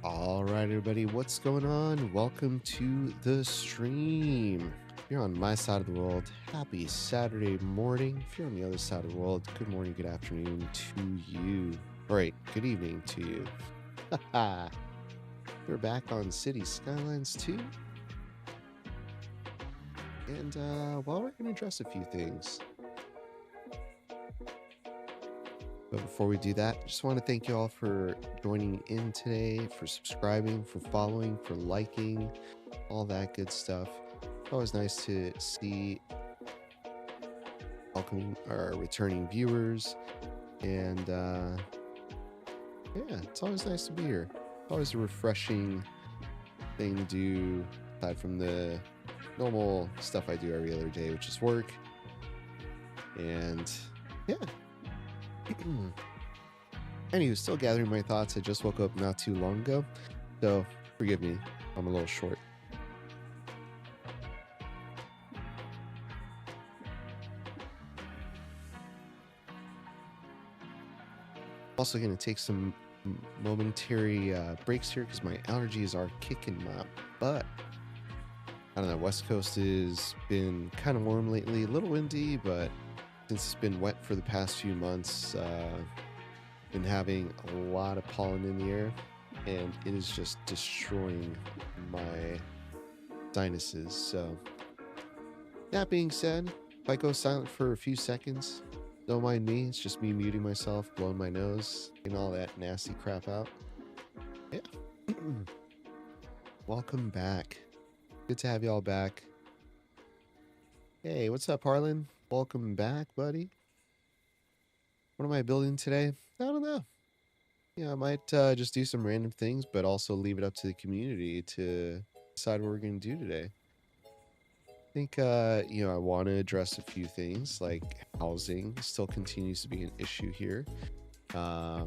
All right, everybody, what's going on? Welcome to the stream. If you're on my side of the world, happy Saturday morning. If you're on the other side of the world, good morning, good afternoon to you. All right, good evening to you. We're back on City Skylines 2. And, well, we're going to address a few things. But before we do that, I just want to thank you all for joining in today, for subscribing, for following, for liking, all that good stuff. It's always nice to see welcoming our returning viewers. And yeah, it's always nice to be here. It's always a refreshing thing to do, aside from the normal stuff I do every other day, which is work. And yeah. Anyway, still gathering my thoughts. I just woke up not too long ago, so forgive me, I'm a little short. Also going to take some momentary breaks here because my allergies are kicking my butt. I don't know, West Coast has been kind of warm lately, a little windy, but since it's been wet for the past few months, been having a lot of pollen in the air, and it is just destroying my sinuses. So that being said, if I go silent for a few seconds, don't mind me. It's just me muting myself, blowing my nose, and all that nasty crap out. Yeah. Welcome back. Good to have y'all back. Hey, what's up, Harlan? Welcome back, buddy. What am I building today? I don't know. Yeah, I might just do some random things, but also leave it up to the community to decide what we're going to do today. I think, I want to address a few things, like housing still continues to be an issue here. Our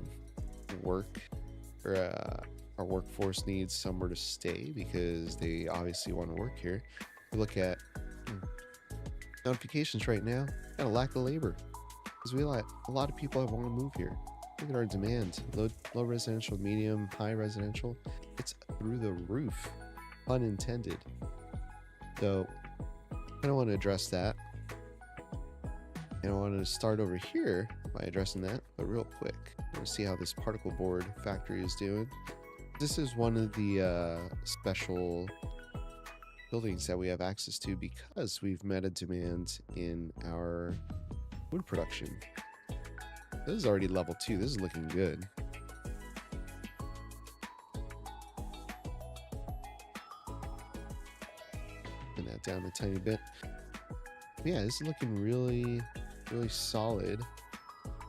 workforce needs somewhere to stay because they obviously want to work here. We look at notifications right now, got a lack of labor because a lot of people want to move here. Look at our demand, low residential, medium, high residential. It's through the roof, pun intended. So I don't want to address that. And I wanted to start over here by addressing that, but real quick. I want to see how this particle board factory is doing. This is one of the special buildings that we have access to because we've met a demand in our wood production. This is already level 2. This is looking good. down a tiny bit. But yeah, this is looking really, really solid.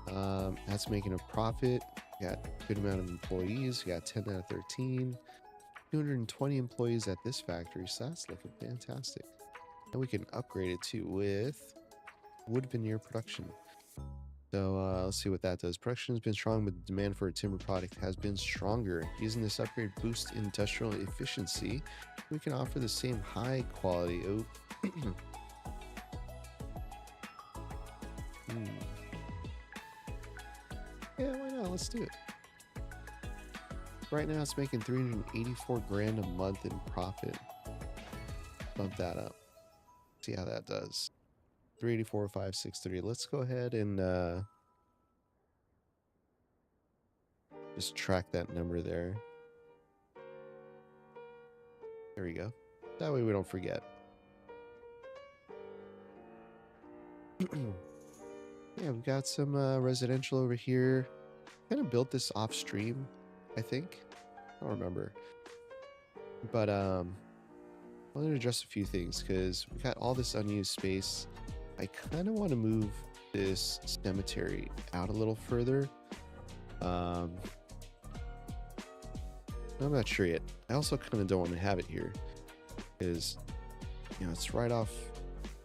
That's making a profit. Got a good amount of employees. We got 10 out of 13. 220 employees at this factory, so that's looking fantastic. And we can upgrade it too with wood veneer production. So let's see what that does. Production has been strong, but the demand for a timber product has been stronger. Using this upgrade boost industrial efficiency, we can offer the same high quality. Oh. Yeah, why not? Let's do it. Right now it's making 384 grand a month in profit. Bump that up. See how that does. 384, 563. Let's go ahead and just track that number there. There we go. That way we don't forget. Yeah, we've got some residential over here. Kind of built this off stream, I think. I don't remember. But I'm going to address a few things because we got all this unused space. I kind of want to move this cemetery out a little further. I'm not sure yet. I also kind of don't want to have it here because, you know, it's right off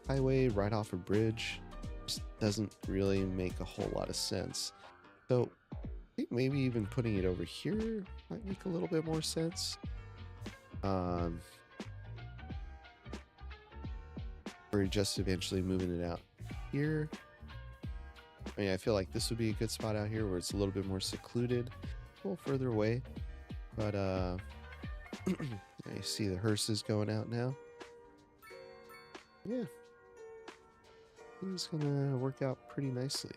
highway, right off a bridge. Just doesn't really make a whole lot of sense. So I think maybe even putting it over here might make a little bit more sense. Or just eventually moving it out here. I mean, I feel like this would be a good spot out here where it's a little bit more secluded, a little further away. But you see the hearses going out now. Yeah, it's gonna work out pretty nicely.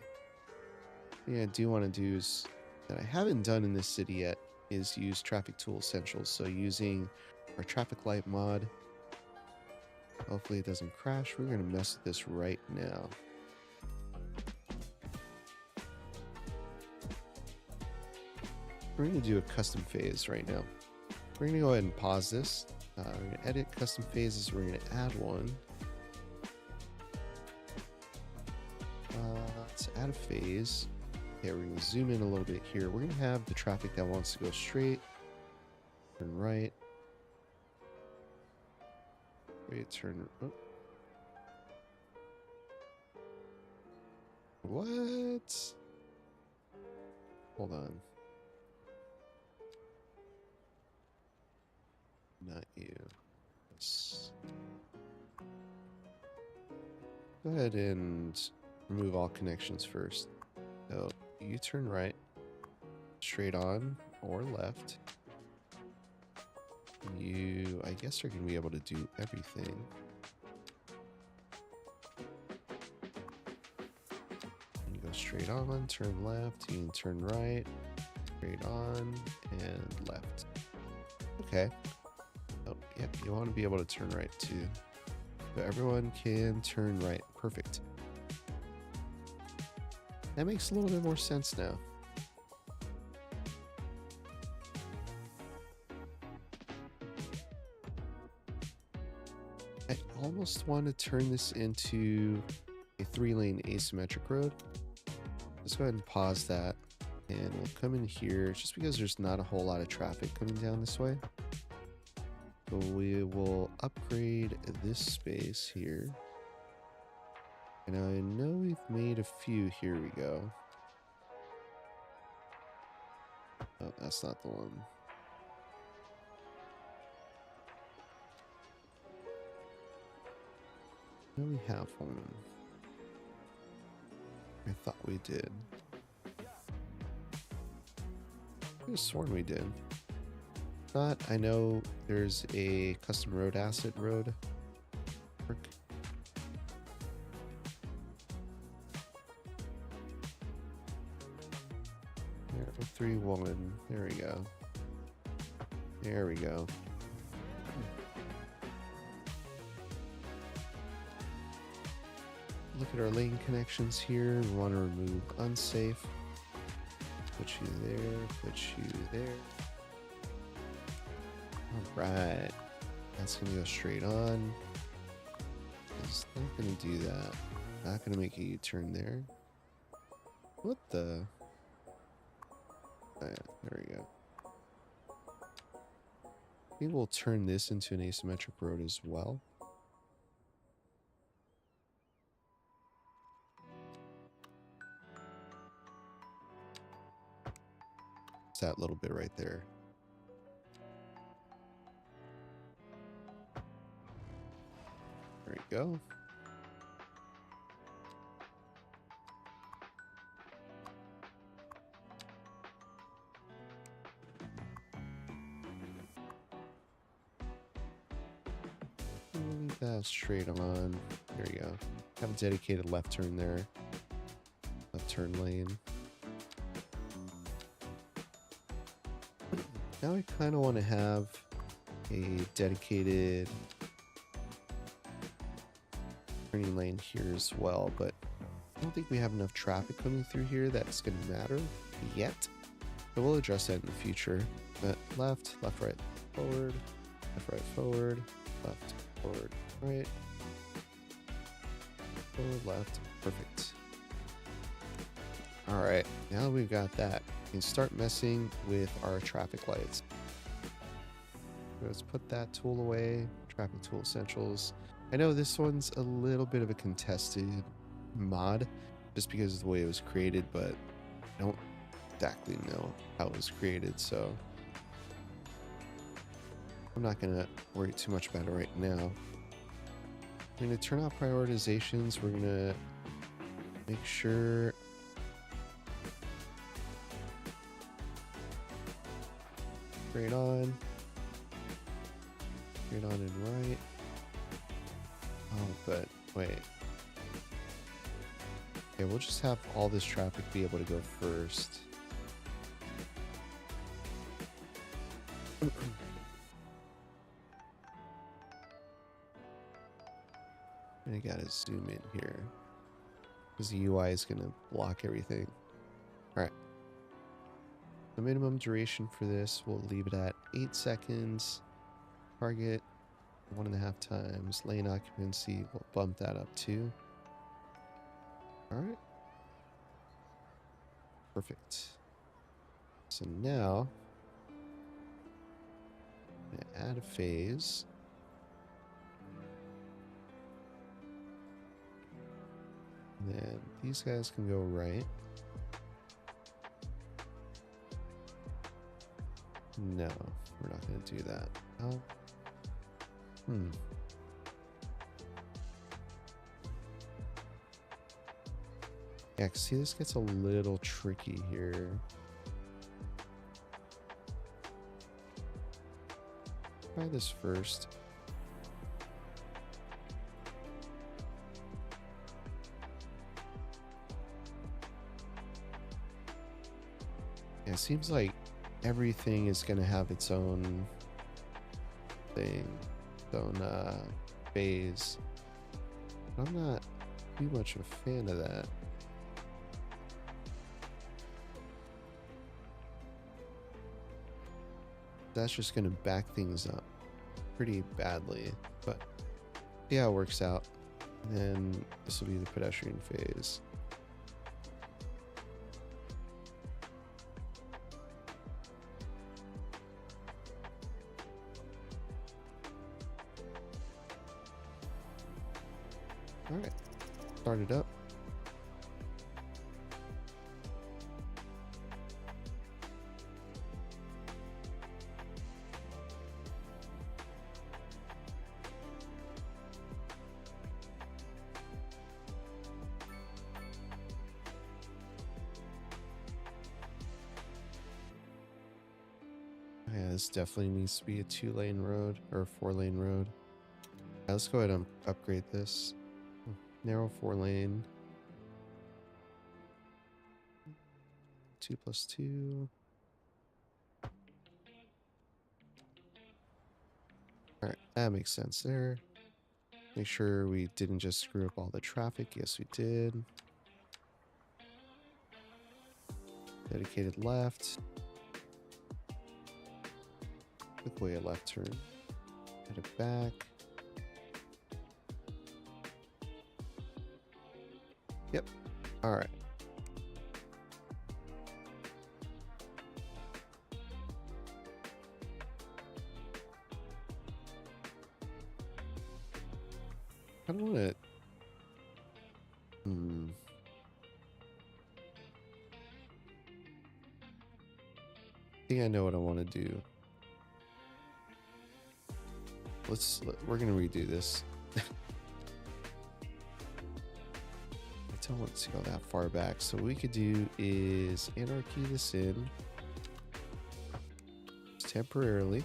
Yeah, I do want to do is that I haven't done in this city yet is use traffic tool essentials. So using our traffic light mod. Hopefully it doesn't crash. We're gonna mess with this right now. We're gonna do a custom phase right now. We're gonna go ahead and pause this. We're gonna edit custom phases. We're gonna add one. Let's add a phase. Okay, we're gonna zoom in a little bit here. We're gonna have the traffic that wants to go straight, turn right. Wait, turn. Oh. What? Hold on. Not you. Yes. Go ahead and remove all connections first. So you turn right, straight on or left. You, I guess, are going to be able to do everything. You go straight on, turn left, you can turn right, straight on, and left. Okay. Oh, yep, you want to be able to turn right too. So everyone can turn right. Perfect. That makes a little bit more sense now. I almost want to turn this into a 3-lane asymmetric road. Let's go ahead and pause that. And we'll come in here just because there's not a whole lot of traffic coming down this way. So we will upgrade this space here. And I know we've made a few. Here we go. Oh, that's not the one. No, we have one. I thought we did. I could have sworn we did. Not, I know there's a custom road asset road. Work. 3-1. There we go. There we go. Look at our lane connections here. We want to remove unsafe. Put you there. Put you there. All right. That's going to go straight on. It's not gonna do that. Not gonna make a U-turn there. What the? Oh, yeah, there we go. Maybe we'll turn this into an asymmetric road as well. It's that little bit right there. There we go. Leave that straight on. There you go. Have a dedicated left turn there. Left turn lane. Now I kind of want to have a dedicated turning lane here as well, but I don't think we have enough traffic coming through here that's going to matter yet. So we'll address that in the future. But left, right, forward, left, forward, right, forward, left. Perfect. All right, now we've got that. We can start messing with our traffic lights. So let's put that tool away. Traffic tool essentials. I know this one's a little bit of a contested mod just because of the way it was created, but I don't exactly know how it was created, so I'm not gonna worry too much about it right now. We're gonna turn off prioritizations. We're gonna make sure straight on and right. Oh, but wait. Okay, we'll just have all this traffic be able to go first. I gotta zoom in here because the UI is gonna block everything. All right. The minimum duration for this, we'll leave it at 8 seconds. Target 1.5 times. Lane occupancy, we'll bump that up too. All right. Perfect. So now, I'm gonna add a phase. And then these guys can go right. No, we're not going to do that. Oh. Yeah, see, this gets a little tricky here. Try this first. Yeah, it seems like everything is going to have its own thing, its own phase. I'm not too much of a fan of that. That's just going to back things up pretty badly, but yeah, it works out. And then this will be the pedestrian phase. All right, start it up. Yeah, this definitely needs to be a 2-lane road or a 4-lane road. Yeah, let's go ahead and upgrade this. Narrow 4-lane. 2+2. All right, that makes sense there. Make sure we didn't just screw up all the traffic. Yes, we did. Dedicated left. Quick way a left turn. Head it back. Yep. All right. I don't want to. I think I know what I want to do. We're gonna redo this. I don't want to go that far back. So what we could do is anarchy this in just temporarily.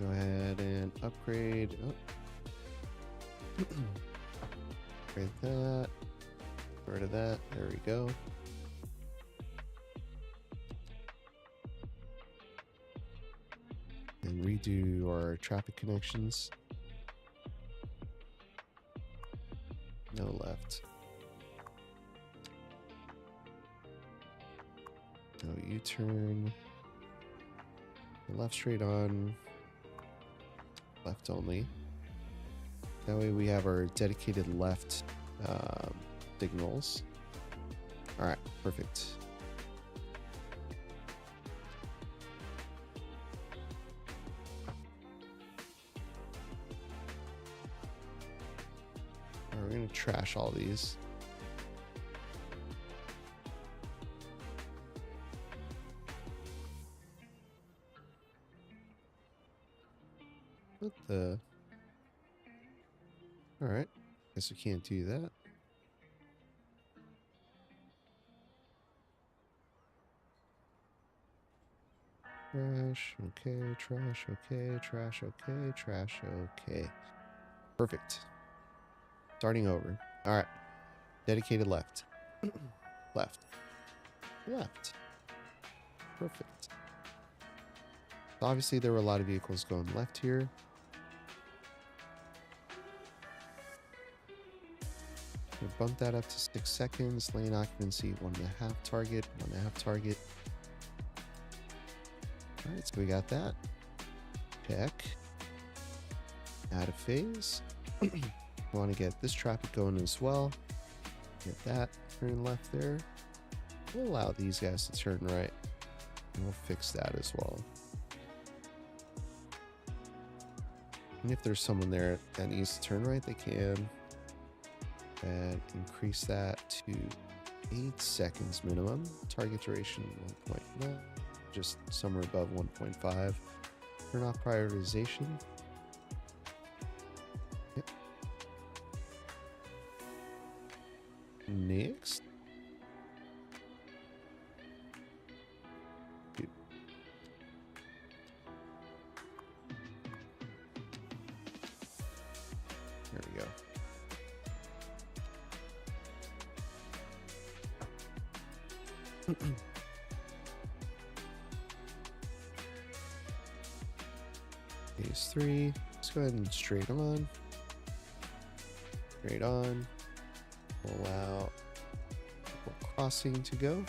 Go ahead and upgrade. Oh. Upgrade that. Get rid of that. There we go. And redo our traffic connections. No left. No U-turn. Left straight on. Left only. That way we have our dedicated left signals. All right, perfect. All right, we're gonna trash all these. What the? All right, guess we can't do that. Trash, okay, trash, okay, trash, okay, trash, okay. Perfect. Starting over. All right, dedicated left. Left. Left. Perfect. Obviously, there were a lot of vehicles going left here. We'll bump that up to 6 seconds. Lane occupancy 1.5 target, 1.5 target. All right, so we got that. Check. Add a phase. We want to get this traffic going as well. Get that. Turn left there. We'll allow these guys to turn right. And we'll fix that as well. And if there's someone there that needs to turn right, they can. And increase that to 8 seconds minimum. Target duration 1.9, just somewhere above 1.5. Turn off prioritization. Yep. Next. There we go. Phase 3. Let's go ahead and straight on. Straight on. Allow crossing to go.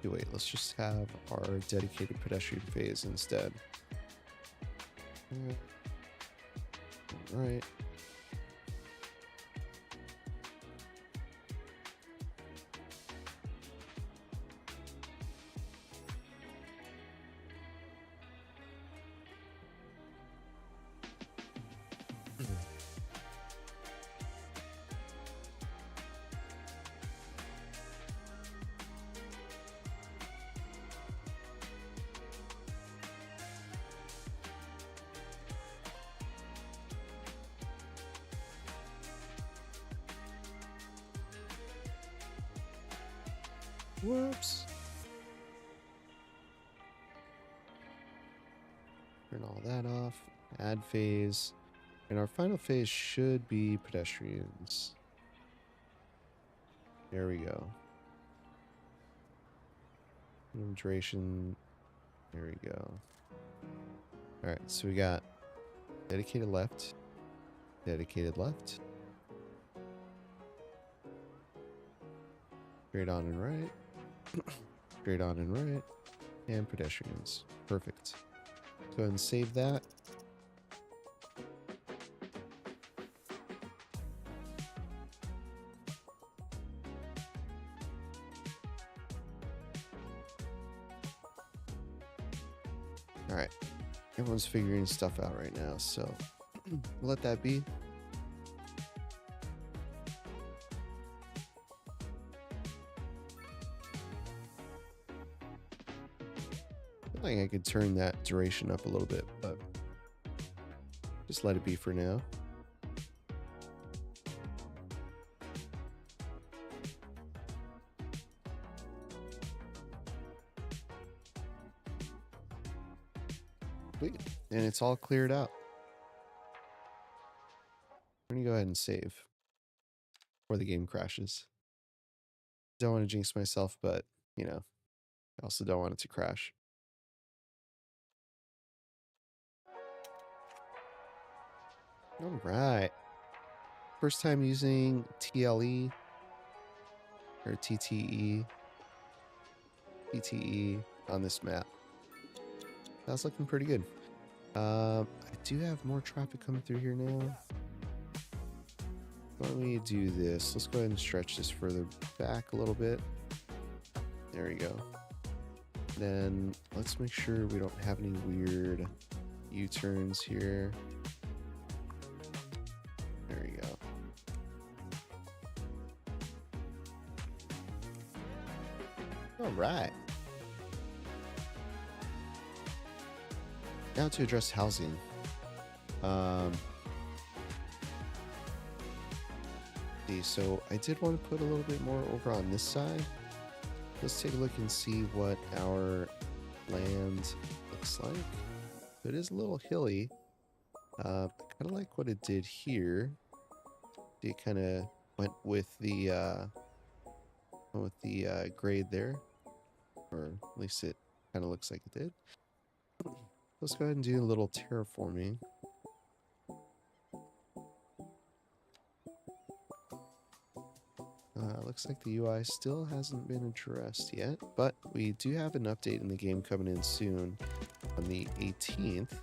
Wait, let's just have our dedicated pedestrian phase instead. All right. Whoops. Turn all that off. Add phase. And our final phase should be pedestrians. There we go. Duration. There we go. Alright, so we got dedicated left. Dedicated left. Straight on and right. Straight on and right. And pedestrians. Perfect. Go ahead and save that. All right. Everyone's figuring stuff out right now, so let that be. I think I could turn that duration up a little bit, but just let it be for now. Sweet. And it's all cleared out. I'm going to go ahead and save before the game crashes. Don't want to jinx myself, but, you know, I also don't want it to crash. All right. First time using TLE or TTE on this map. That's looking pretty good. I do have more traffic coming through here now. Why don't we do this? Let's go ahead and stretch this further back a little bit. There we go. Then let's make sure we don't have any weird U-turns here. There we go. All right. Now to address housing. So I did want to put a little bit more over on this side. Let's take a look and see what our land looks like. It is a little hilly. Kind of like what it did here. It kind of went with the grade there, or at least it kind of looks like it did. Let's go ahead and do a little terraforming. Looks like the UI still hasn't been addressed yet, but we do have an update in the game coming in soon on the 18th,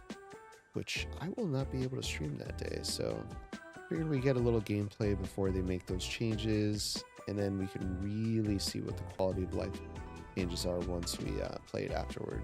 which I will not be able to stream that day, so figured we get a little gameplay before they make those changes, and then we can really see what the quality of life changes are once we play it afterward.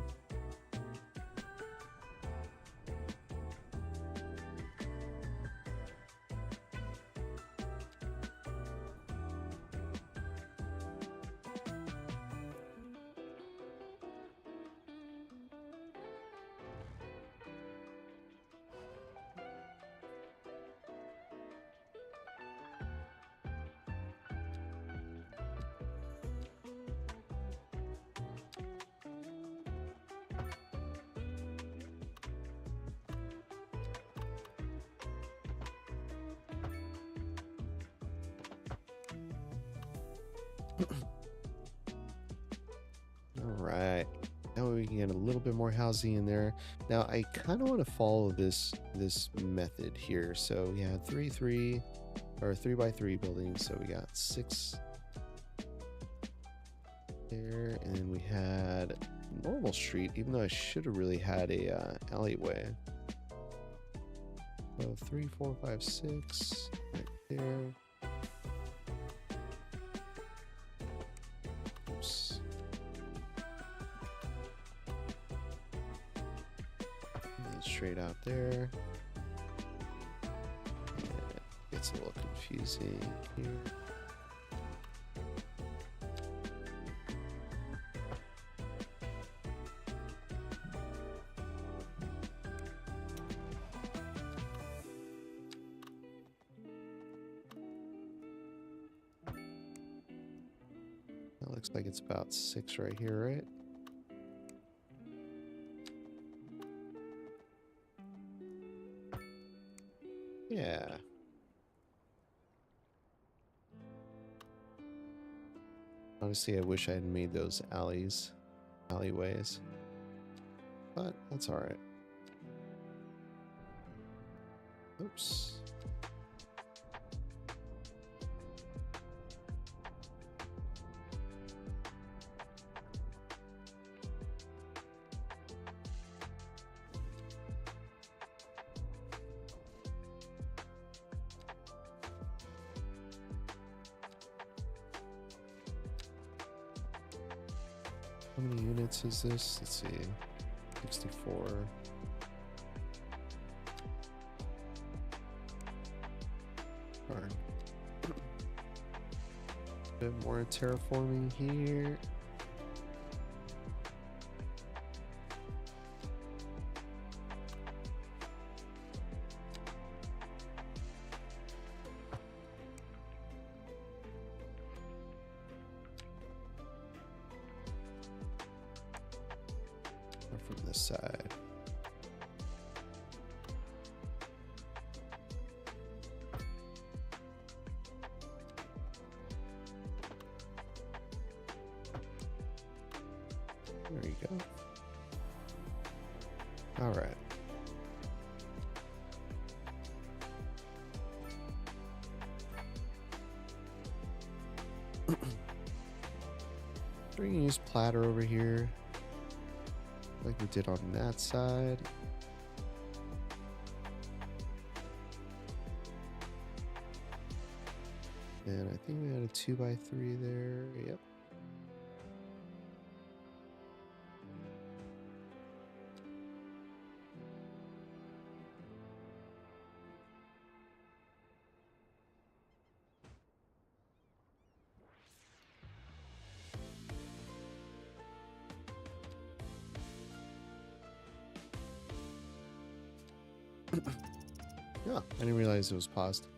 All right, now we can get a little bit more housing in there. Now I kind of want to follow this method here. So we had 3 by 3 buildings. So we got 6 there, and then we had normal street, even though I should have really had a alleyway. So 3, 4, 5, 6 right there. Oops. Straight out there. And it's a little confusing here. That looks like it's about 6 right here, right? Yeah. Honestly, I wish I had made those alleyways, but that's all right. Oops. How many units is this? Let's see. 64. Darn. Bit more terraforming here. From this side. There you go. All right. We're gonna use platter over here, like we did on that side. And I think we had a 2x3 there. Yep. Yeah, I didn't realize it was paused.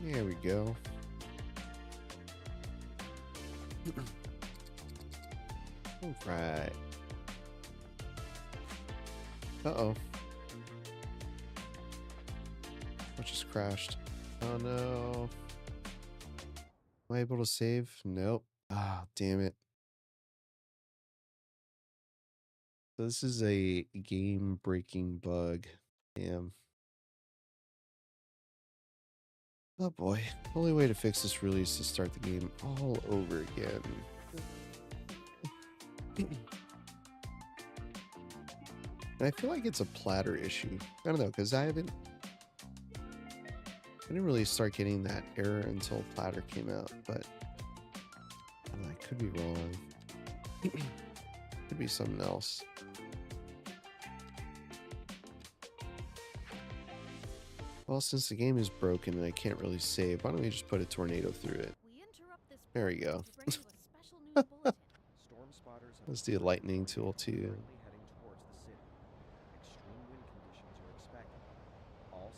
There we go. All right. Uh-oh. What just crashed? Oh no. Am I able to save? Nope. Ah, damn it. So this is a game-breaking bug. Damn. Oh boy. The only way to fix this really is to start the game all over again. And I feel like it's a platter issue. I don't know, because I didn't really start getting that error until platter came out, but I could be wrong. Could be something else. Well, since the game is broken and I can't really save, why don't we just put a tornado through it? There we go. Let's do a lightning tool too.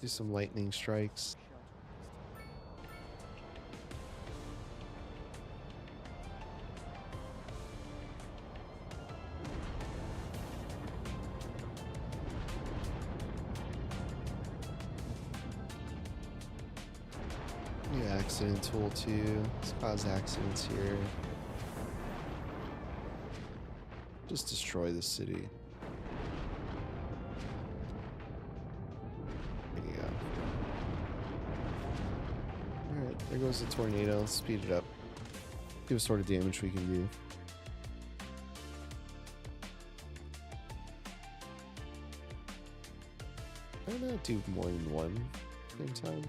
Do some lightning strikes. Yeah, accident tool too. Let's cause accidents here. Just destroy the city. There you go. Alright, there goes the tornado. Let's speed it up. See what sort of damage we can do. Why not do more than one at the same time?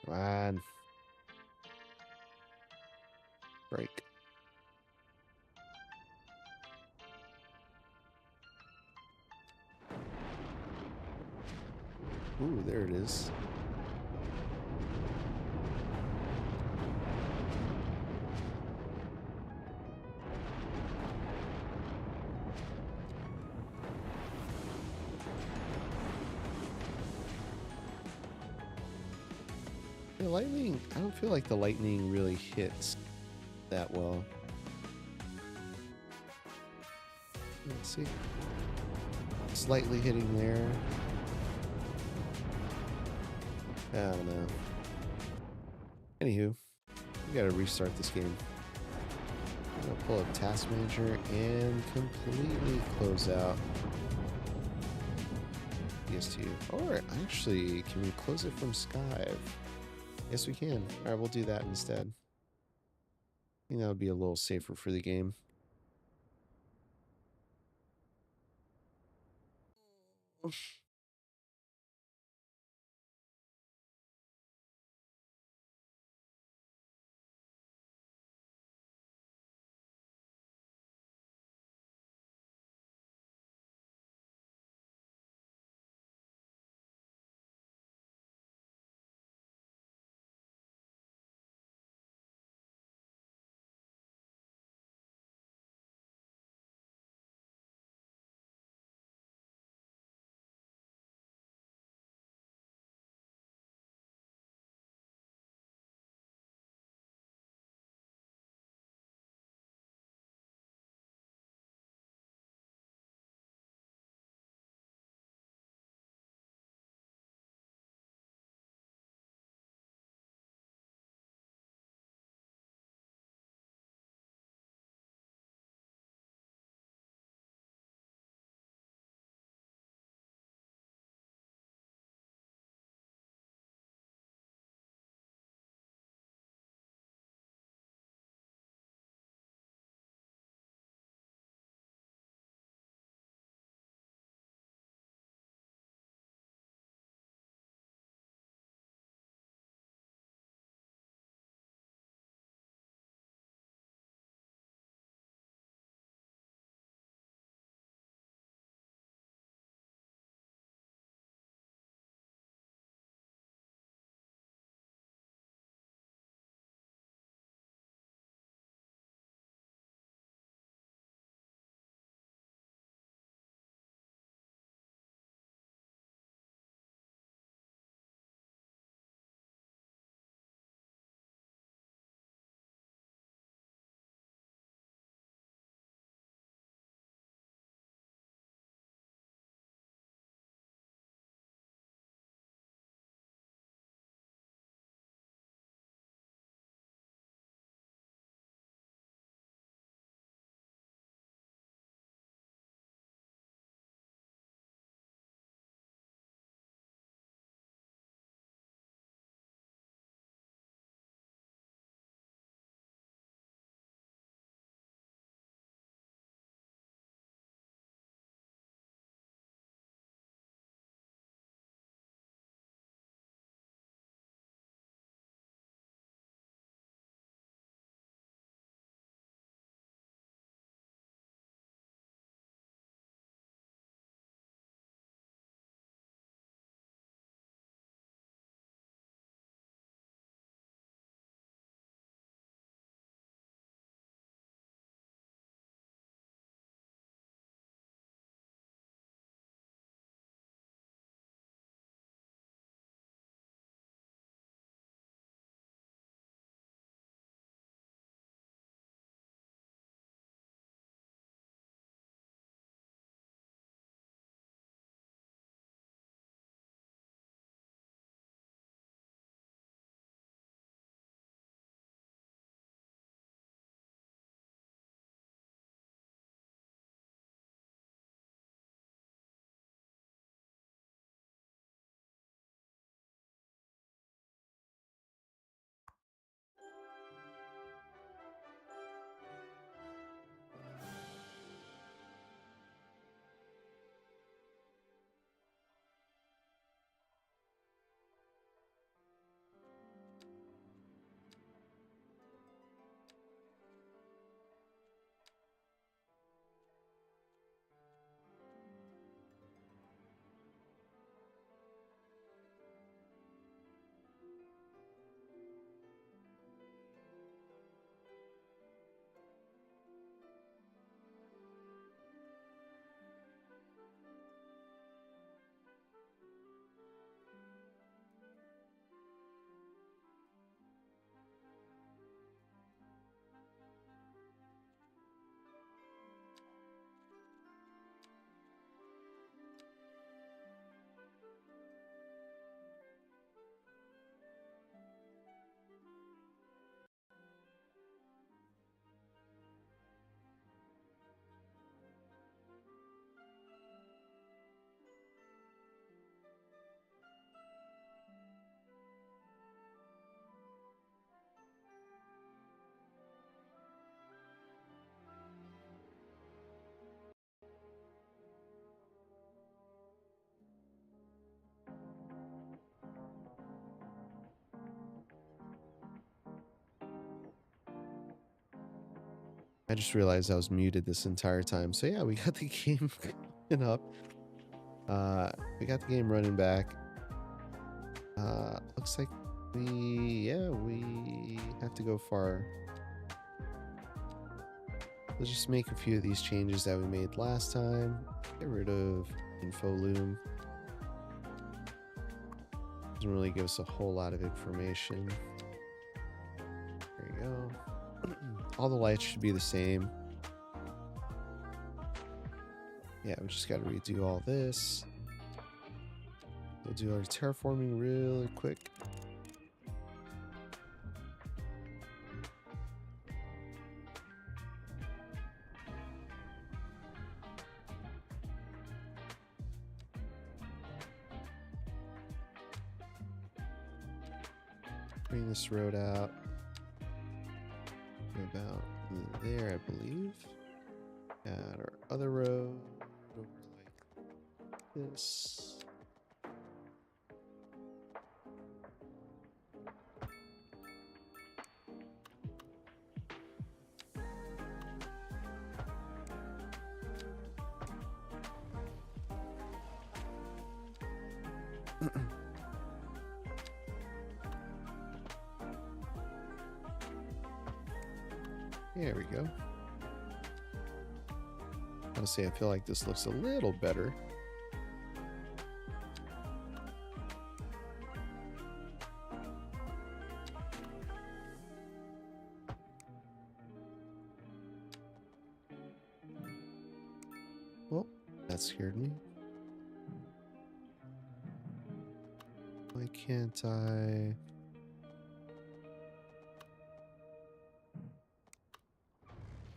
Come on. Break. Ooh, there it is. The lightning, I don't feel like the lightning really hits that well. Let's see. Slightly hitting there. I don't know. Anywho, we gotta restart this game. I'm gonna pull up Task Manager and completely close out PS2. Or actually, can we close it from Skype? Yes, we can. All right, we'll do that instead. I think that would be a little safer for the game. I just realized I was muted this entire time. So yeah, we got the game up. We got the game running back. Looks like we have to go far. Let's just make a few of these changes that we made last time. Get rid of info loom. Doesn't really give us a whole lot of information. There you go. All the lights should be the same. Yeah, we just got to redo all this. We'll do our terraforming really quick. Bring this road out. About there, I believe. Add our other road over like this. There we go. Honestly, I feel like this looks a little better. Well, that scared me. Why can't I?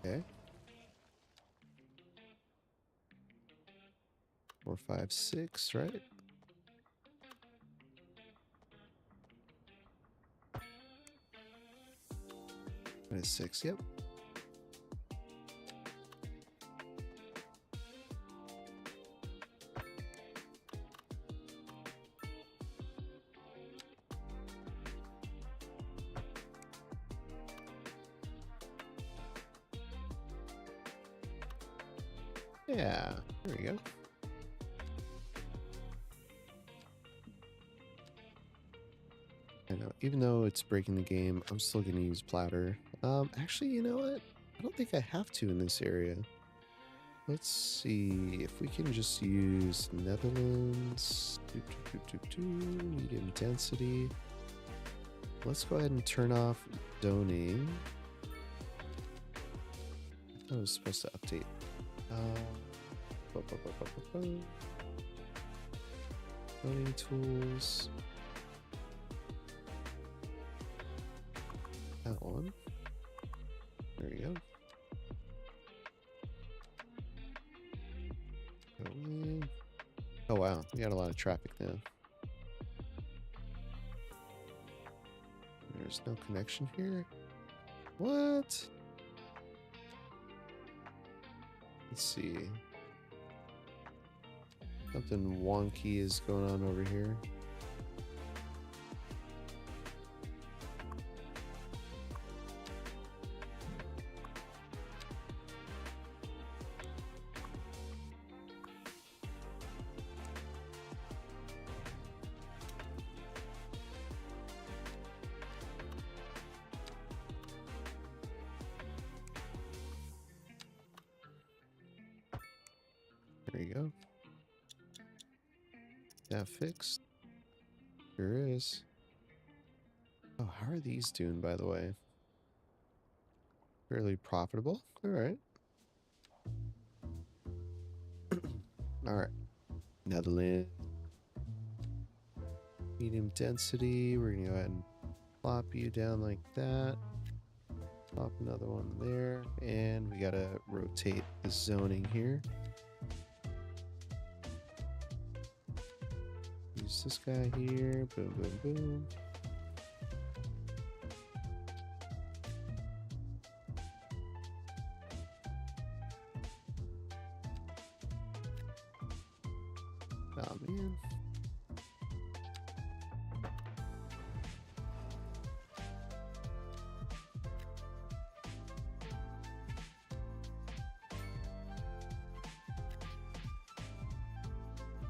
Okay. 4, 5, 6, right? What is 6? Yep. Yeah, there we go. I know, even though it's breaking the game, I'm still gonna use Plouter. Actually, you know what? I don't think I have to in this area. Let's see if we can just use Netherlands. Medium density. Let's go ahead and turn off zoning. I thought it was supposed to update. Zoning tools. That one. There you go. Oh wow, we got a lot of traffic now. There's no connection here. What? Let's see. Something wonky is going on over here. There you go. That fixed? Sure is. Oh, how are these doing, by the way? Fairly profitable. All right. All right. Netherlands. Medium density. We're going to go ahead and plop you down like that. Plop another one there. And we got to rotate the zoning here. Use this guy here. Boom, boom, boom. Oh, man.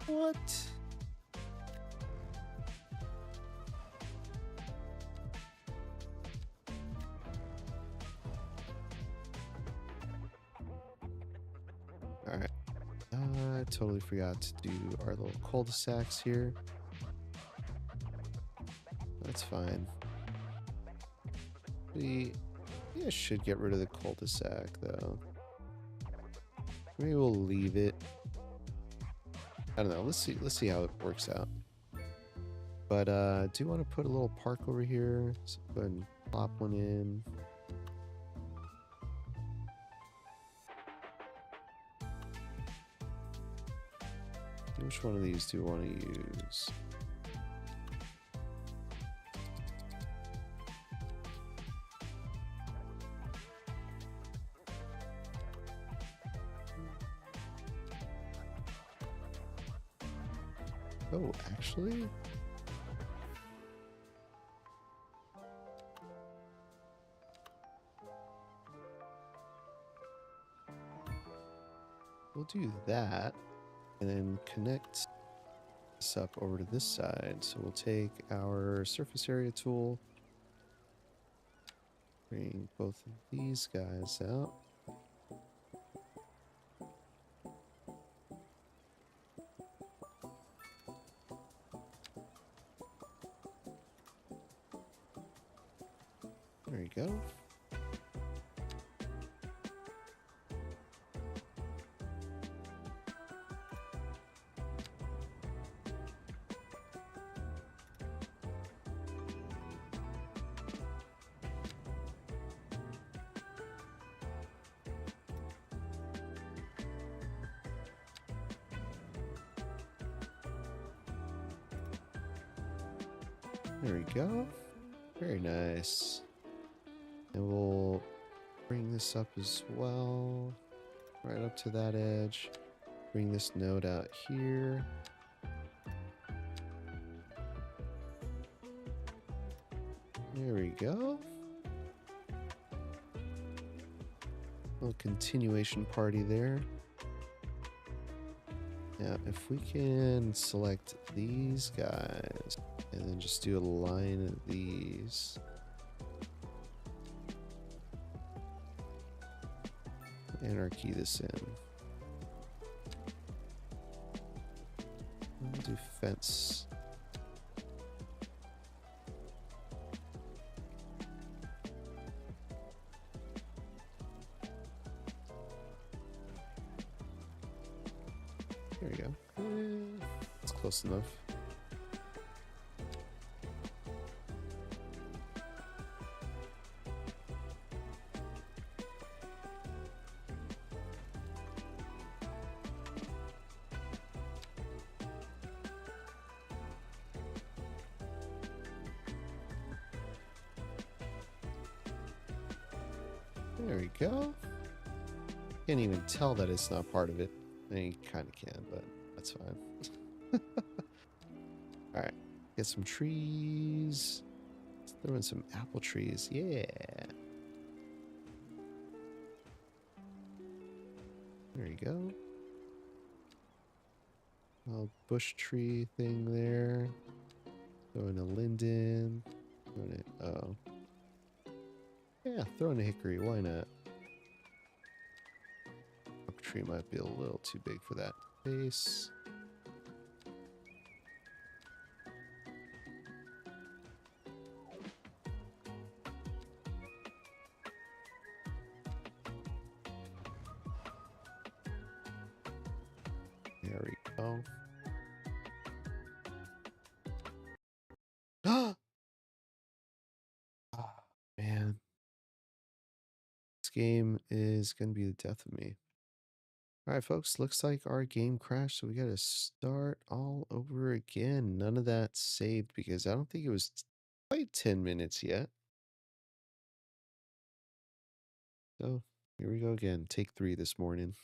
What? All right. I totally forgot to do our little cul-de-sacs here. That's fine. We should get rid of the cul-de-sac though. Maybe we'll leave it. I don't know. Let's see how it works out. But I do want to put a little park over here. So go ahead and plop one in. Which one of these do you want to use? Oh, actually? We'll do that and then connect this up over to this side. So we'll take our surface area tool, bring both of these guys out. There you go. There we go. Very nice. And we'll bring this up as well. Right up to that edge. Bring this node out here. There we go. Little continuation party there. Now, if we can select these guys and then just do a line of these. Anarchy this in. We'll do fence. There we go. That's close enough. There we go. Can't even tell that it's not part of it. I mean, you kind of can, but that's fine. Alright, get some trees. Let's throw in some apple trees. Yeah. There you go. Little bush tree thing there. Throw in a linden. Throw in a, oh. Yeah, throw in a hickory. Why not? Oak tree might be a little too big for that base. There we go. Ah, man. This game is going to be the death of me. All right, folks, looks like our game crashed, so we got to start all over again. None of that saved because I don't think it was quite 10 minutes yet. So here we go again. Take 3 this morning.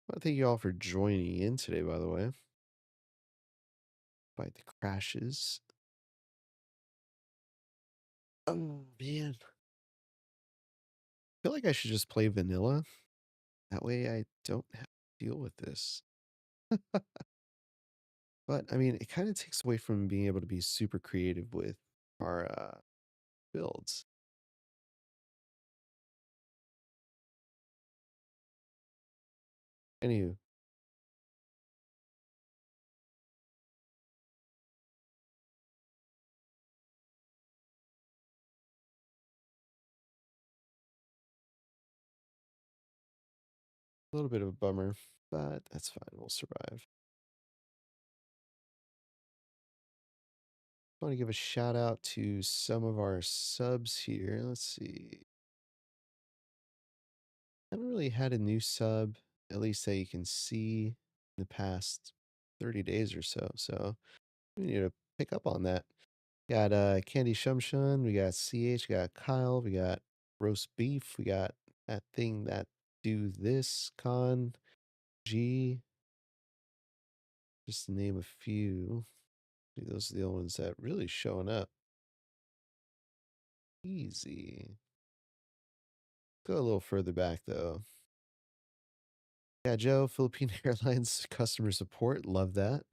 Well, thank you all for joining in today, by the way. By the crashes. Oh, man. I feel like I should just play vanilla. That way I don't have to deal with this. But I mean, it kind of takes away from being able to be super creative with our builds. Anywho, a little bit of a bummer, but that's fine. We'll survive. I want to give a shout out to some of our subs here. Let's see. I haven't really had a new sub, at least that you can see in the past 30 days or so. So we need to pick up on that. Got Candy Shumshun, we got CH, we got Kyle, we got Roast Beef, we got that thing that do this, Con, G, just to name a few. Those are the only ones that really showing up. Easy. Go a little further back though. Yeah, Joe, Philippine Airlines customer support. Love that.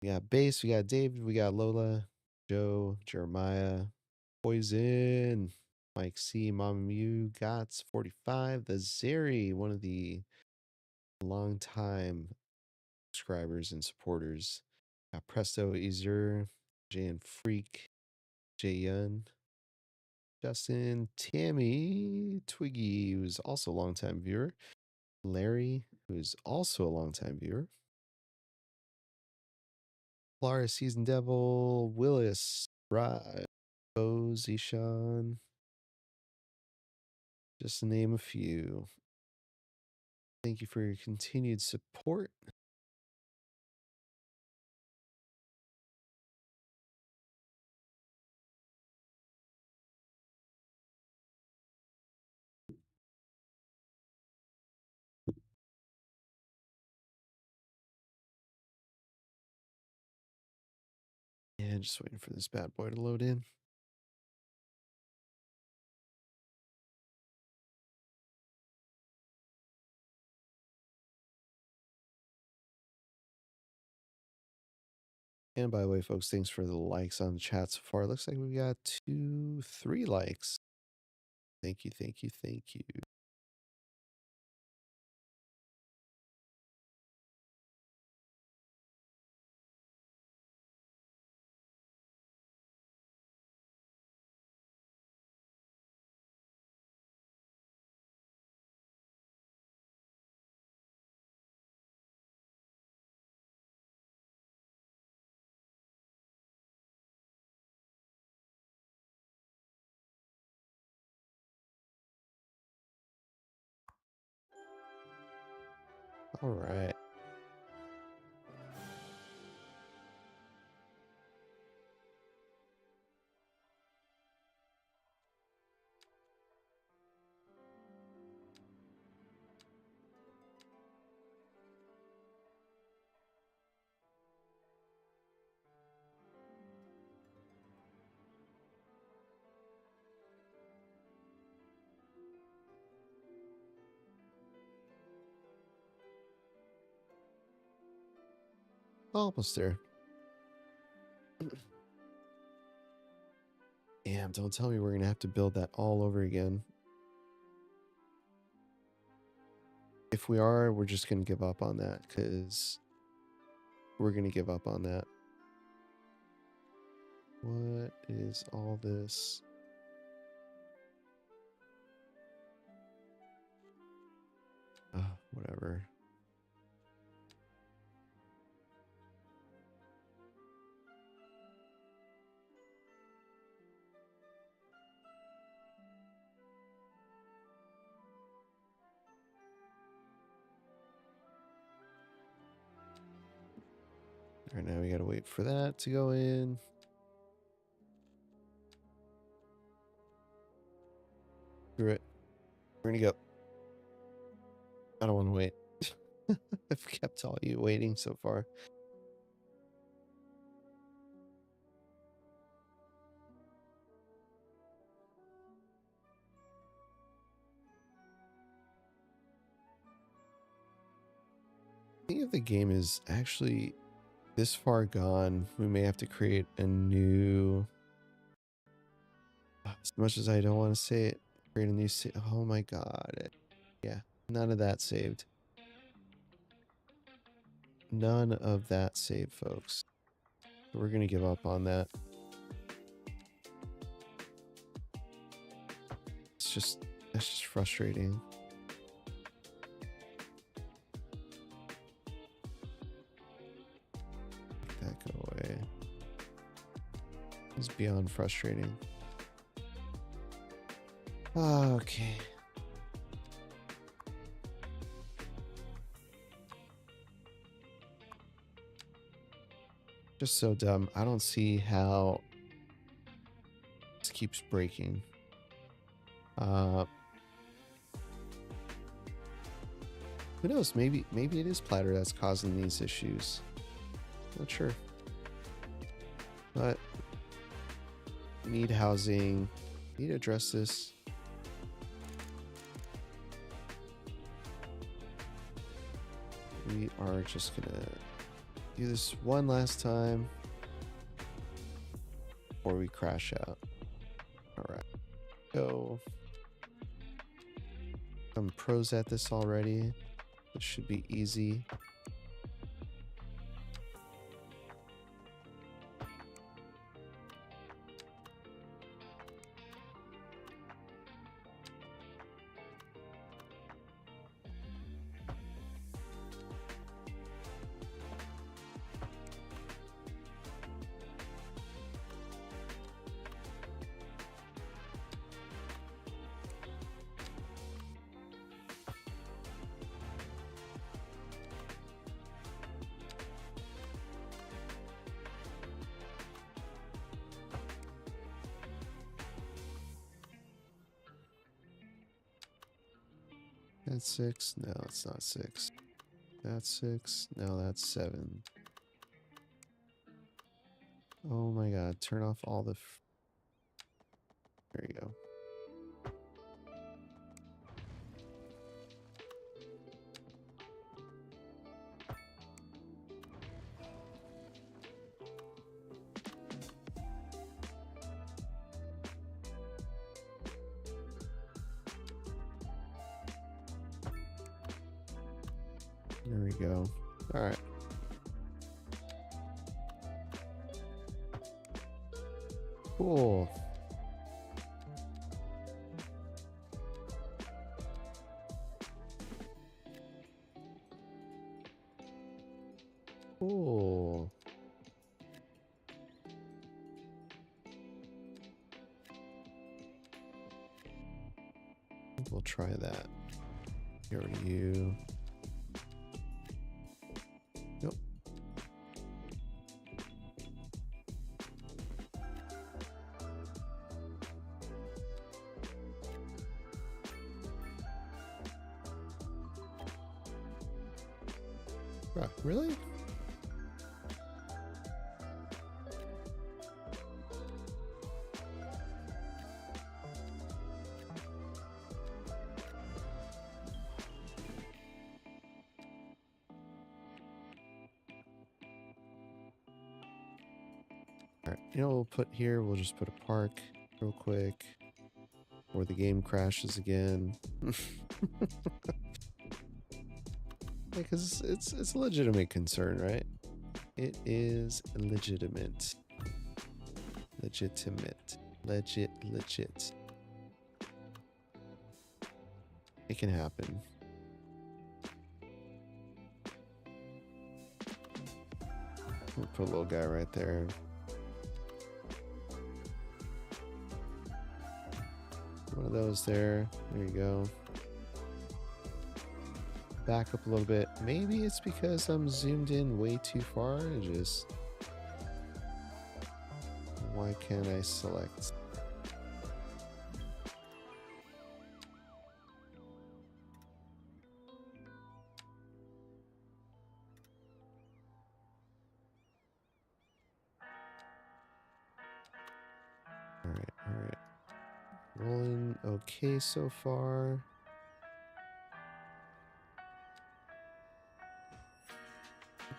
We got Base, we got David, we got Lola, Joe, Jeremiah, Poison, Mike C, Mama Mew, Gots, 45, the Zeri, one of the longtime subscribers and supporters. Got Presto, Easer, Jay and Freak, Jay Yun, Justin, Tammy, Twiggy, who's also a longtime viewer, Larry, who's also a longtime viewer, Clara, Season Devil, Willis, Rye, Bo, Zishan, just to name a few. Thank you for your continued support. And just waiting for this bad boy to load in. And by the way, folks, thanks for the likes on the chat so far. Looks like we got 3 likes. Thank you, thank you, thank you. All right. Almost there. Damn, don't tell me we're going to have to build that all over again. If we are, we're just going to give up on that because we're going to give up on that. What is all this? Whatever. All right, now we got to wait for that to go in. Screw it. We're going to go. I don't want to wait. I've kept all you waiting so far. think if the game is actually this far gone, we may have to create a new... As much as I don't want to say it, create a new... Oh my god. Yeah, none of that saved. None of that saved, folks. So we're going to give up on that. That's just frustrating. Make that go away. It's beyond frustrating. Okay. Just so dumb. I don't see how this keeps breaking. Who knows? Maybe it is Platter that's causing these issues. Not sure. But need housing. Need to address this. We are just gonna do this one last time before we crash out. All right, go. I'm pros at this already. This should be easy. That's 6. No, it's not 6. That's 6. No, that's 7. Oh my god. Turn off all the... There you go. There we go. All right. Cool. Cool. We'll try that. Get rid of you. Nope. Bruh, really? Alright, you know what we'll put here? We'll just put a park real quick. Or the game crashes again. Because it's a legitimate concern, right? It is legitimate. Legitimate. Legit. It can happen. We'll put a little guy right there. One of those there. There you go. Back up a little bit. Maybe it's because I'm zoomed in way too far. Why can't I select? All right. Rolling okay so far.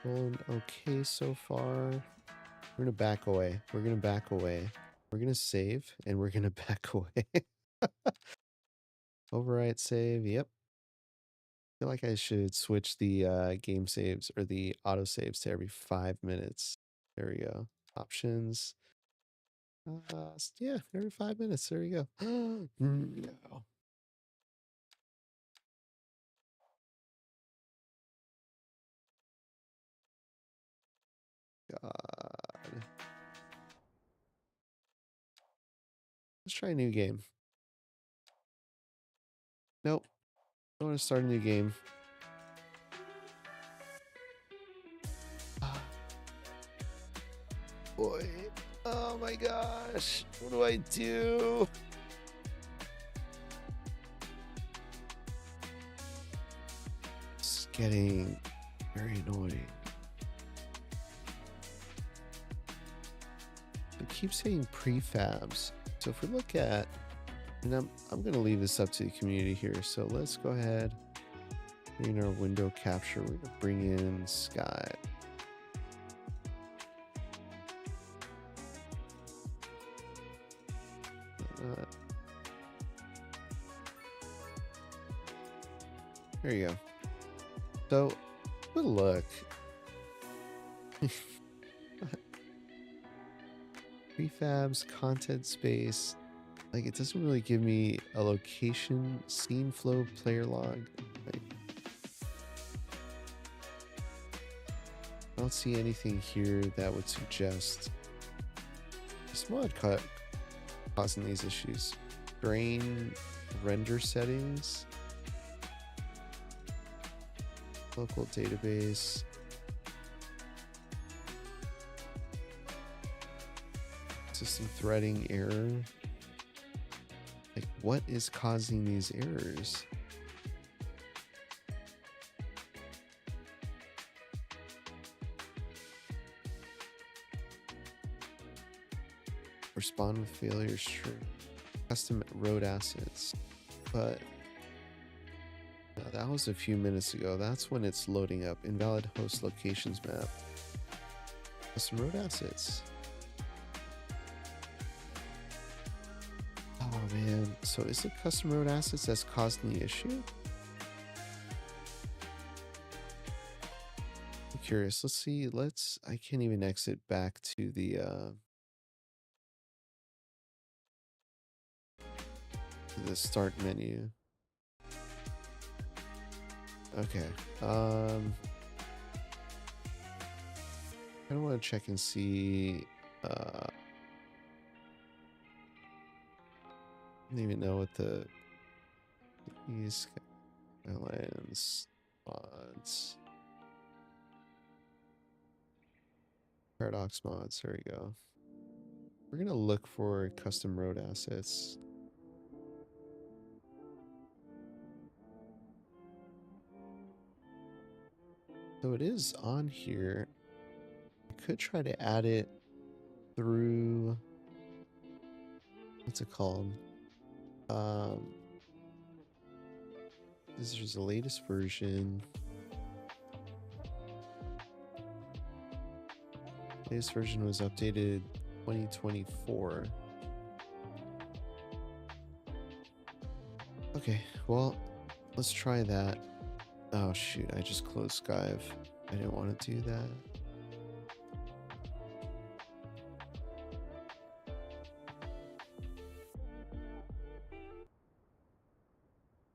Going okay so far. We're gonna back away. We're gonna back away. We're gonna save and we're gonna back away. Overwrite save. Yep. I feel like I should switch the game saves or the auto saves to every 5 minutes. There we go. Options. Yeah, every 5 minutes. There you go. No. God. Let's try a new game. Nope. I want to start a new game. Boy. Oh my gosh. What do I do? It's getting very annoying. It keeps saying prefabs. So if we look at, and I'm going to leave this up to the community here. So let's go ahead. In our window capture, we're going to bring in Sky. There you go. So, good look. Prefabs, content space. Like, it doesn't really give me a location, scene flow, player log. Like, I don't see anything here that would suggest this mod causing these issues. Grain render settings. Local database. System threading error. Like, what is causing these errors? Respond with failures, sure. Custom road assets. But no, that was a few minutes ago. That's when it's loading up. Invalid host locations map. Custom road assets. Oh man. So is it custom road assets that's causing the issue? I'm curious. Let's see. I can't even exit back to the start menu. Okay. I don't want to check and see. I don't even know what these Skylines mods. Paradox mods. There we go. We're gonna look for custom road assets. So it is on here. I could try to add it through, what's it called? This is the latest version. Latest version was updated 2024. Okay, well, let's try that. Oh shoot, I just closed Skype. I didn't want to do that.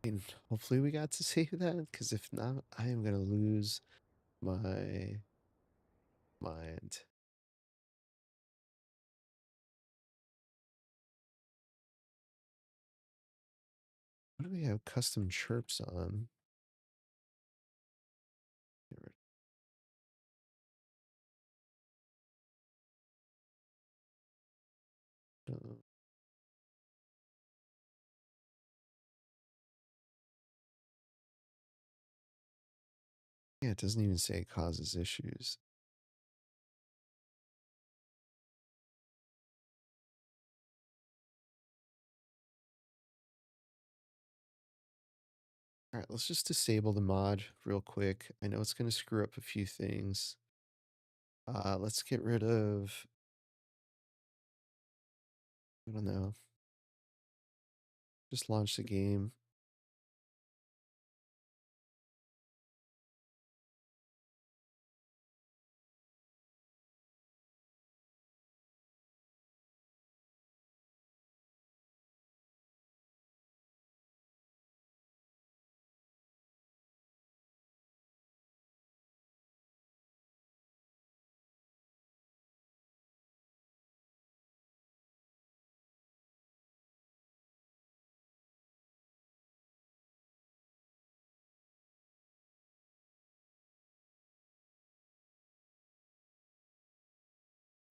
And hopefully we got to save that, because if not, I am going to lose my mind. What do we have custom chirps on? Yeah, it doesn't even say it causes issues. All right, let's just disable the mod real quick. I know it's going to screw up a few things. Let's get rid of, I don't know, just launch the game.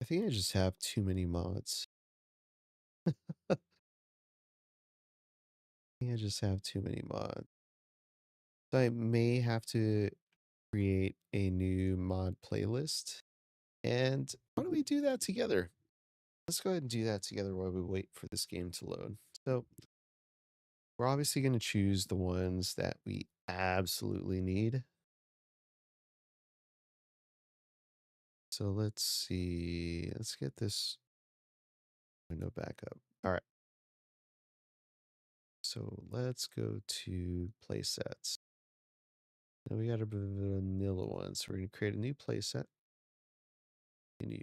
I think I just have too many mods. I think I just have too many mods. So I may have to create a new mod playlist. And why don't we do that together? Let's go ahead and do that together while we wait for this game to load. So we're obviously going to choose the ones that we absolutely need. So let's see. Let's get this window back up. All right. So let's go to playsets. Now we got a vanilla one. So we're going to create a new playset. New.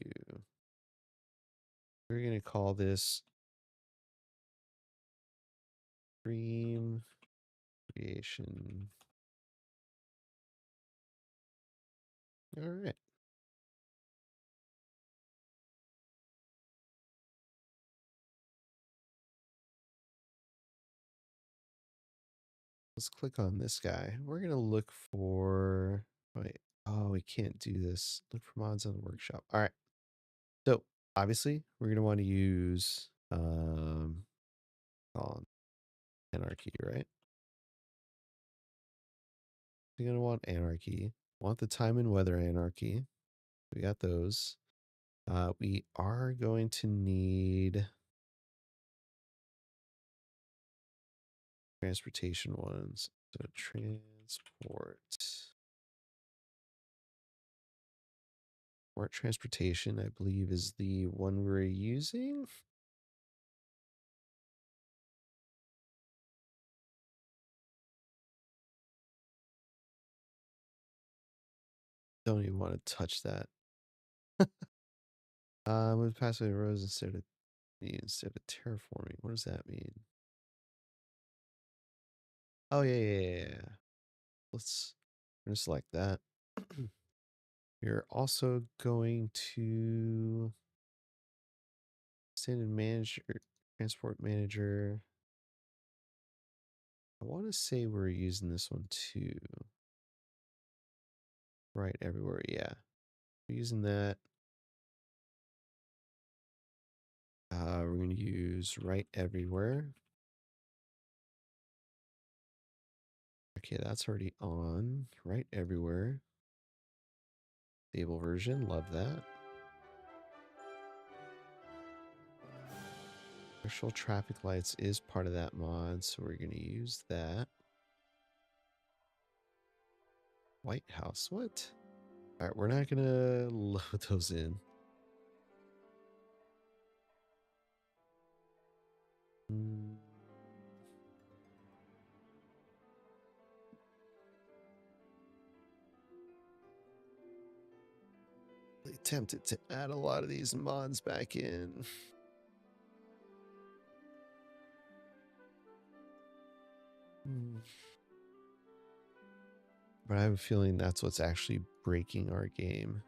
We're going to call this Dream Creation. All right. Let's click on this guy. We're going to look for, wait, oh, we can't do this. Look for mods on the workshop. All right. So obviously we're going to want to use, anarchy, right? You're going to want anarchy. Want the time and weather anarchy. We got those. We are going to need transportation ones. So transportation, I believe, is the one we're using. Don't even want to touch that. Move past the rows instead of terraforming. What does that mean? Oh yeah. We're gonna select that. We're also going to standard manager, transport manager. I want to say we're using this one too. Right everywhere, yeah. We're using that. We're going to use right everywhere. Okay, that's already on. Right everywhere. Stable version, love that. Commercial traffic lights is part of that mod, so we're going to use that. White House, what? All right, we're not going to load those in. Really tempted to add a lot of these mods back in. But I have a feeling that's what's actually breaking our game.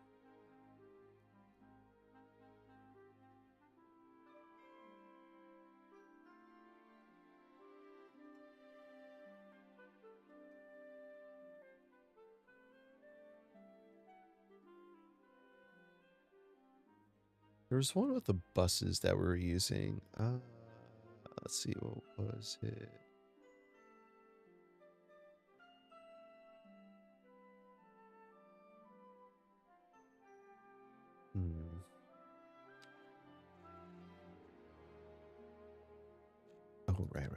There was one with the buses that we were using. Let's see, what was it? Oh, right.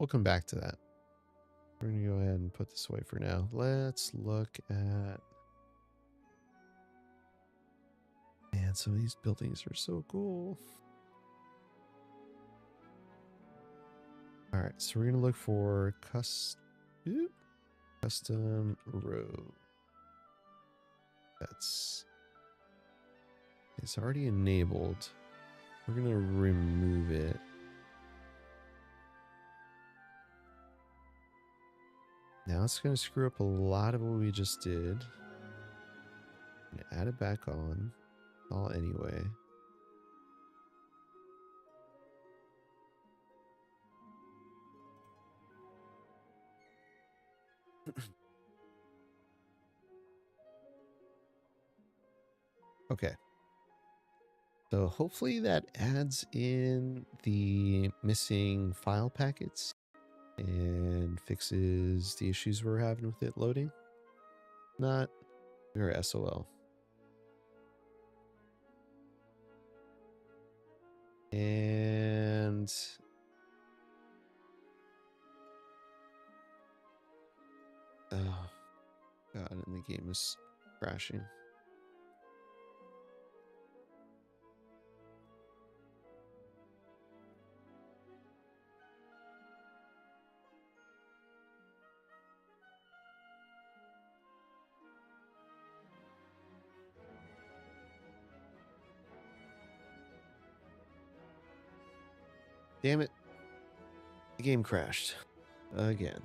we'll come back to that. We're going to go ahead and put this away for now. Let's look at... Man, some of these buildings are so cool. All right, so we're going to look for custom road. It's already enabled. We're going to remove it. Now it's going to screw up a lot of what we just did. I'm going to add it back on. All anyway. Okay. So hopefully that adds in the missing file packets and fixes the issues we're having with it loading. Not, we're SOL. And oh god, and the game is crashing. Damn it. The game crashed. Again.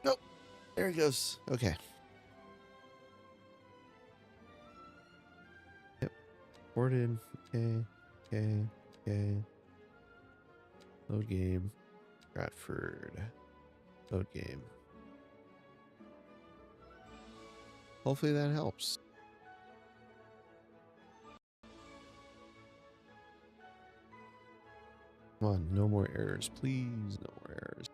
Nope. There it goes. Okay. Yep. Ported. Okay. Load game. Stratford. Load game. Hopefully that helps. Come on, no more errors, please. No more errors.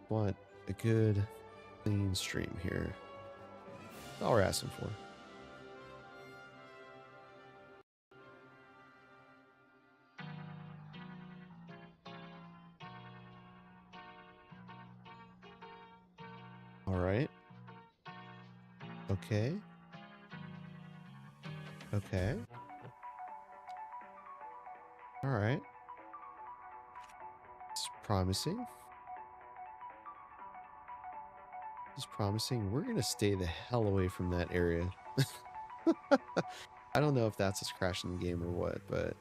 Want a good, clean stream here. That's all we're asking for. All right. Okay. Okay. All right. It's promising. It's promising. We're going to stay the hell away from that area. I don't know if that's what's crashing the game or what, but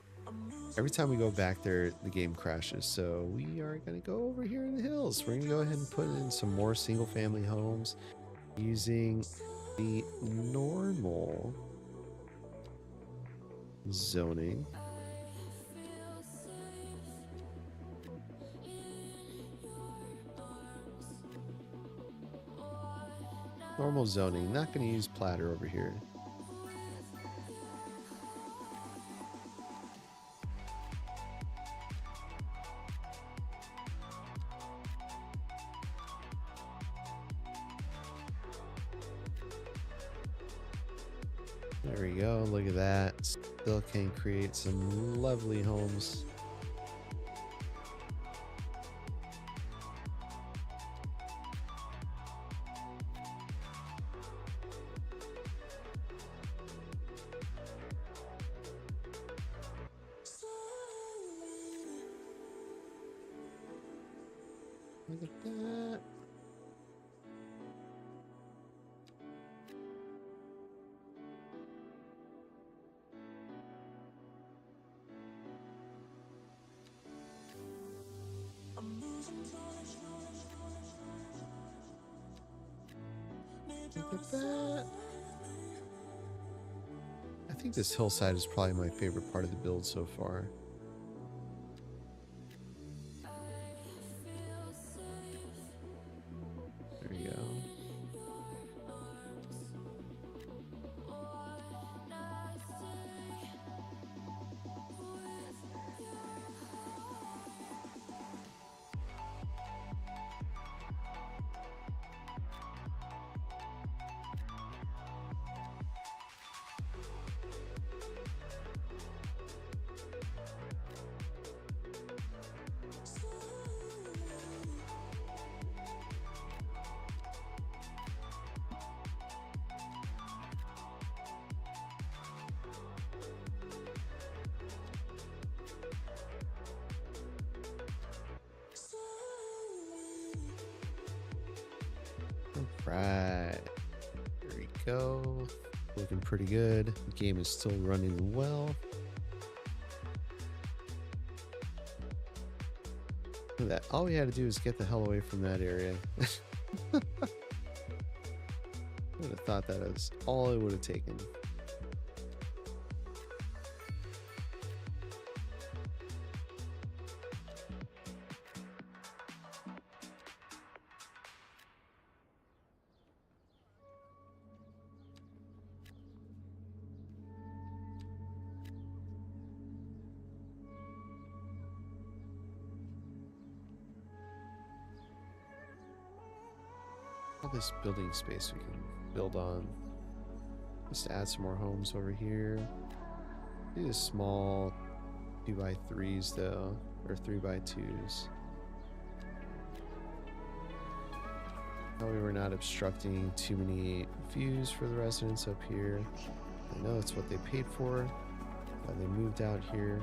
every time we go back there, the game crashes. So we are going to go over here in the hills. We're going to go ahead and put in some more single family homes using the normal zoning. Normal zoning. Not going to use platter over here. There we go. Look at that. Still can create some lovely homes. Look at that. Look at that. I think this hillside is probably my favorite part of the build so far. There you go. Right. There we go. Looking pretty good. The game is still running well. Look at that. All we had to do is get the hell away from that area. I would have thought that was all it would have taken. All this building space we can build on. Just add some more homes over here. Do the small 2x3s though, or 3x2s. That way we're not obstructing too many views for the residents up here. I know it's what they paid for, why they moved out here.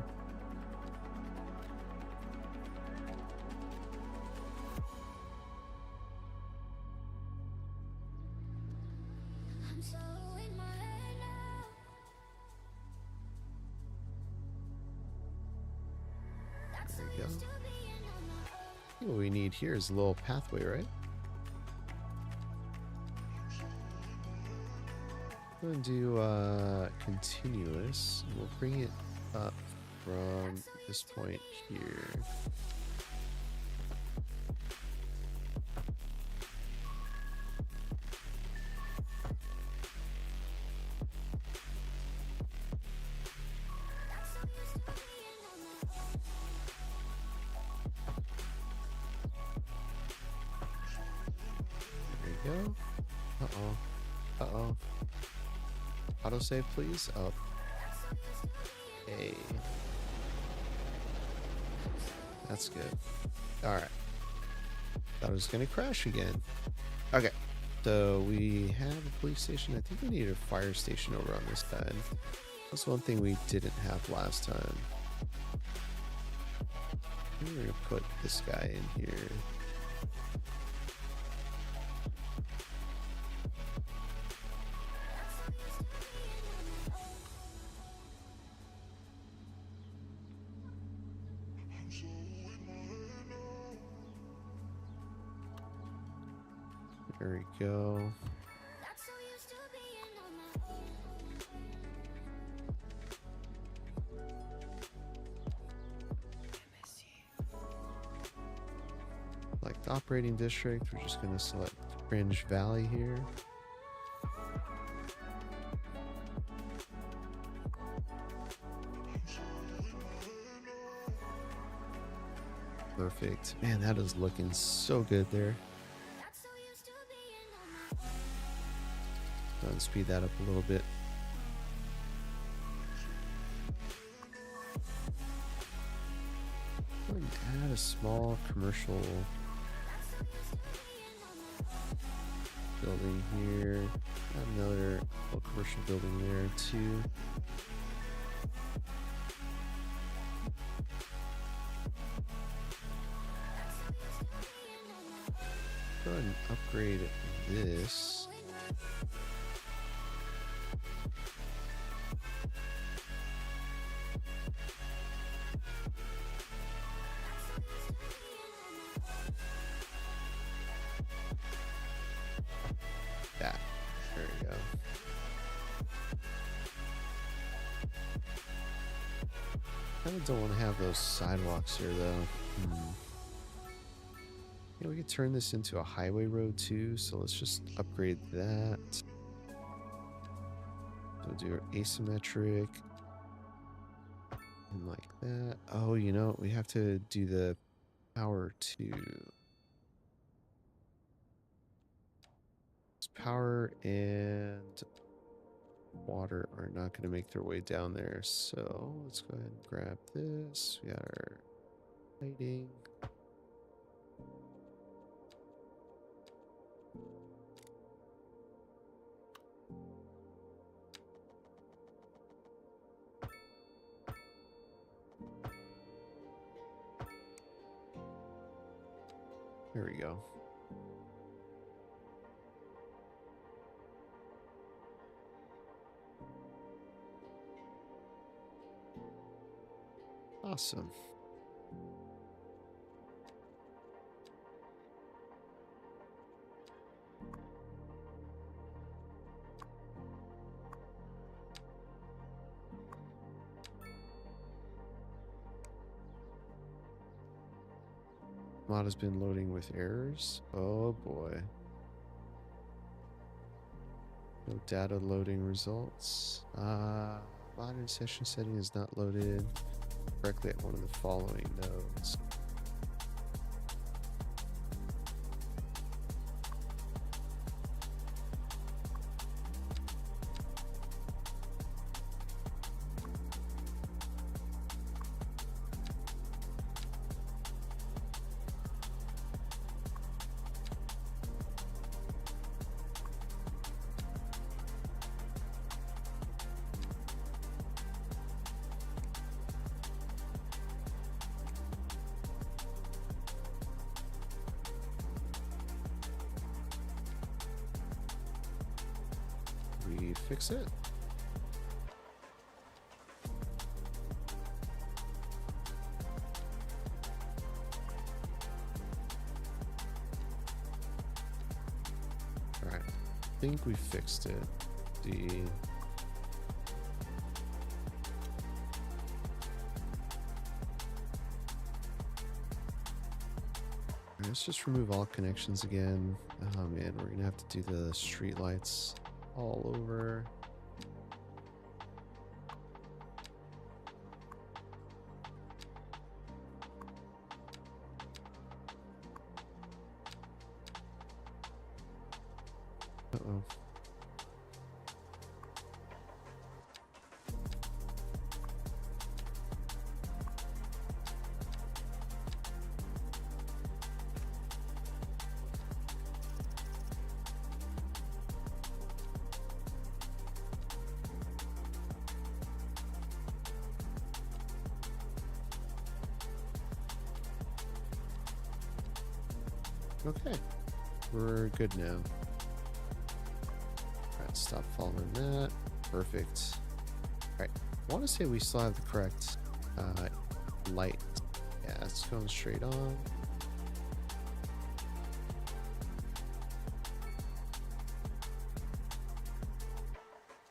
There we go. I think what we need here is a little pathway, right? I'm going to do continuous. We'll bring it up from this point here. There you go. Uh-oh. Uh-oh. Autosave, please. Oh. Hey. That's good. Alright. Thought it was going to crash again. Okay. So we have a police station. I think we need a fire station over on this side. That's one thing we didn't have last time. We're going to put this guy in here. There we go. Like the operating district, we're just going to select Fringe Valley here. Perfect. Man, that is looking so good there. Go ahead and speed that up a little bit. Go ahead and add a small commercial building here. Add another little commercial building there too. Go ahead and upgrade this. That. There we go. Kind of don't want to have those sidewalks here though. Yeah, we could turn this into a highway road too, so let's just upgrade that. We'll do our asymmetric. And like that. Oh, you know, we have to do the power too. Power and water are not going to make their way down there, so let's go ahead and grab this. We got our lighting. There we go. Awesome. Mod has been loading with errors. Oh boy. No data loading results. Modern session setting is not loaded correctly at one of the following nodes. We fix it. All right, I think we fixed it. Let's just remove all connections again. Oh man, we're gonna have to do the street lights all over. Uh-oh. Okay, we're good now. Alright, stop following that. Perfect. Alright, I want to say we still have the correct light. Yeah, it's going straight on.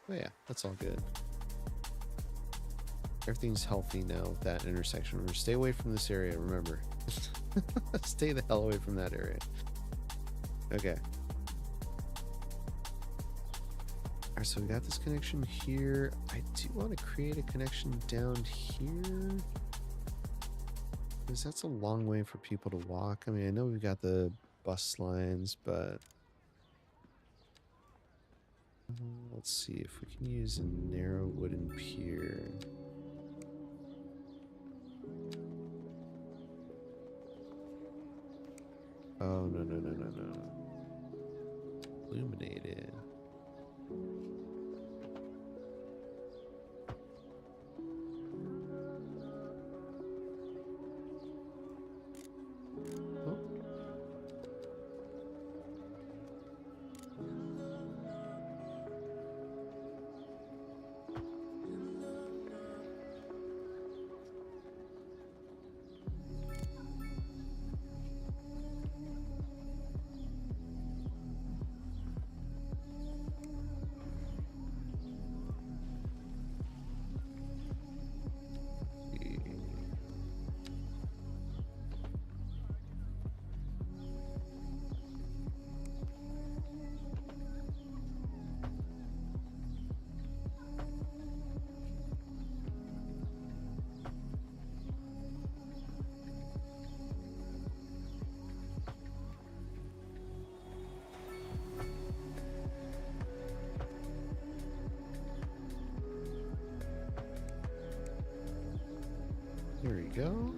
Oh yeah, that's all good. Everything's healthy now with that intersection. Remember, stay away from this area, remember. Stay the hell away from that area. Okay. Alright, so we got this connection here. I do want to create a connection down here, because that's a long way for people to walk. I mean, I know we've got the bus lines, but let's see if we can use a narrow wooden pier. Oh, no, no, no, no, no. Illuminated. Oh. There we go.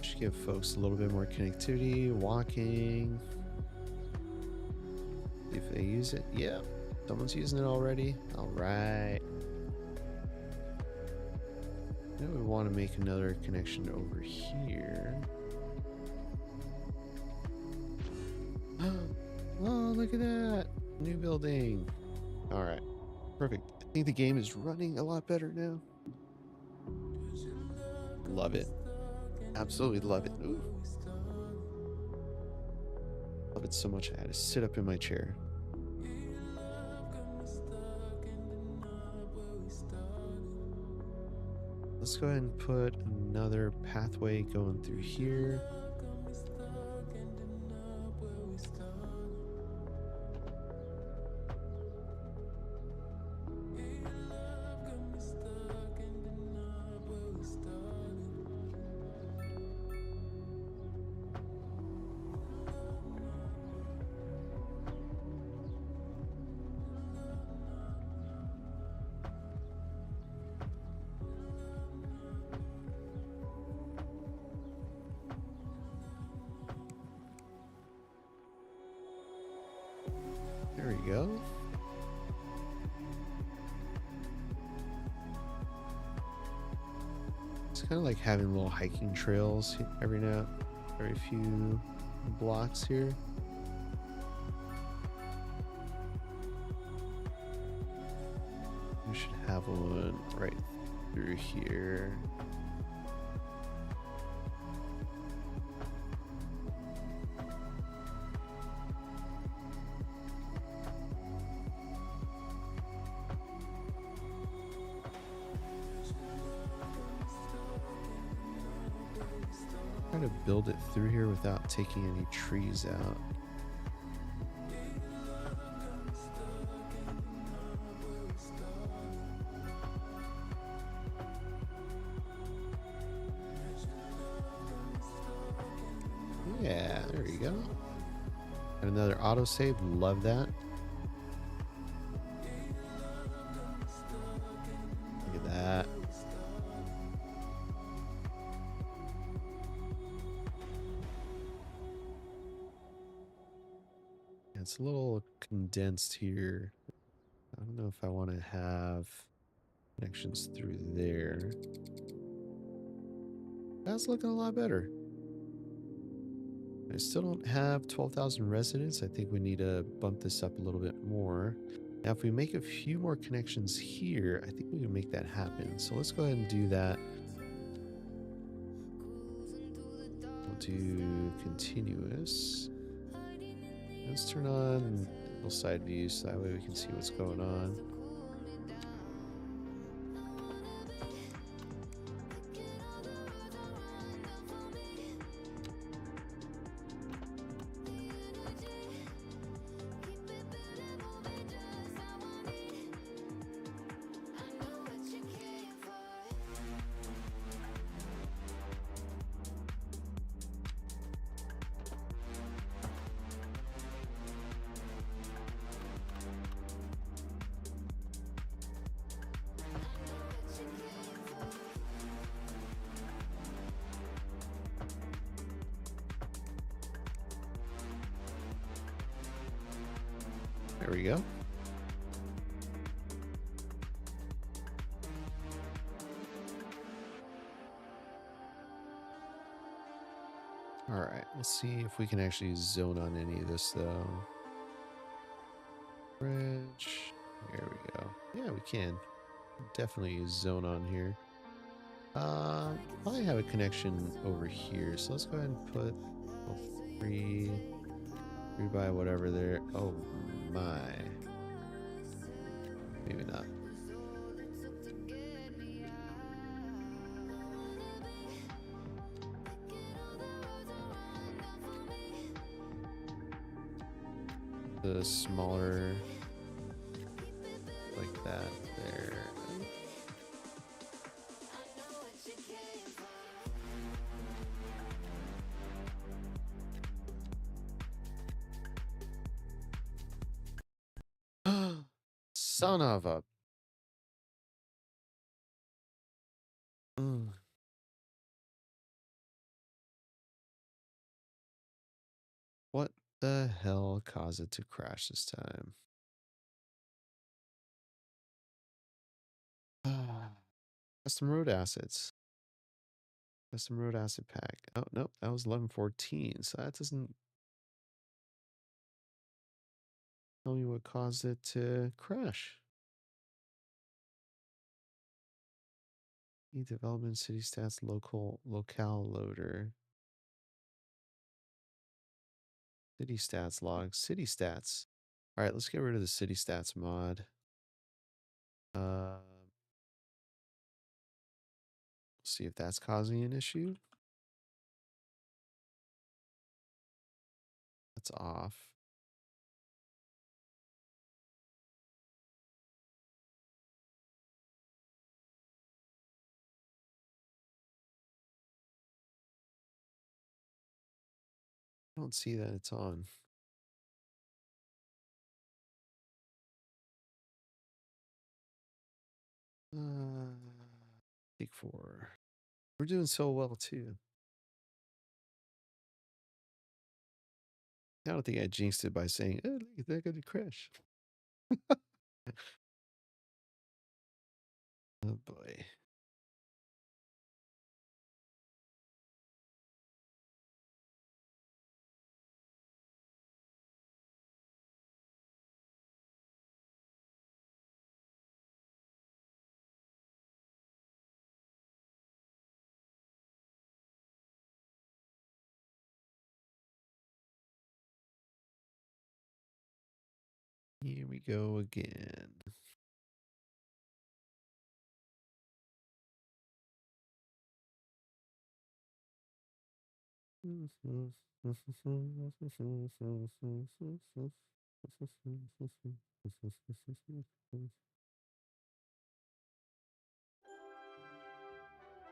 Should give folks a little bit more connectivity, walking. If they use it. Yeah, someone's using it already. All right. Now we want to make another connection over here. Oh, look at that. New building. All right. Perfect. think the game is running a lot better now. Love it. Absolutely love it. Ooh, love it so much I had to sit up in my chair. Let's go ahead and put another pathway going through here. There we go. It's kind of like having little hiking trails every few blocks here. We should have one right through here. Try to build it through here without taking any trees out. Yeah, there you go. And another autosave, love that. Look at that. It's a little condensed here. I don't know if I want to have connections through there. That's looking a lot better. I still don't have 12,000 residents. I think we need to bump this up a little bit more. Now, if we make a few more connections here, I think we can make that happen. So let's go ahead and do that. We'll do continuous. Let's turn on side view so that way we can see what's going on. There we go. All right, let's see if we can actually zone on any of this though. Bridge. There we go. Yeah, we can. Definitely zone on here. Probably have a connection over here. So let's go ahead and put three by whatever there. Oh my. Maybe not. The smaller like that there. Son of a. What the hell caused it to crash this time? Custom road assets. Custom road asset pack. Oh, nope. That was 1114. So that doesn't tell me what caused it to crash. development city stats locale loader. City stats log. City stats. All right, let's get rid of the city stats mod. See if that's causing an issue. That's off. I don't see that it's on. Take 4. We're doing so well too. I don't think I jinxed it by saying, "Oh, look at that, gonna crash." Oh boy. Here we go again.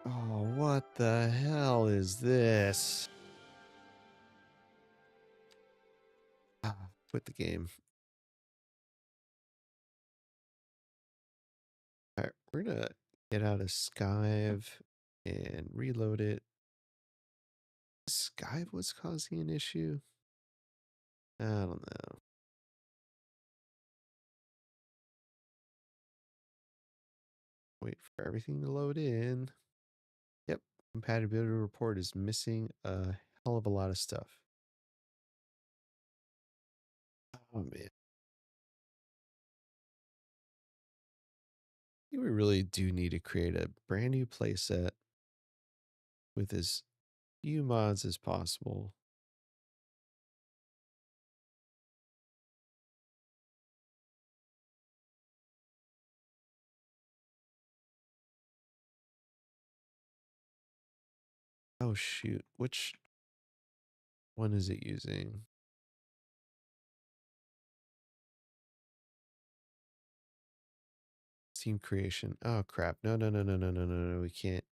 Oh, what the hell is this? Quit the game. All right, we're gonna get out of Skyve and reload it. Skyve was causing an issue? I don't know. Wait for everything to load in. Yep, compatibility report is missing a hell of a lot of stuff. Oh man. I think we really do need to create a brand new playset with as few mods as possible. Oh shoot, which one is it using? Team creation. Oh crap. No, no, no, no, no, no, no, no. We can't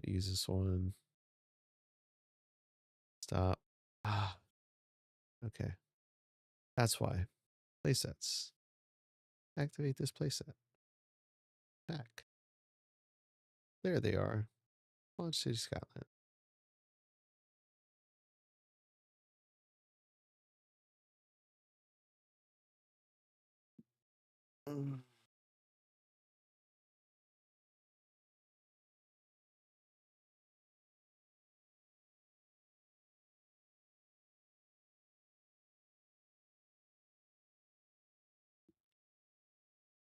use this one. Stop. Ah, okay. That's why. Playsets. Activate this playset. Back. There they are. Launch City Skyline.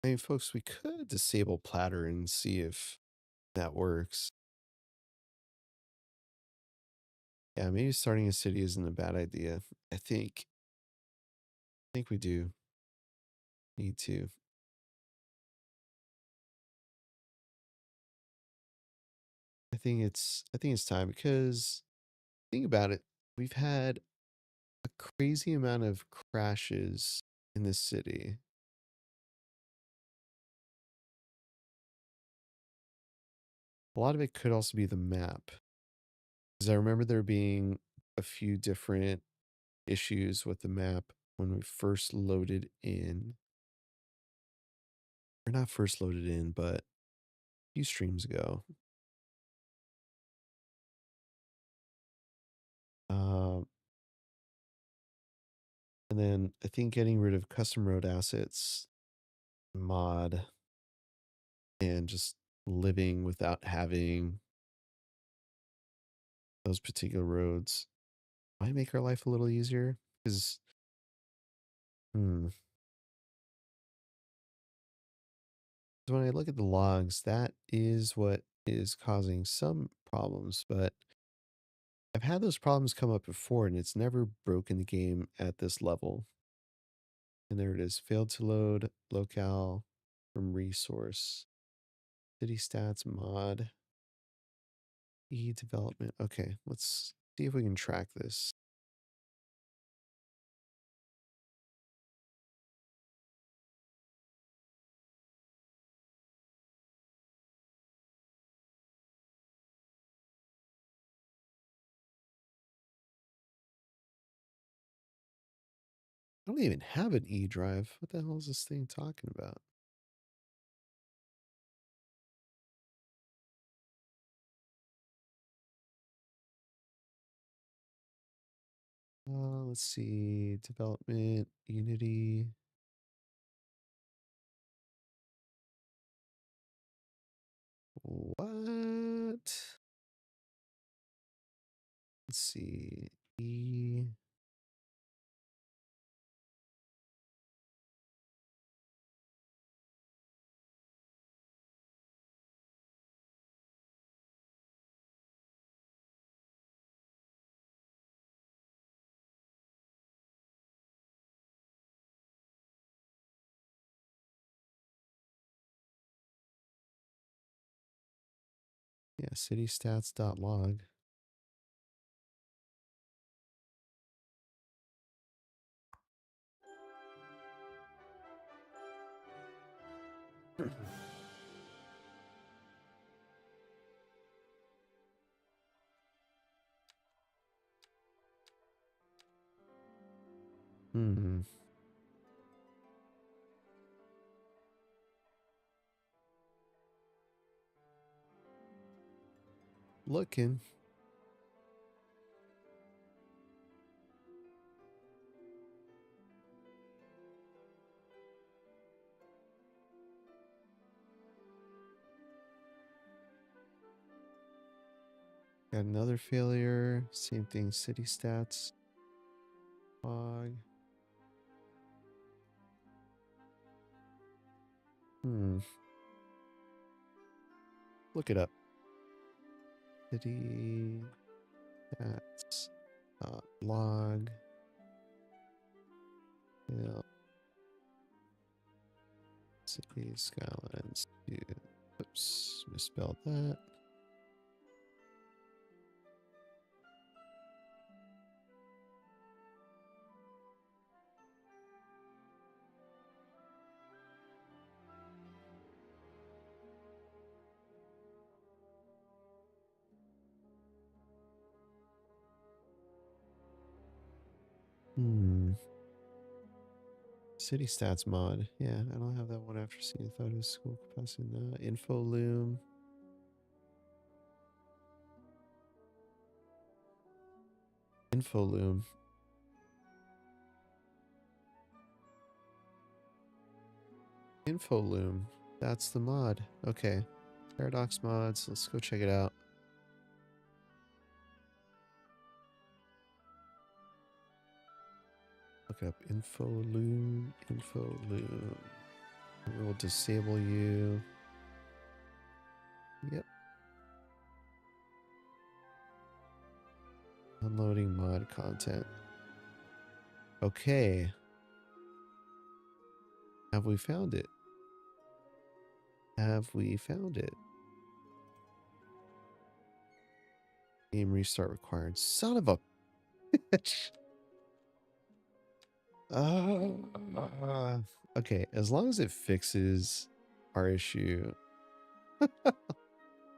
I mean, folks, we could disable platter and see if that works. Yeah, maybe starting a city isn't a bad idea. I think we do need to. I think it's time because think about it. We've had a crazy amount of crashes in this city. A lot of it could also be the map. Because I remember there being a few different issues with the map when we first loaded in. Or not first loaded in, but a few streams ago. Um, and then I think getting rid of custom road assets mod and just living without having those particular roads might make our life a little easier. Because, when I look at the logs, that is what is causing some problems, but I've had those problems come up before and it's never broken the game at this level. And there it is. Failed to load locale from resource. City stats mod. E development. Okay, let's see if we can track this. I don't even have an E drive. What the hell is this thing talking about? Let's see. Development, Unity. What? Let's see. E. Yeah, citystats.log. Hmm. Looking. Got another failure. Same thing. City stats. Log. Hmm. Look it up. City stats. Log. Yeah. City Skylines. Oops. Misspelled that. Hmm. City stats mod. Yeah, I don't have that one after seeing photos. School capacity. Info loom. Info loom. Info loom. That's the mod. Okay. Paradox mods. Let's go check it out. Look up info loom. Info loom. We'll disable you. Yep. Unloading mod content. Okay. Have we found it? Have we found it? Game restart required. Son of a bitch. Okay, as long as it fixes our issue.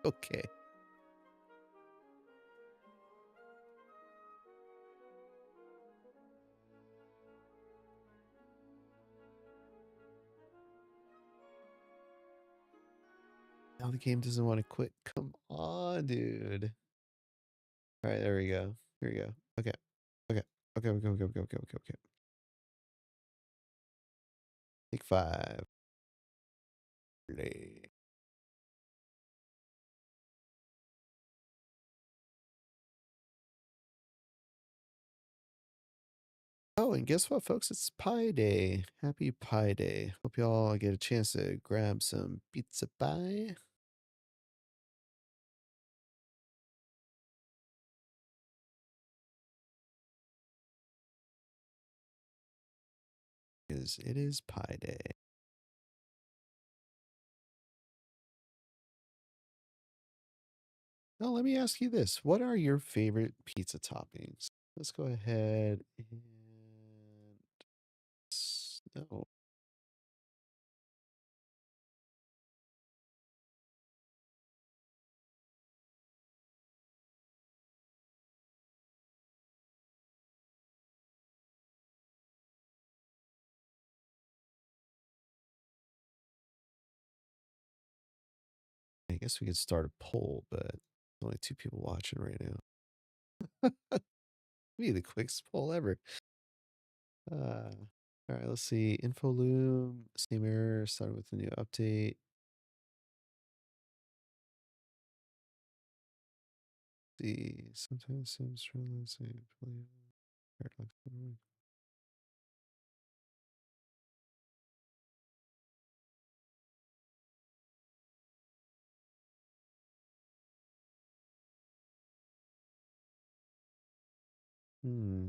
Okay. Now the game doesn't want to quit. Come on, dude. All right, there we go. Here we go. Okay. Okay. Okay. Okay. Okay. Okay. Okay. Okay. Okay. Take 5. Play. Oh, and guess what, folks? It's Pie Day. Happy Pie Day. Hope y'all get a chance to grab some pizza pie. is. It is pie day. Now, let me ask you this. What are your favorite pizza toppings? Let's go ahead and... No. I guess we could start a poll, but there's only 2 people watching right now. Be the quickest poll ever. All right, let's see. Infoloom, same error, started with a new update. See, sometimes Sims run the same. Hmm.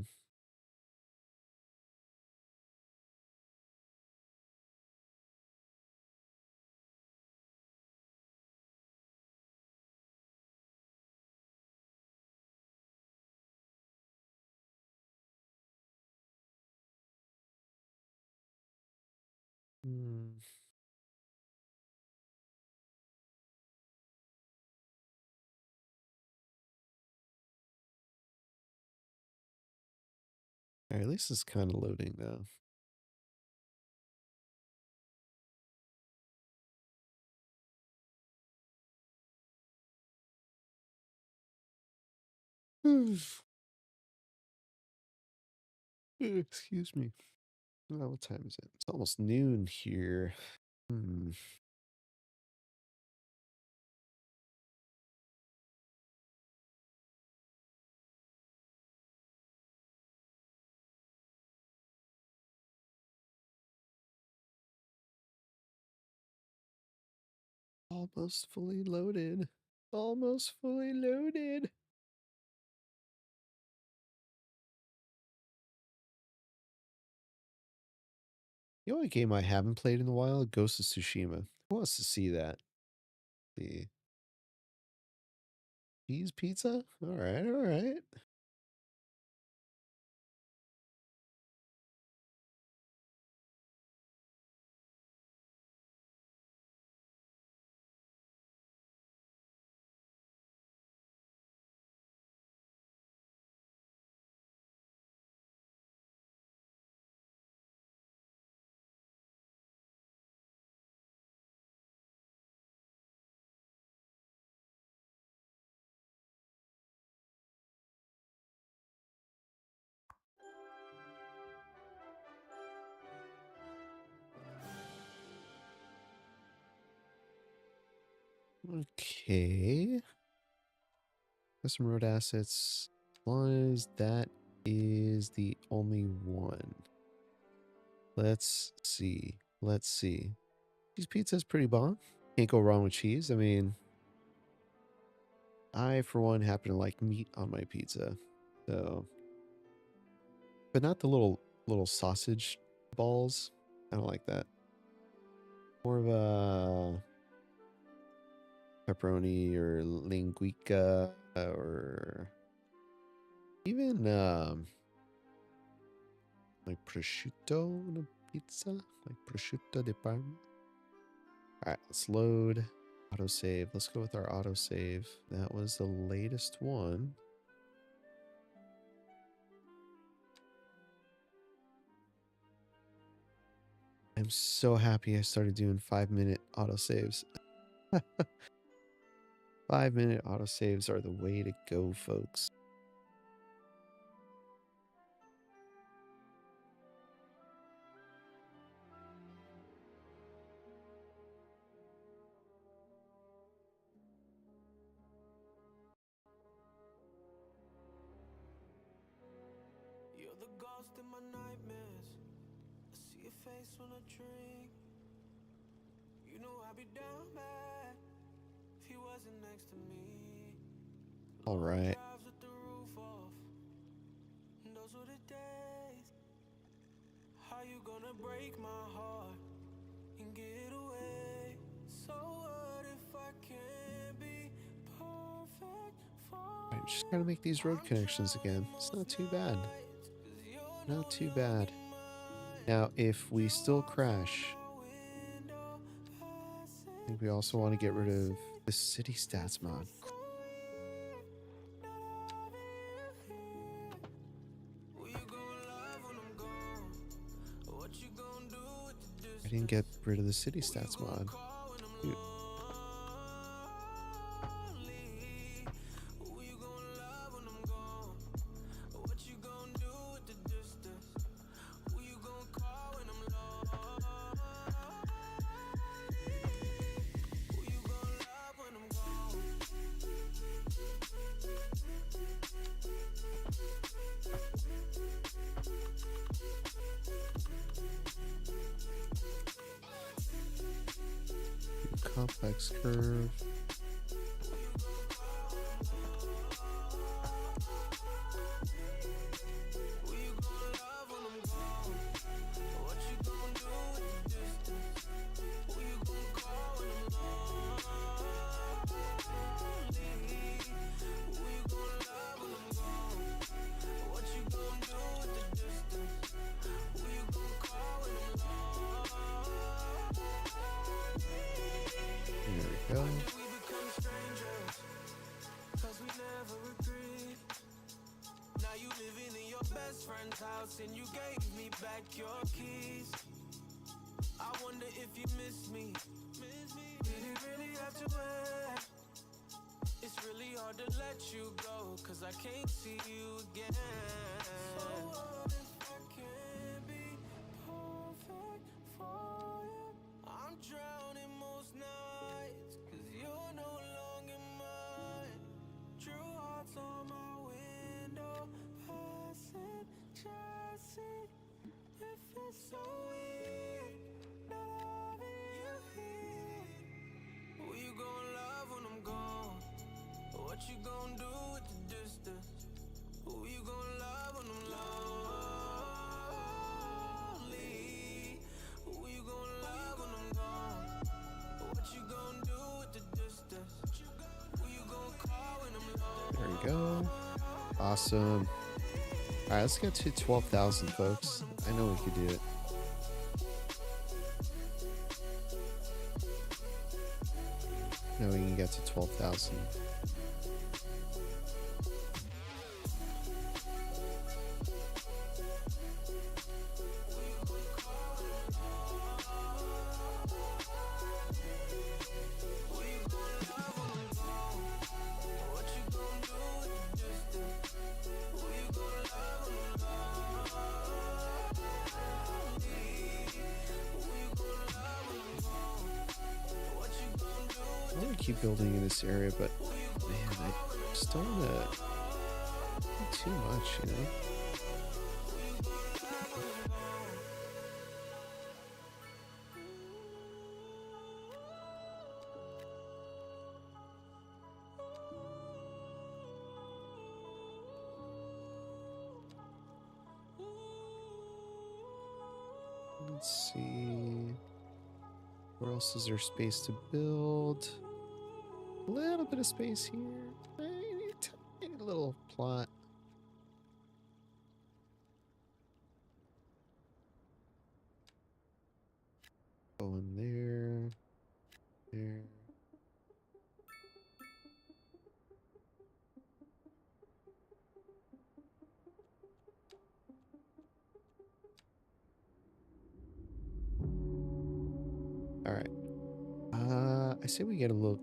Hmm. All right, at least it's kind of loading now. Excuse me. Oh, what time is it? It's almost noon here. Hmm. Almost fully loaded. Almost fully loaded. The only game I haven't played in a while, Ghost of Tsushima. Who wants to see that? The cheese pizza? All right, all right. Okay. Custom road assets. As long as that is the only one. Let's see. Let's see. Cheese pizza is pretty bomb. Can't go wrong with cheese. I mean, I, for one, happen to like meat on my pizza. So, but not the little sausage balls. I don't like that. More of a pepperoni or linguica or even like prosciutto on a pizza, like prosciutto di Parma. All right, let's load autosave. Let's go with our autosave. That was the latest one. I'm so happy I started doing 5-minute autosaves. 5-minute autosaves are the way to go, folks. You're the ghost in my nightmares. I see your face when I dream. You know I'd be down bad if he wasn't next to me. All right. Drives with the roof off. Those were the days. How you gonna break my heart and get away. So what if I can't be perfect for Alright, just gotta make these road connections again. It's not too bad. Not too bad. Now, if we still crash, I think we also want to get rid of the city stats mod. I didn't get rid of the city stats mod. Dude. Complex curve. There we go. Now you living in your best friend's house and you gave me back your keys. I wonder if you miss me. Did it really have to end? It's really hard to let you go, cause I can't see you again. So what if I can't be perfect for you? I'm drowning most nights, cause you're no longer mine. True hearts on my window, passing, chasing. It feels so weird, not having you here. Who you gon' love when I'm gone? What you gon' do with the distance? Who you gon' love when I'm lonely? Who you gon' love when I'm gone? What you gon' do with the distance? Who you gon' call when I'm lonely? There we go. Awesome. Alright, let's get to 12,000, folks. I know we could do it. Now we can get to 12,000. I want to keep building in this area, but man, I just don't want to do too much, you know? Let's see. Where else is there space to build? A little bit of space here. Tiny little plot. Go in there. There. All right. I say we get a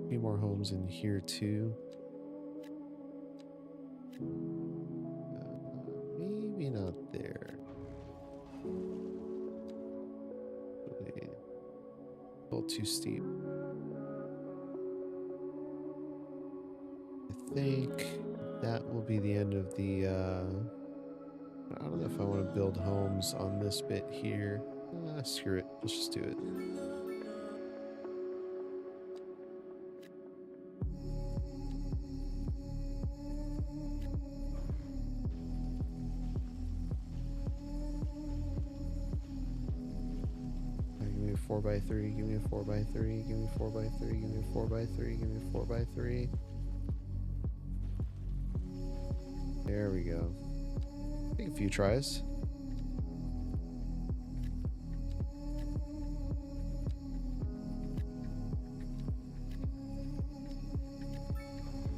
few more homes in here too. Maybe not there. Really, a little too steep. I think that will be the end of the. I don't know if I want to build homes on this bit here. Screw it. Let's just do it. 4x3, give me a 4x3, give me a 4x3, give me a 4x3, give me a 4x3. There we go. Take a few tries.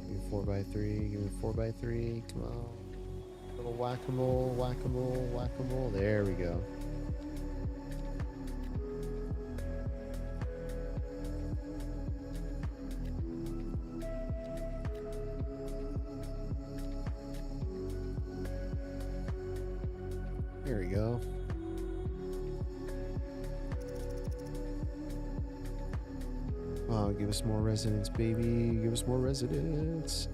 Give me a 4x3, give me a 4x3, come on. Little whack-a-mole, whack-a-mole, whack-a-mole. There we go. There we go. Oh, give us more residents, baby. Give us more residents.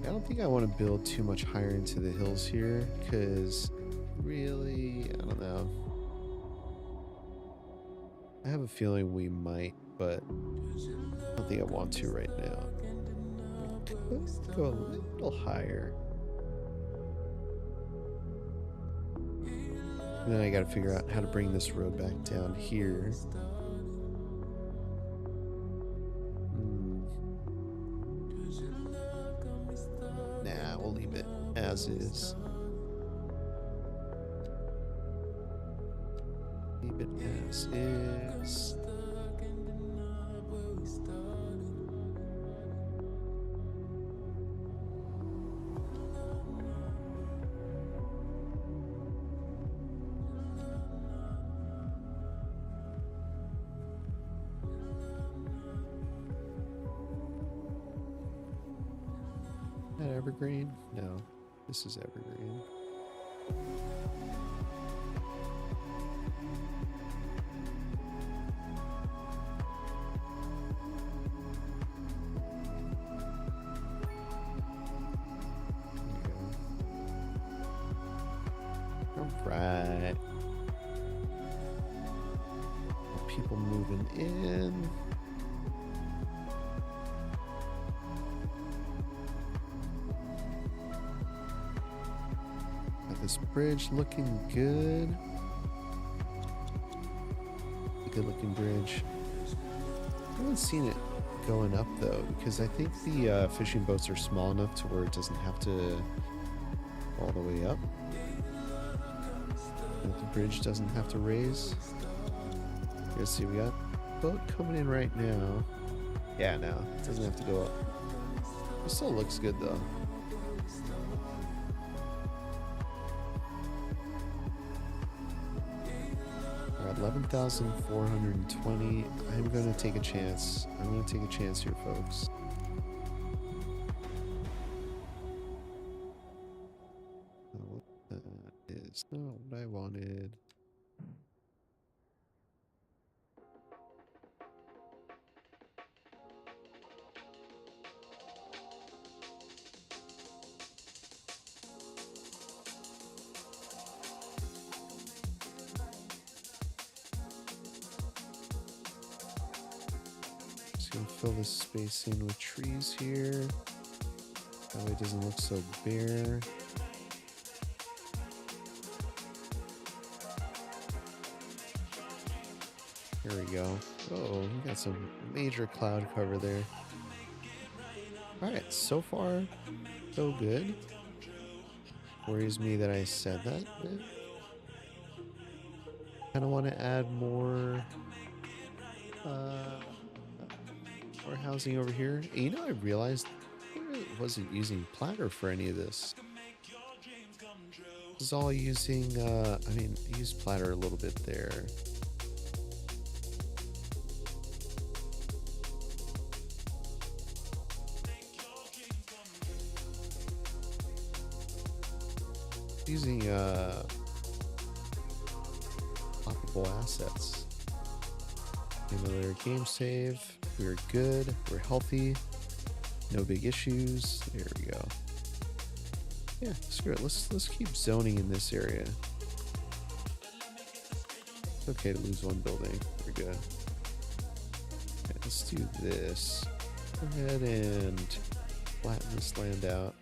I don't think I want to build too much higher into the hills here, because really, I don't know. I have a feeling we might, but I don't think I want to right now. Let's go a little higher. And then I gotta figure out how to bring this road back down here. Nah, we'll leave it as is. Leave it as is. Evergreen? No, this is evergreen. All right. People moving in. This bridge looking good. Good looking bridge. I haven't seen it going up though, because I think the fishing boats are small enough to where it doesn't have to all the way up. But the bridge doesn't have to raise. Let's see, we got a boat coming in right now. Yeah, no, it doesn't have to go up. It still looks good though. All right, 11,420. I'm going to take a chance. I'm going to take a chance here, folks. Oh, that is not what I wanted. Gonna fill this space in with trees here. That way it doesn't look so bare. There we go. Oh, we got some major cloud cover there. Alright, so far, so good. Worries me that I said that. Kinda want to add more housing over here. And you know, I realized I really wasn't using platter for any of this. This is all using, I mean, I used platter a little bit there. Using, operable assets. Another game save. We're good. We're healthy. No big issues. There we go. Yeah, screw it. Let's keep zoning in this area. It's okay to lose one building. We're good. Okay, let's do this. Go ahead and flatten this land out.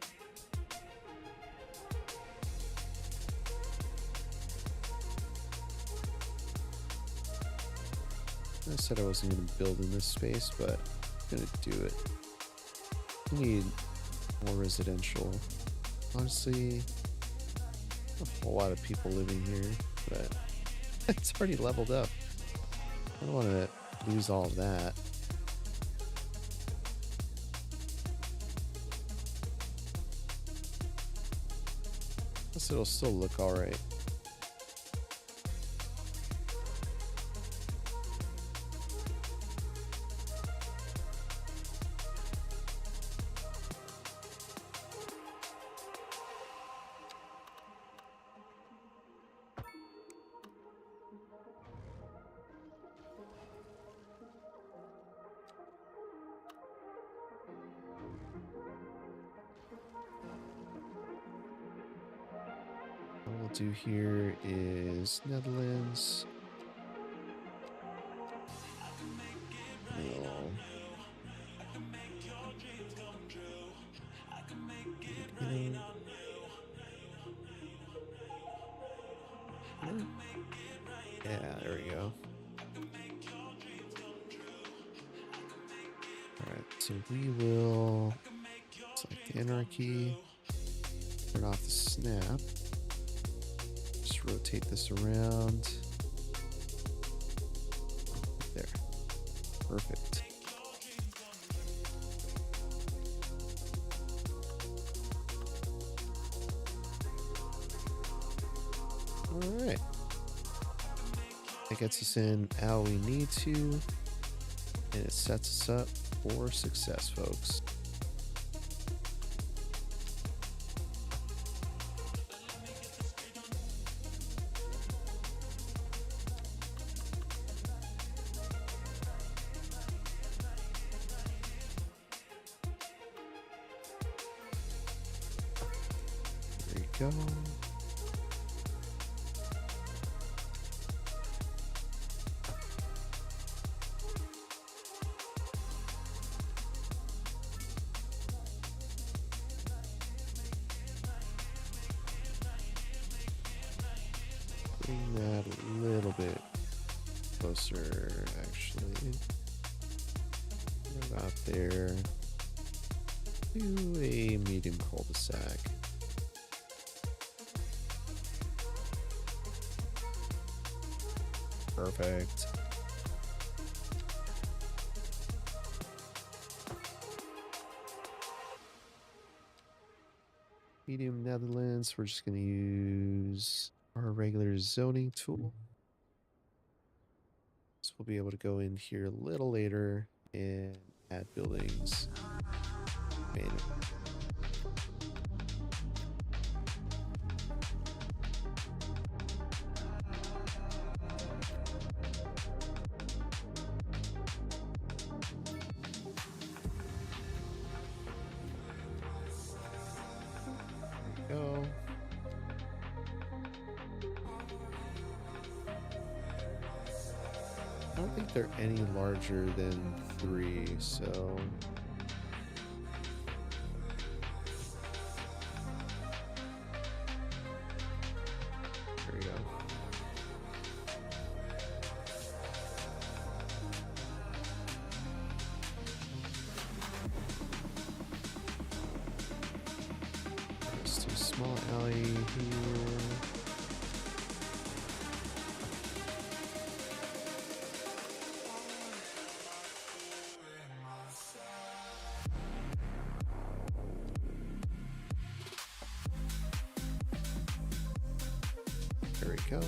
I said I wasn't going to build in this space, but I'm going to do it. I need more residential. Honestly, a whole lot of people living here, but it's already leveled up. I don't want to lose all of that. Guess it'll still look alright. What we'll do here is Netherlands. No. Yeah, there we go. Alright, so we will select Anarchy, turn off the snap, just rotate this around. There. Perfect. Alright. That gets us in how we need to, and it sets us up for success, folks. There you go. Bring that a little bit closer, actually. About there. Do a medium cul-de-sac. Perfect. Medium Netherlands, we're just going to use our regular zoning tool. So we'll be able to go in here a little later and add buildings. Manually. There we go. I don't think they're any larger than 3, so there we go. Let's do a small alley here. There we go.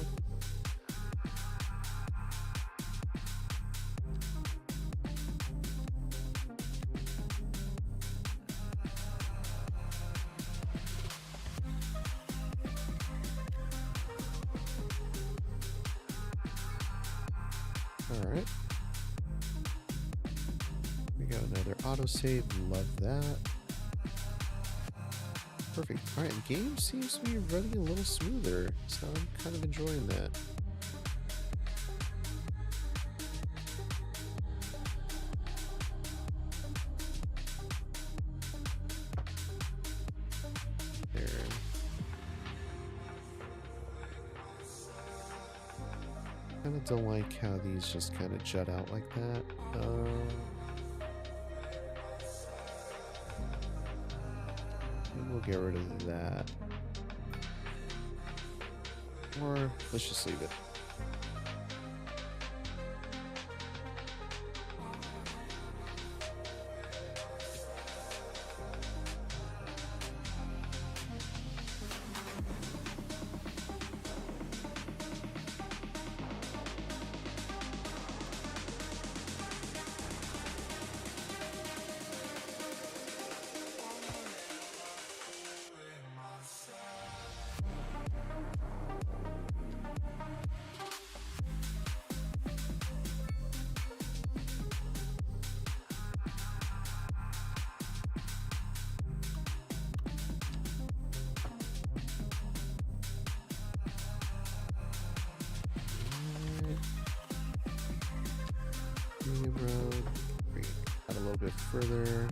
All right. We got another autosave. Love that. Perfect. All right, the game seems to be running a little smoother, so I'm kind of enjoying that. There. Kind of don't like how these just kind of jut out like that. Maybe we'll get rid of that. Or let's just leave it. Road, bring it out a little bit further.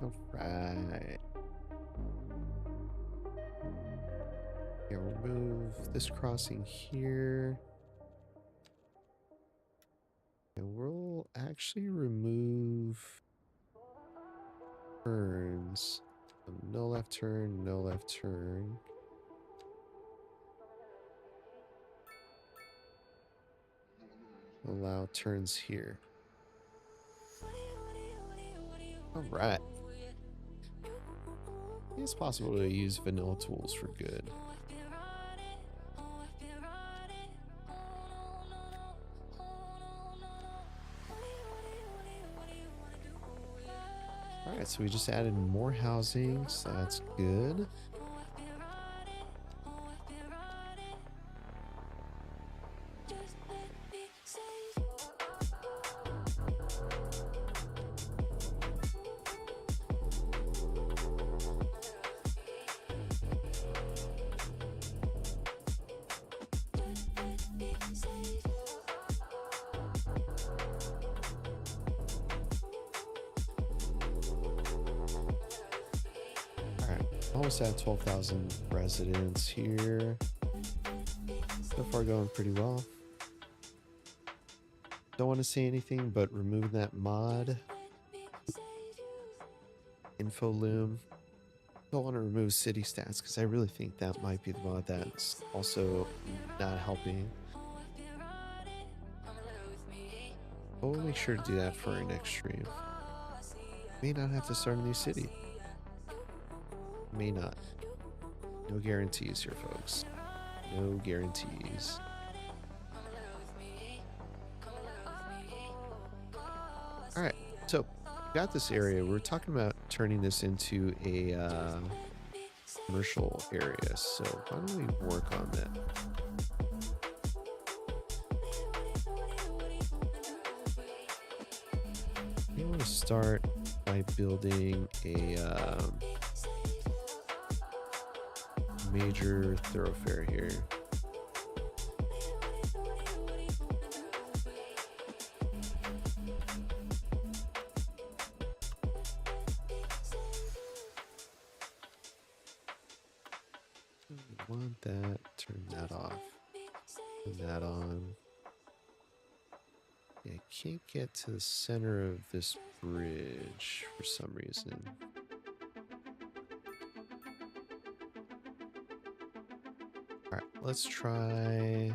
All right. Yeah, we'll move this crossing here. And we'll actually remove turns. So no left turn, no left turn. Allow turns here. All right. It's possible to use vanilla tools for good. Alright, so we just added more housing, so that's good. Almost at 12,000 residents here. So far going pretty well. Don't want to say anything, but removing that mod. Info loom. Don't want to remove city stats because I really think that might be the mod that's also not helping. But we'll make sure to do that for our next stream. May not have to start a new city. May not. No guarantees here, folks. No guarantees. Alright, so got this area. We're talking about turning this into a commercial area. So why don't we work on that? We want to start by building a major thoroughfare here. Want that, turn that off, turn that on. Yeah, I can't get to the center of this bridge for some reason. Alright, let's try.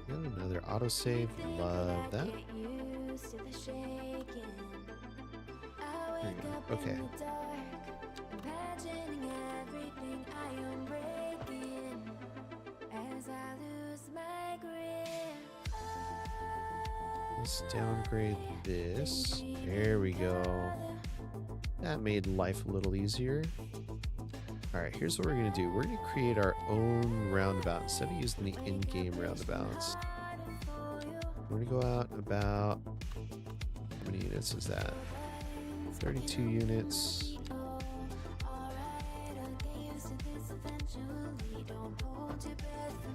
Another autosave. Love that. There you go. Okay. Let's downgrade this. There we go. That made life a little easier. All right, here's what we're going to do. We're going to create our own roundabout instead of using the in-game roundabouts. We're going to go out about, how many units is that? 32 units.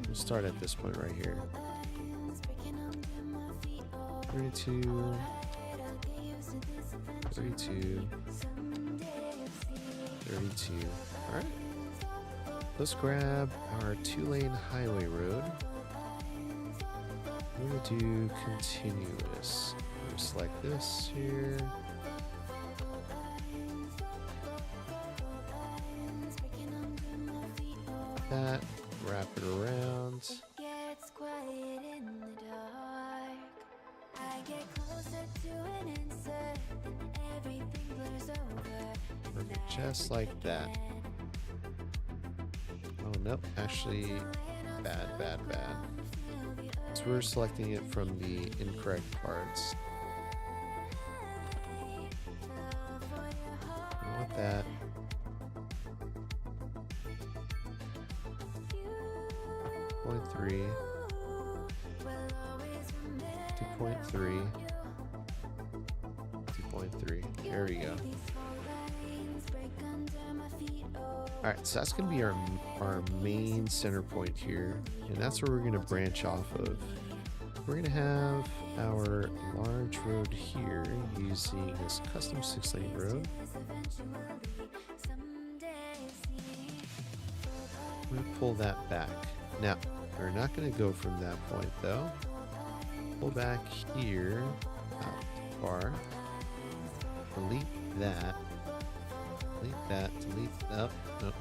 We'll start at this point right here. 32, 32, 32. All right. Let's grab our 2-lane highway road. We're going to do continuous. We're going to select this here. That, wrap it around. Perfect, just like that. Oh, nope, actually, bad. So we're selecting it from the incorrect parts. I want that. 0.3, 2.3, 2.3. There we go. Alright, so that's going to be our main center point here, and that's where we're going to branch off of. We're going to have our large road here using this custom 6-lane road. I'm going to pull that back. Now, we're not going to go from that point though. Pull back here, not too far. Delete that. Delete that. Delete up. Nope.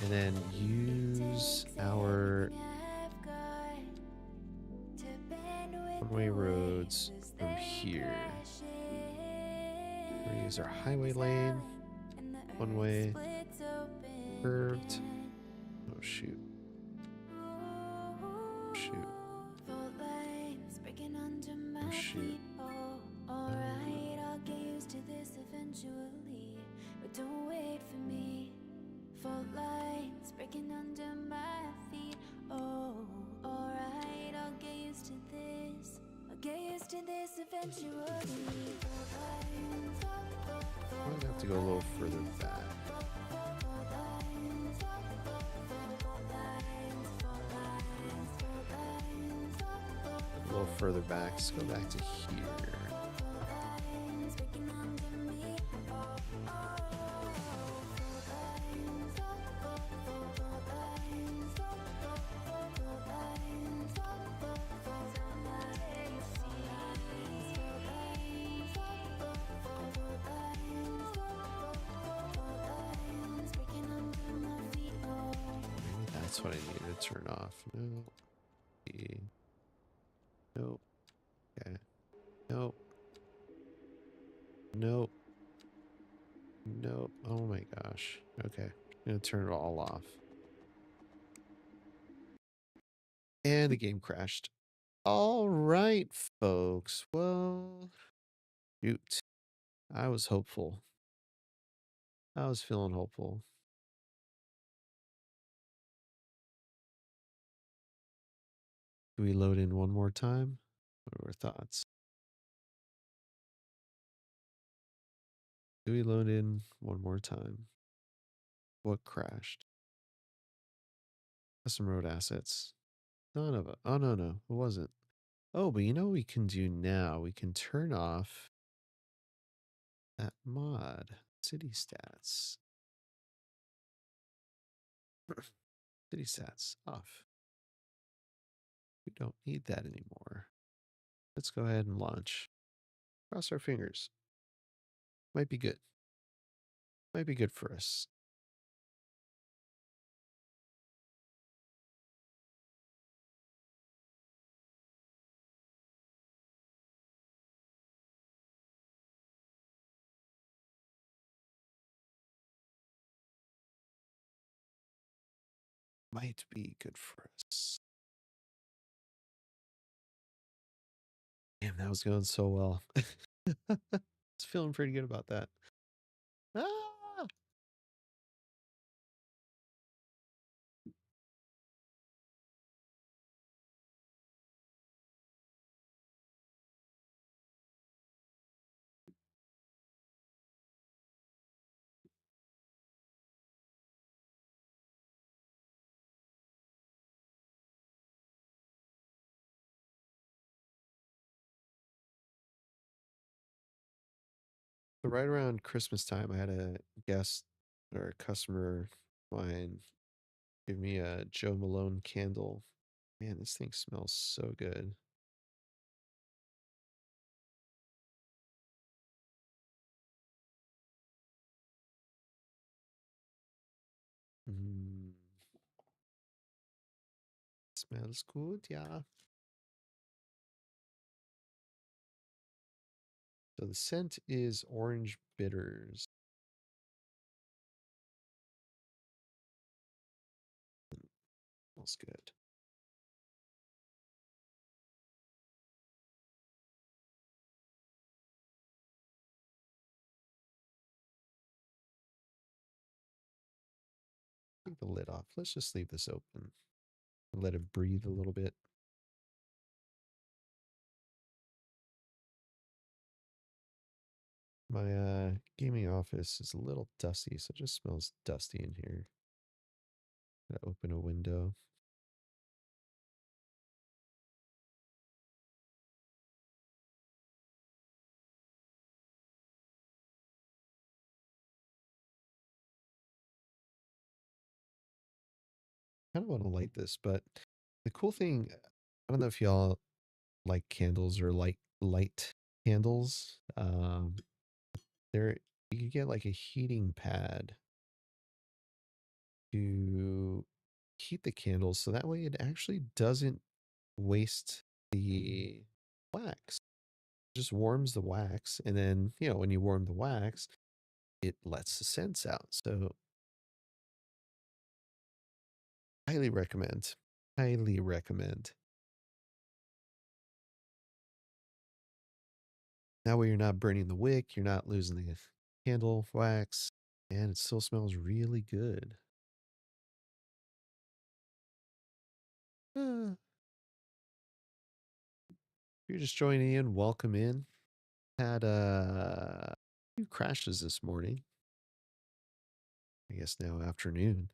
And then use our one-way roads from here. We're gonna use our highway lane. One-way. Curved. Oh shoot. Shoot. Oh shoot. Alright, I'll get used to this eventually. But don't wait for me. Fault lines breaking under my feet. Oh, alright, I'll get used to this. I'll get used to this eventually. I'm gonna have to go a little further back. A little further back. Let's go back to here. That's what I need to turn off. No. Nope. Okay. Nope. Nope. Nope. Oh my gosh. Okay. I'm gonna turn it all off. And the game crashed. All right, folks. Well, shoot. I was hopeful. I was feeling hopeful. Do we load in one more time? What are our thoughts? Do we load in one more time? What crashed? Custom road assets. None of it. Oh, no, it wasn't. Oh, but you know what we can do now? We can turn off that mod. City stats. City stats off. We don't need that anymore. Let's go ahead and launch. Cross our fingers. Might be good. Might be good for us. Might be good for us. Damn, that was going so well. was feeling pretty good about that. Ah! So right around Christmas time, I had a guest or a customer of mine give me a Joe Malone candle. Man, this thing smells so good. Mm, smells good, yeah. So the scent is orange bitters. Smells good. Take the lid off. Let's just leave this open. Let it breathe a little bit. My gaming office is a little dusty, so it just smells dusty in here. Gotta open a window. Kind of want to light this, but the cool thing, I don't know if y'all like candles or light candles. There you can get like a heating pad to heat the candles, so that way it actually doesn't waste the wax. It just warms the wax, and then when you warm the wax, it lets the scents out. So highly recommend. Highly recommend. That way you're not burning the wick, you're not losing the candle wax, and it still smells really good. If you're just joining in, welcome in. Had a few crashes this morning. I guess now afternoon.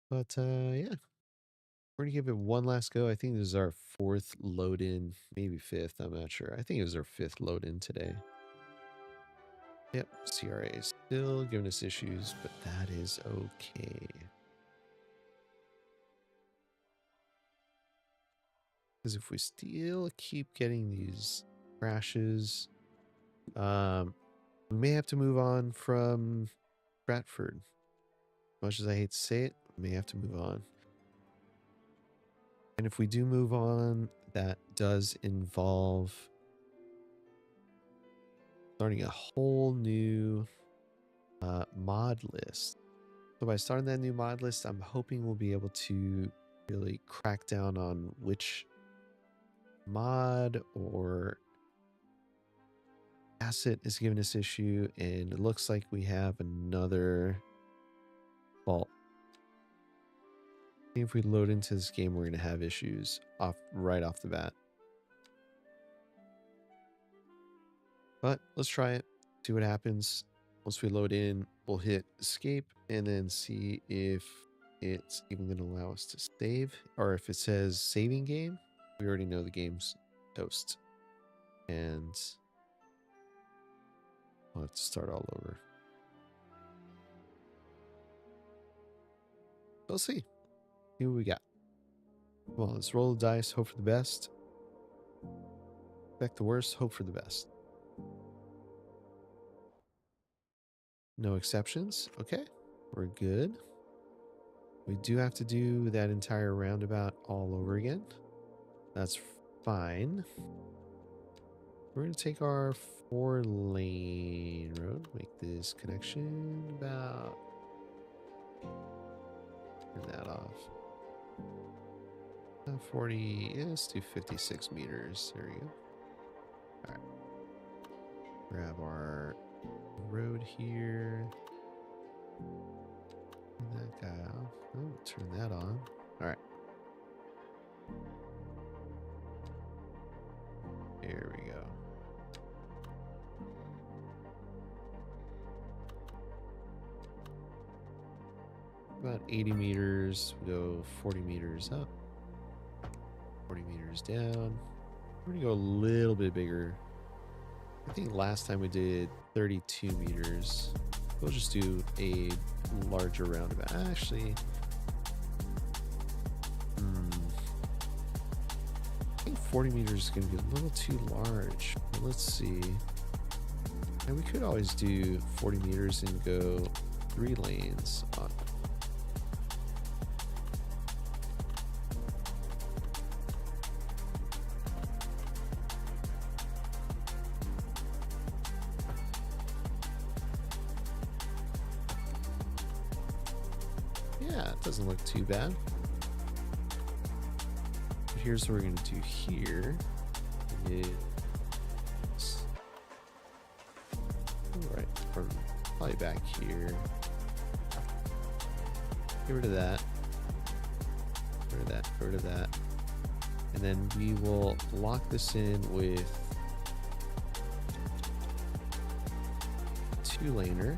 But yeah, we're gonna give it one last go. I think this is our fourth load in, maybe fifth. I'm not sure. I think it was our fifth load in today. Yep, CRA is still giving us issues, but that is okay. Because if we still keep getting these crashes, we may have to move on from Stratford. Much as I hate to say it, we may have to move on. And if we do move on, that does involve starting a whole new mod list. So by starting that new mod list, I'm hoping we'll be able to really crack down on which mod or asset is giving us issue, and it looks like we have another fault. I think if we load into this game, we're going to have issues right off the bat. But let's try it, see what happens. Once we load in, we'll hit escape and then see if it's even going to allow us to save, or if it says saving game, we already know the game's toast. And I'll have to start all over. We'll see. See what we got. Well, let's roll the dice, hope for the best. Expect the worst, hope for the best. No exceptions. Okay, we're good. We do have to do that entire roundabout all over again. That's fine. We're going to take our 4-lane road, make this connection about... Turn that off. 40, yeah, let's do 56 meters. There we go. All right. Grab our road here. Turn that guy off. Oh, turn that on. All right. There we go. About 80 meters. We go 40 meters up. 40 meters down. We're going to go a little bit bigger. I think last time we did 32 meters. We'll just do a larger roundabout. Actually, I think 40 meters is going to be a little too large. Let's see. And we could always do 40 meters and go 3 lanes on. Yeah, it doesn't look too bad. But here's what we're going to do here. Is right, or probably back here. Get rid of that. Get rid of that. Get rid of that. And then we will lock this in with 2-laner.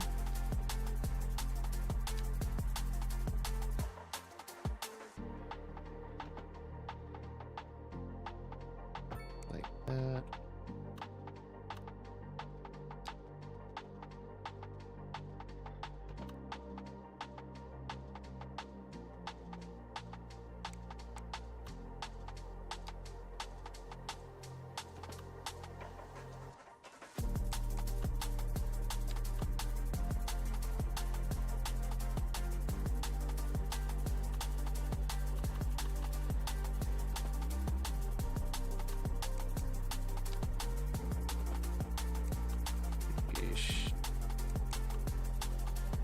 Like that.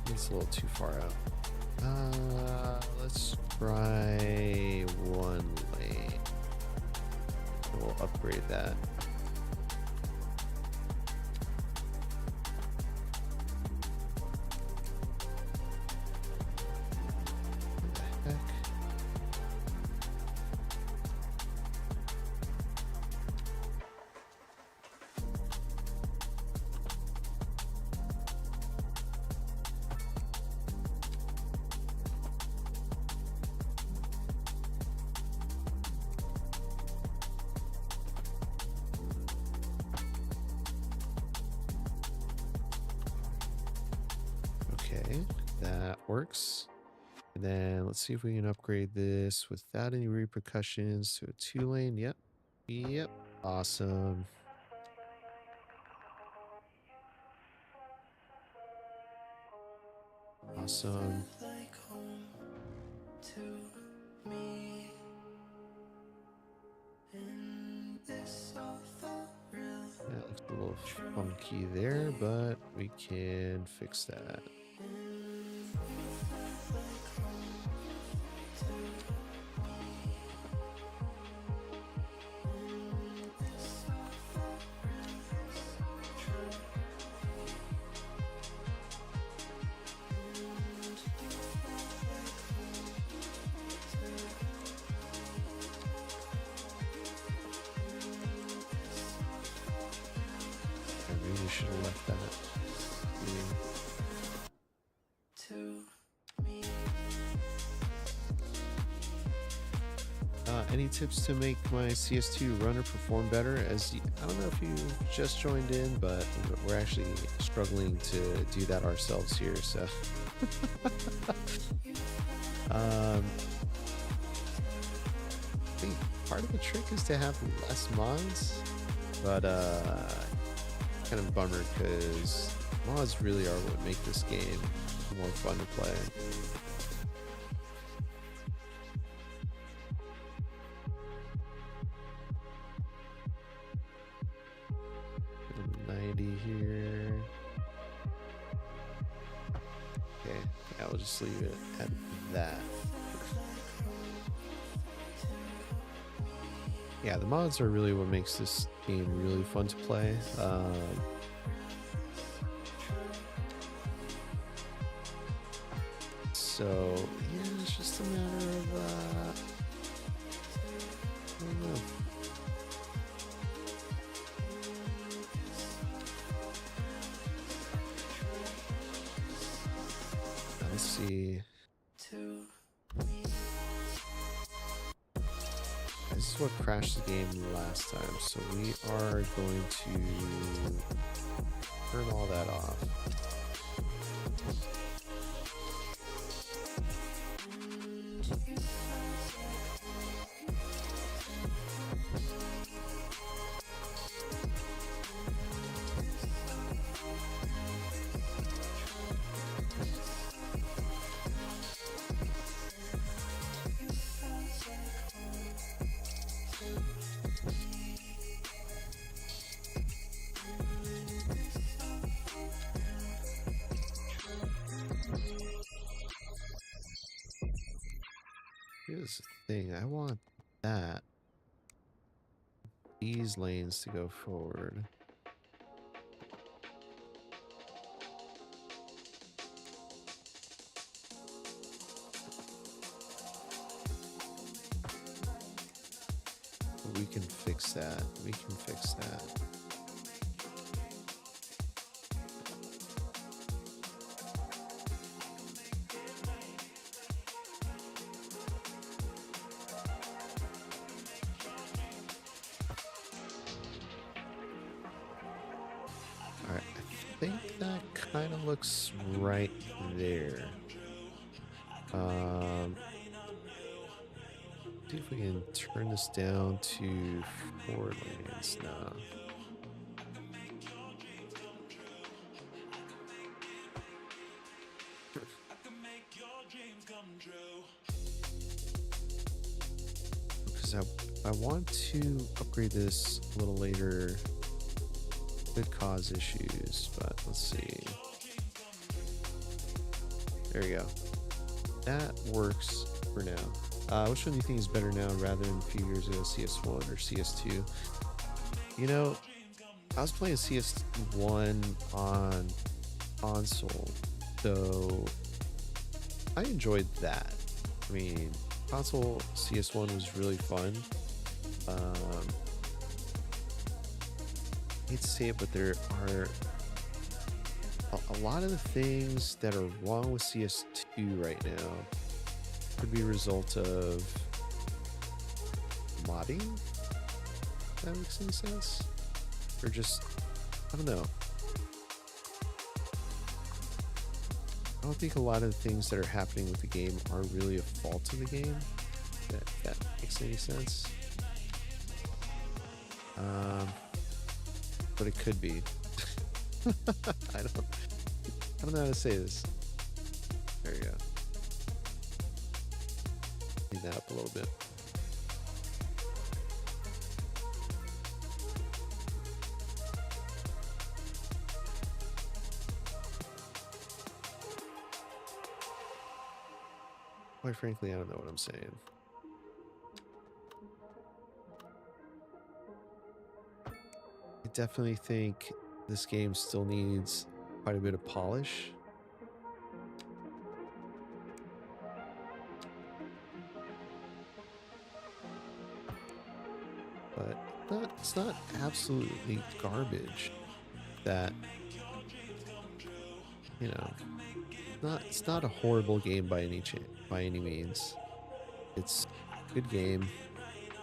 It's a little too far out. Let's try 1 lane. We'll upgrade that. What the heck? Okay, that works. And then let's see if we can upgrade this without any repercussions to a 2-lane. Yep. Yep. Awesome. Awesome. That looks a little funky there, but we can fix that. I should have left that. Any tips to make my CS2 runner perform better? I don't know if you just joined in, but we're actually struggling to do that ourselves here. So, I think part of the trick is to have less mods, but kind of a bummer because mods really are what make this game more fun to play. Here. Okay, yeah, we'll just leave it at that. Yeah, the mods are really what makes this game really fun to play. So yeah, it's just a matter of I don't know. Let's see. This is what crashed the game last time, so we are going to turn all that off. Here's the thing, I want these lanes to go forward. We can fix that. We can fix that. Alright, I think that kind of looks right there. See if we can turn this down to 4 lanes now. Because I want to upgrade this a little later. Could cause issues, but let's see. There you go. That works for now. Which one do you think is better now rather than a few years ago, CS1 or CS2? You know, I was playing CS1 on console, so I enjoyed that. I mean, console CS1 was really fun. I hate to say it, but there are a lot of the things that are wrong with CS2 right now could be a result of modding, if that makes any sense, or just, I don't know. I don't think a lot of the things that are happening with the game are really a fault of the game, if that makes any sense. But it could be. I don't know how to say this. There you go. Clean that up a little bit. Quite frankly, I don't know what I'm saying. I definitely think this game still needs quite a bit of polish. But it's not absolutely garbage. That, you know, it's not a horrible game by any means. It's a good game.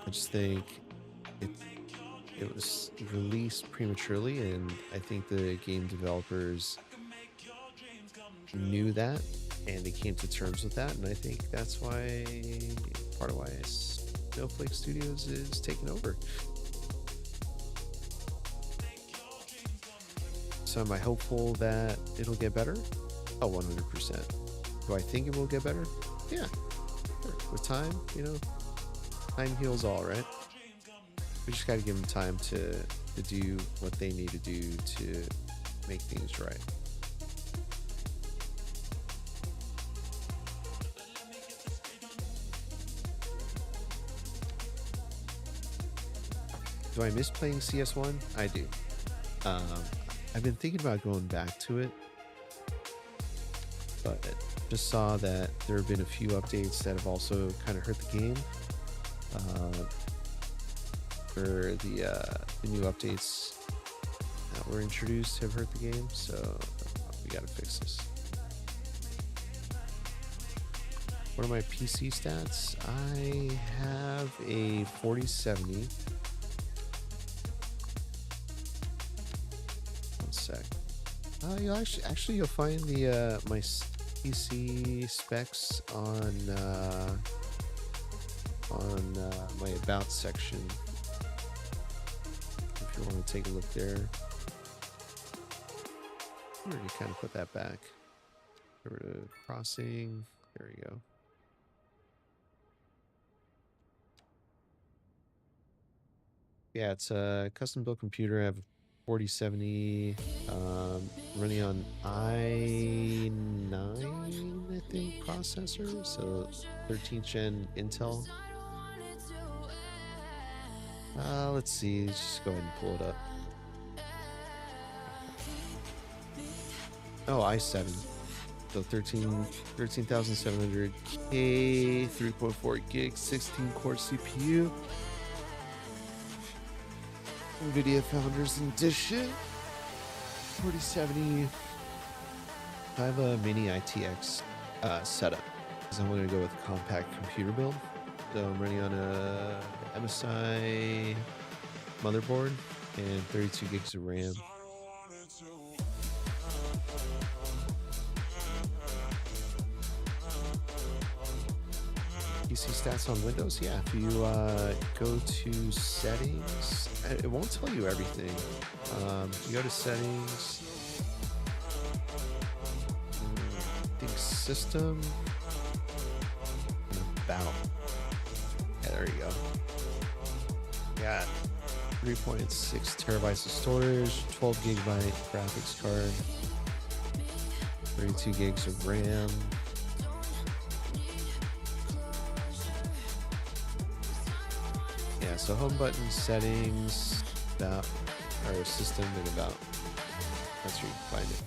I just think it was released prematurely, and I think the game developers knew that, and they came to terms with that, and I think that's why, part of why Snowflake Studios is taking over. So am I hopeful that it'll get better? Oh, 100%. Do I think it will get better? Yeah. Sure. With time, you know, time heals all, right? We just got to give them time to do what they need to do to make things right. Do I miss playing CS1? I do. I've been thinking about going back to it, but Just saw that there have been a few updates that have also kind of hurt the game. For the new updates that were introduced have hurt the game, so we gotta fix this. What are my PC stats? I have a 4070. One sec. Actually, you'll find the my PC specs on my about section. If you want to take a look there. I already kind of put that back. Over to crossing. There we go. Yeah, it's a custom built computer. I have a 4070 running on i9, I think, processor. So 13th gen Intel. Let's see. Let's just go ahead and pull it up. Oh, i7. So 13,700K, 3.4 gigs, 16 core CPU. NVIDIA Founders Edition. 4070. I have a mini ITX setup because I'm going to go with a compact computer build. So I'm running on a MSI motherboard and 32 gigs of RAM. PC stats on Windows, yeah. If you go to settings, it won't tell you everything. You go to settings, I think system, and about. Yeah, there you go. Got 3.6 terabytes of storage, 12 gigabyte graphics card, 32 gigs of RAM. Yeah, so home button, settings, about, or system, and about. That's where you can find it.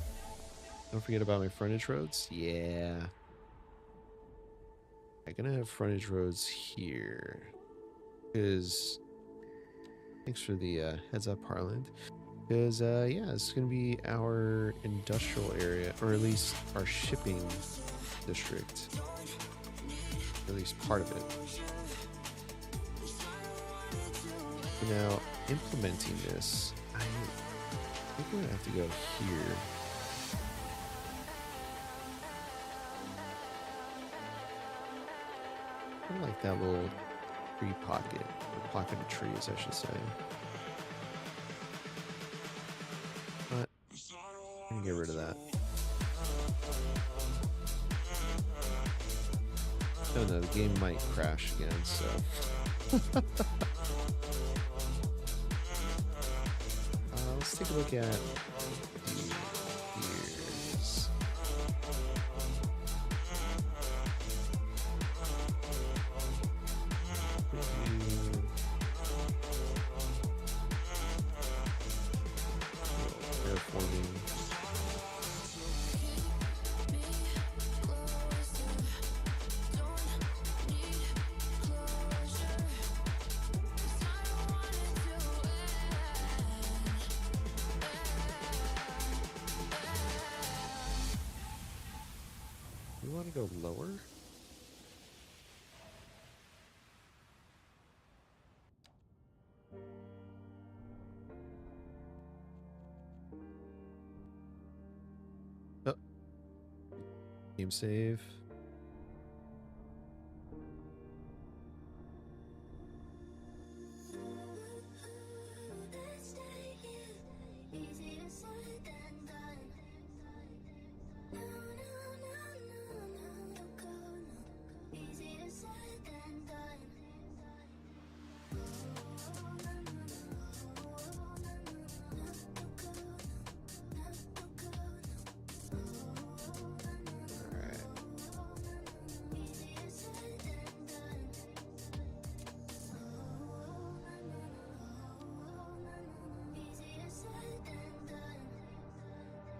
Don't forget about my frontage roads. Yeah. I'm gonna have frontage roads here. Because, thanks for the heads up, Harland. Because, yeah, this is gonna be our industrial area, or at least our shipping district. Or at least part of it. Now, implementing this, I think we're gonna have to go here. I like that little tree pocket, or pocket of trees, I should say. But I'm gonna get rid of that. Oh no, the game might crash again, so. Let's take a look at the gears. Airforming. We want to go lower? Oh. Game save.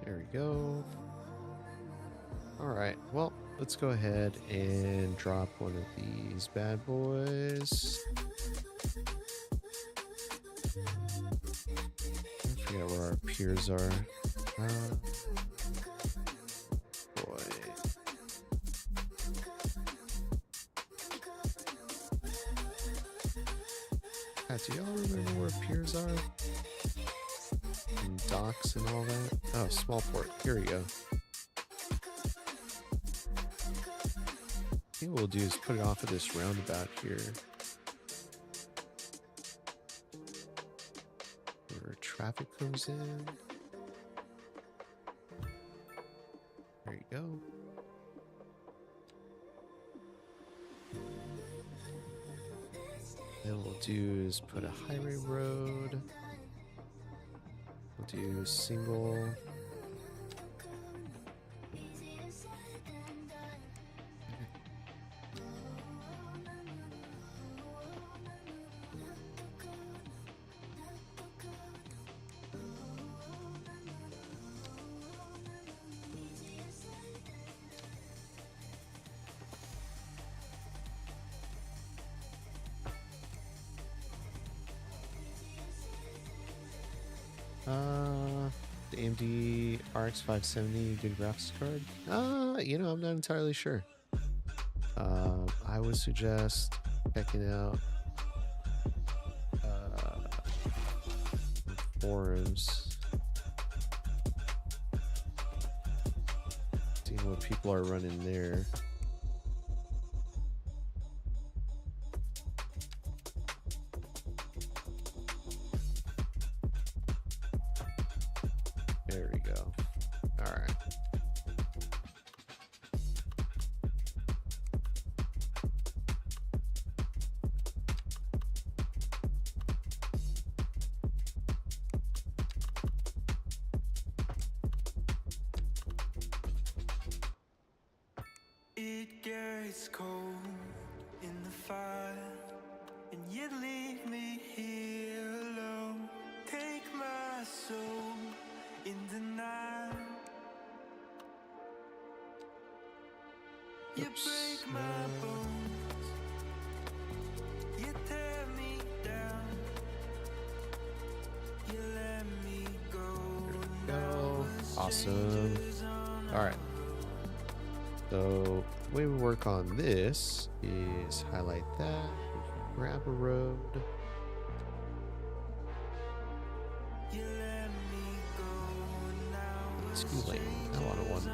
There we go. All right. Well, let's go ahead and drop one of these bad boys. I forget where our piers are. Boy. Do y'all remember where piers are? And docks and all that? Oh, small port. Here we go. I think what we'll do is put it off of this roundabout here. Where traffic comes in. There you go. Then we'll do is put a highway road. We'll do single. The AMD RX 570 good graphics card. You know, I'm not entirely sure. I would suggest checking out forums, seeing what people are running there. There we go. All right. It gets cold in the fire, and you leave me here alone. Take my soul in denial. You break my bones, you tear me down, you let me go. Awesome. All right. So the way we work on this is highlight that, grab a road. It's 2 lane. I want a 1 lane.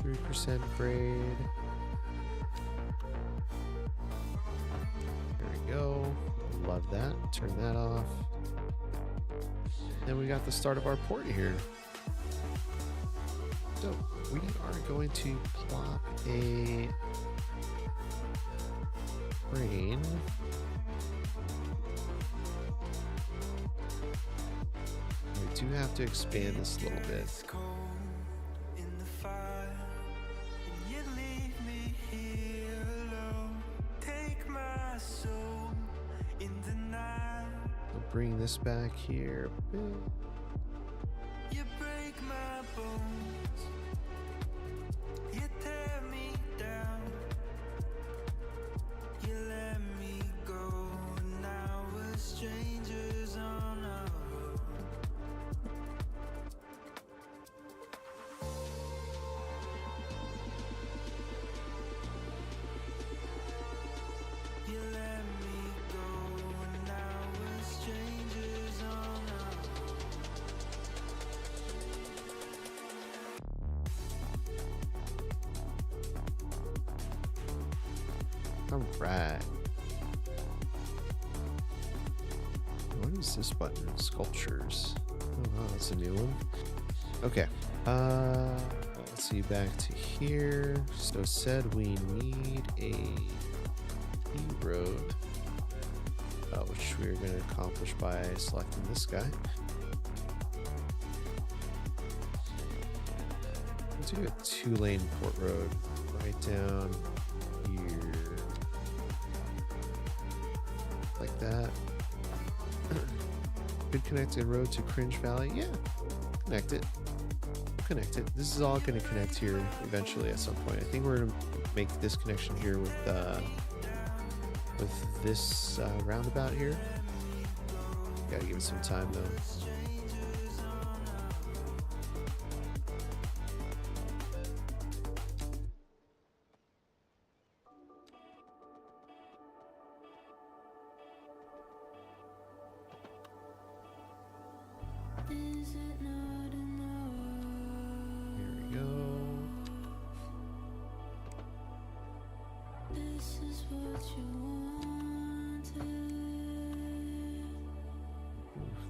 3% grade. There we go. Love that. Turn that off. Then we got the start of our port here. So we are going to plop a crane. We do have to expand this a little bit. Bring this back here. You break my bones, you tear me down, you let me go. Now we're strangers on our own. You let me go. Now we're strangers on our All right. What is this button? Sculptures. Oh, wow, that's a new one. Okay. Let's see, back to here. So said we need a E road, which we're going to accomplish by selecting this guy. Let's do a 2-lane port road right down here. Like that. Could connect a road to Cringe Valley. Yeah, connect it. Connect it. This is all going to connect here eventually at some point. I think we're going to make this connection here with this roundabout here. Gotta give it some time though.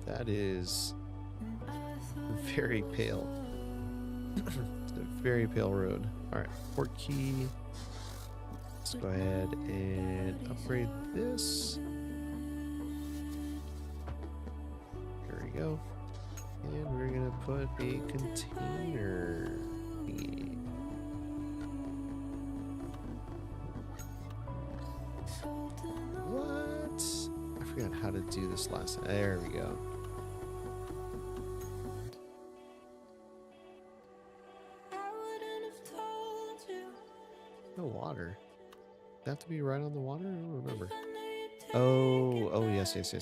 That is very pale. It's a very pale road. All right, port key. Let's go ahead and upgrade this. There we go. And we're gonna put a container. What? I forgot how to do this last time. There we go. No water. Does that have to be right on the water? I don't remember. Oh, yes. Does.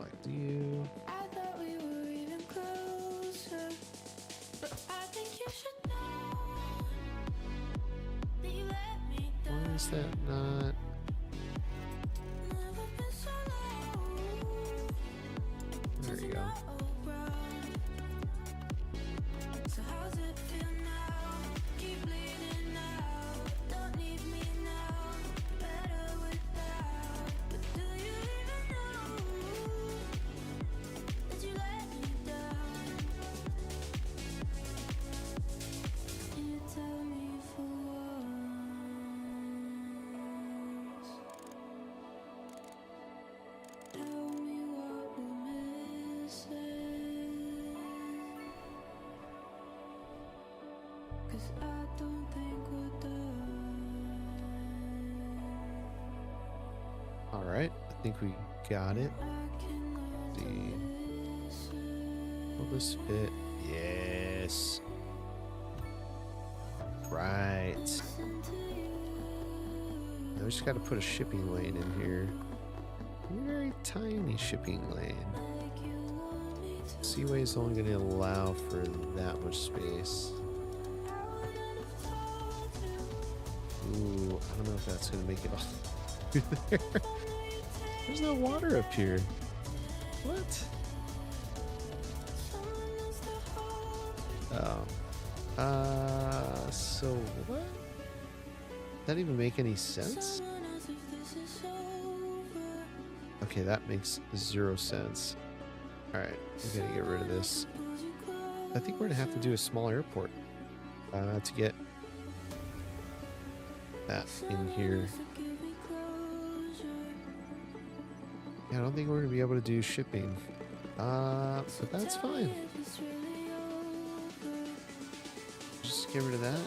Like you. Why is that not? There you go. All right, I think we got it. Let's see, will this fit? Yes. Right. Now we just got to put a shipping lane in here. Very tiny shipping lane. Seaway is only going to allow for that much space. Ooh, I don't know if that's going to make it all there. There's no water up here. What? Oh. So what? That even make any sense? Okay, that makes 0 sense. Alright, we gotta get rid of this. I think we're gonna have to do a small airport to get that in here. Yeah, I don't think we're gonna be able to do shipping. But that's fine. Just get rid of that.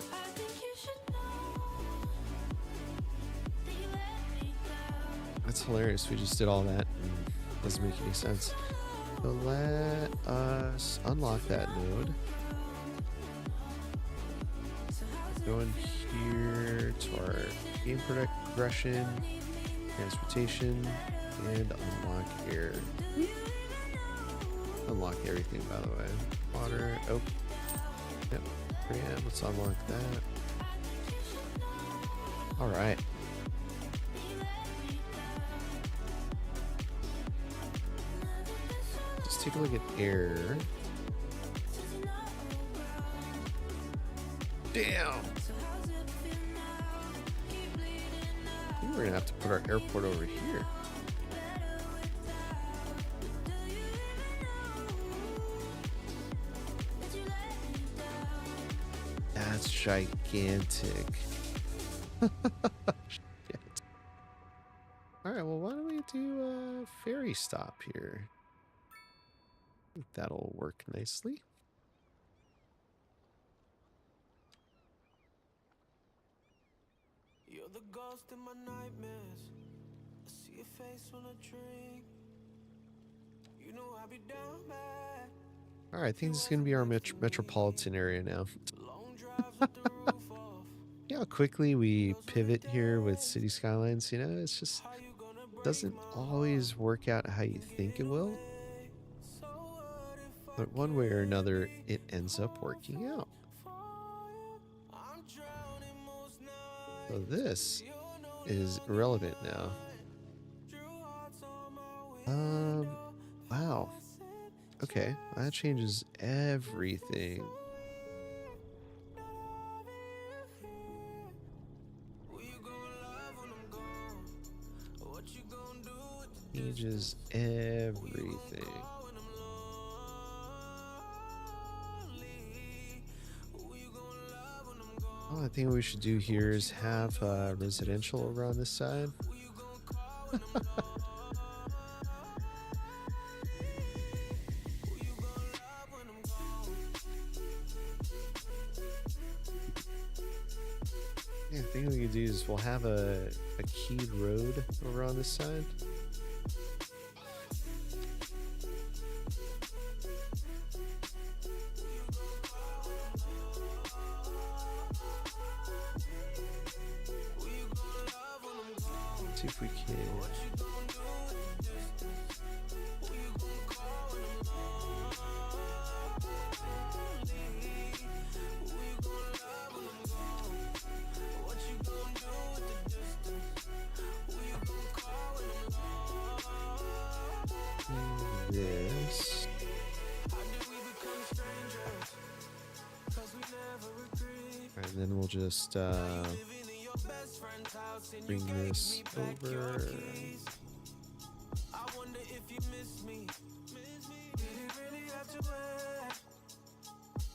That's hilarious. We just did all that and it doesn't make any sense. So let us unlock that node. Go in here to our game progression, transportation, and unlock air. Unlock everything, by the way. Water. Oh. Yep. Yeah, let's unlock that. Alright. Let's take a look at air. Damn! I think we're gonna have to put our airport over here. That's gigantic. Shit. Alright, well, why don't we do a ferry stop here? I think that'll work nicely. You're the ghost in my nightmares. I see your face when I drink. You know I be down bad. All right, I think this is going to be our metropolitan area now. Long drives with the roof off. Yeah, how quickly we pivot here with City Skylines, you know, it's just How you gonna break doesn't my always work out how you think it will. way? So what if I But one way or another, it ends up working out. for you? I'm drowning most nights. So this You're no is irrelevant now. Drew hearts on my window. Wow. Okay, that changes everything. Who you gonna love when I'm gone? What you gonna do with the Changes everything. when I'm lonely? Who you gonna love when I'm gone? Well, I think what we should do here is have residential over on this side. Who you gonna call when I'm lonely? Who you gonna love when I'm gone? Yeah, I think what we could do is we'll have a keyed road over on this side. Who you gonna love when I'm gone? See if we can. What you gonna do with the distance? Who you gonna call when I'm lonely? Who you gonna love when I'm gone? What you gonna do with the distance? Who you gonna call when I'm lonely? This. How did we become strangers? 'Cause we never agreed. All right, and then we'll just Living in your best friend's house and you bring gave this me back your over. keys. I wonder if you miss me. Did it really have to end?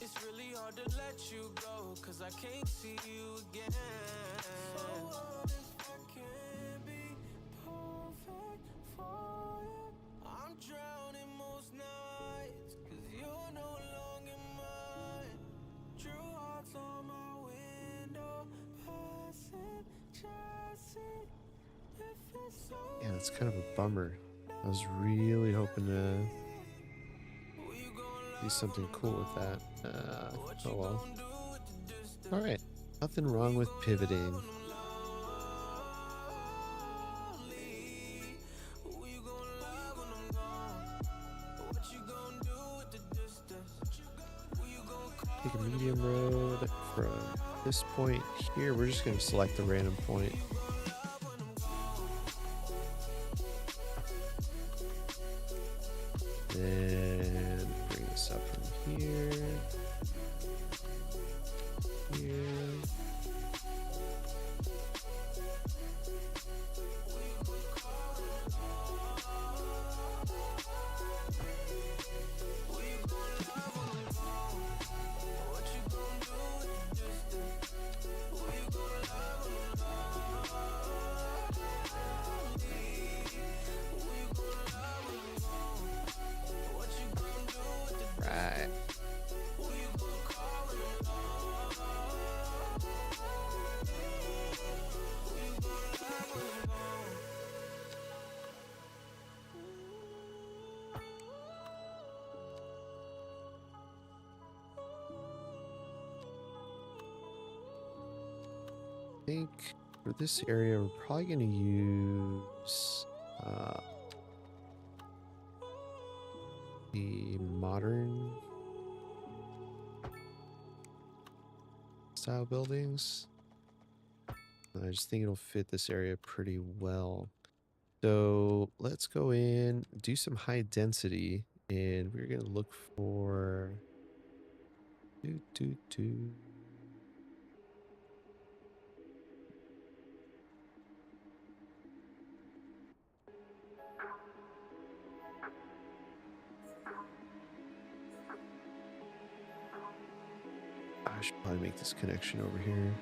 It's really hard to let you go, 'cause I can't see you again. So what if I can't be perfect for you? I'm drowning most nights, 'cause you're no longer mine. Drew hearts on my window, passing, chasing. If it's so Yeah, it's kind of a bummer. I was really hoping to do something cool with that. Oh well. All right, nothing wrong with pivoting. who you gonna love when I'm gone? What you gonna do with the distance? Who you gonna call? Take a medium road from this point here. We're just going to select a random point. Then bring this up from here. Here. Right. I think for this area, we're probably going to use the modern style buildings. I just think it'll fit this area pretty well. So let's go in, do some high density, and we're going to look for I should probably make this connection over here.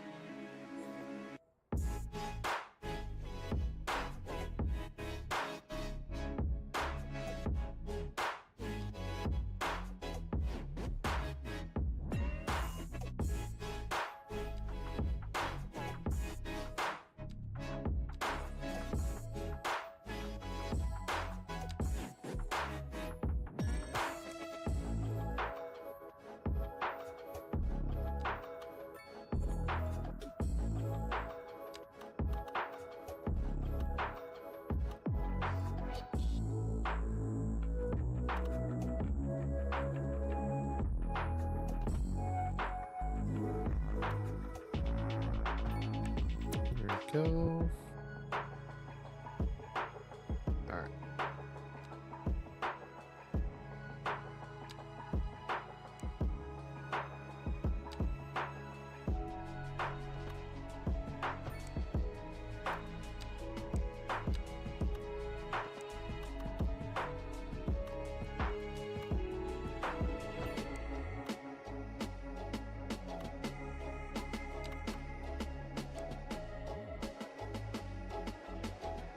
go. All right.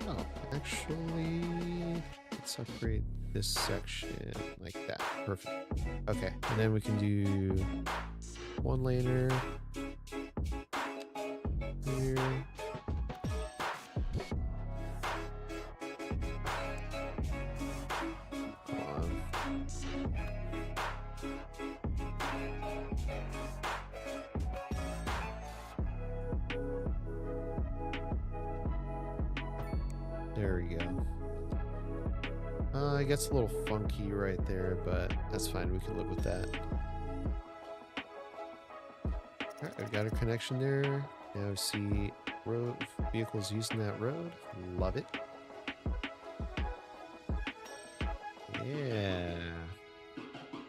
Oh, actually, let's upgrade this section like that. Perfect. Okay, and then we can do one laner here. Come on. There we go. It gets a little funky right there, but that's fine. We can live with that. Alright, I've got a connection there. Now we see road vehicles using that road. Love it. Yeah.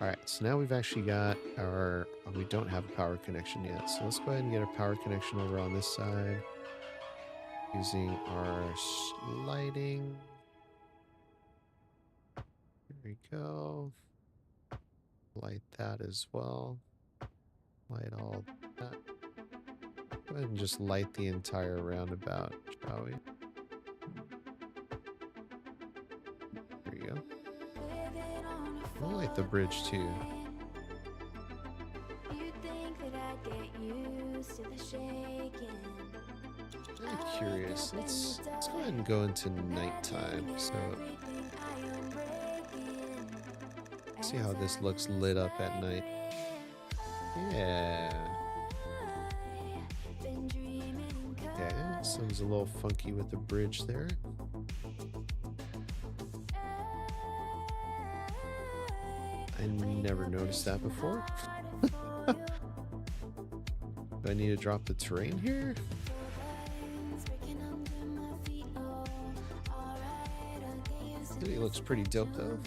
Alright, so now we've actually got our... Oh, we don't have a power connection yet. So let's go ahead and get a power connection over on this side. Using our sliding. There we go. Light that as well. Light all that. Go ahead and just light the entire roundabout, shall we? There you go. We'll light the bridge too. I'm curious. Let's go ahead and go into nighttime. So see how this looks lit up at night. Yeah. Okay, seems a little funky with the bridge there. I never noticed that before. Do I need to drop the terrain here? It looks pretty dope though.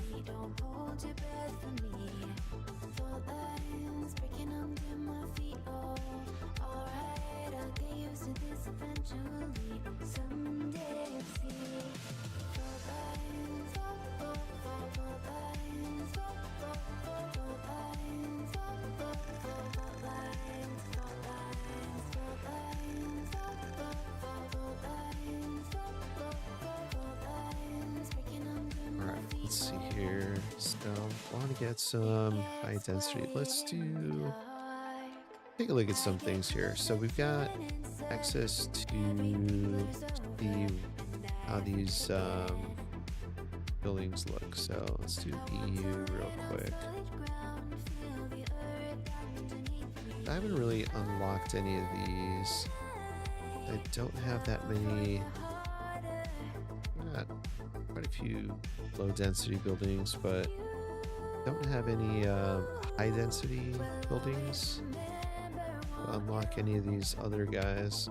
Let's see here. So I want to get some high density. Let's take a look at some things here. So we've got access to see how these buildings look. So let's do EU real quick. I haven't really unlocked any of these. I don't have that many. Got quite a few low density buildings, but don't have any high density buildings. I'll unlock any of these other guys.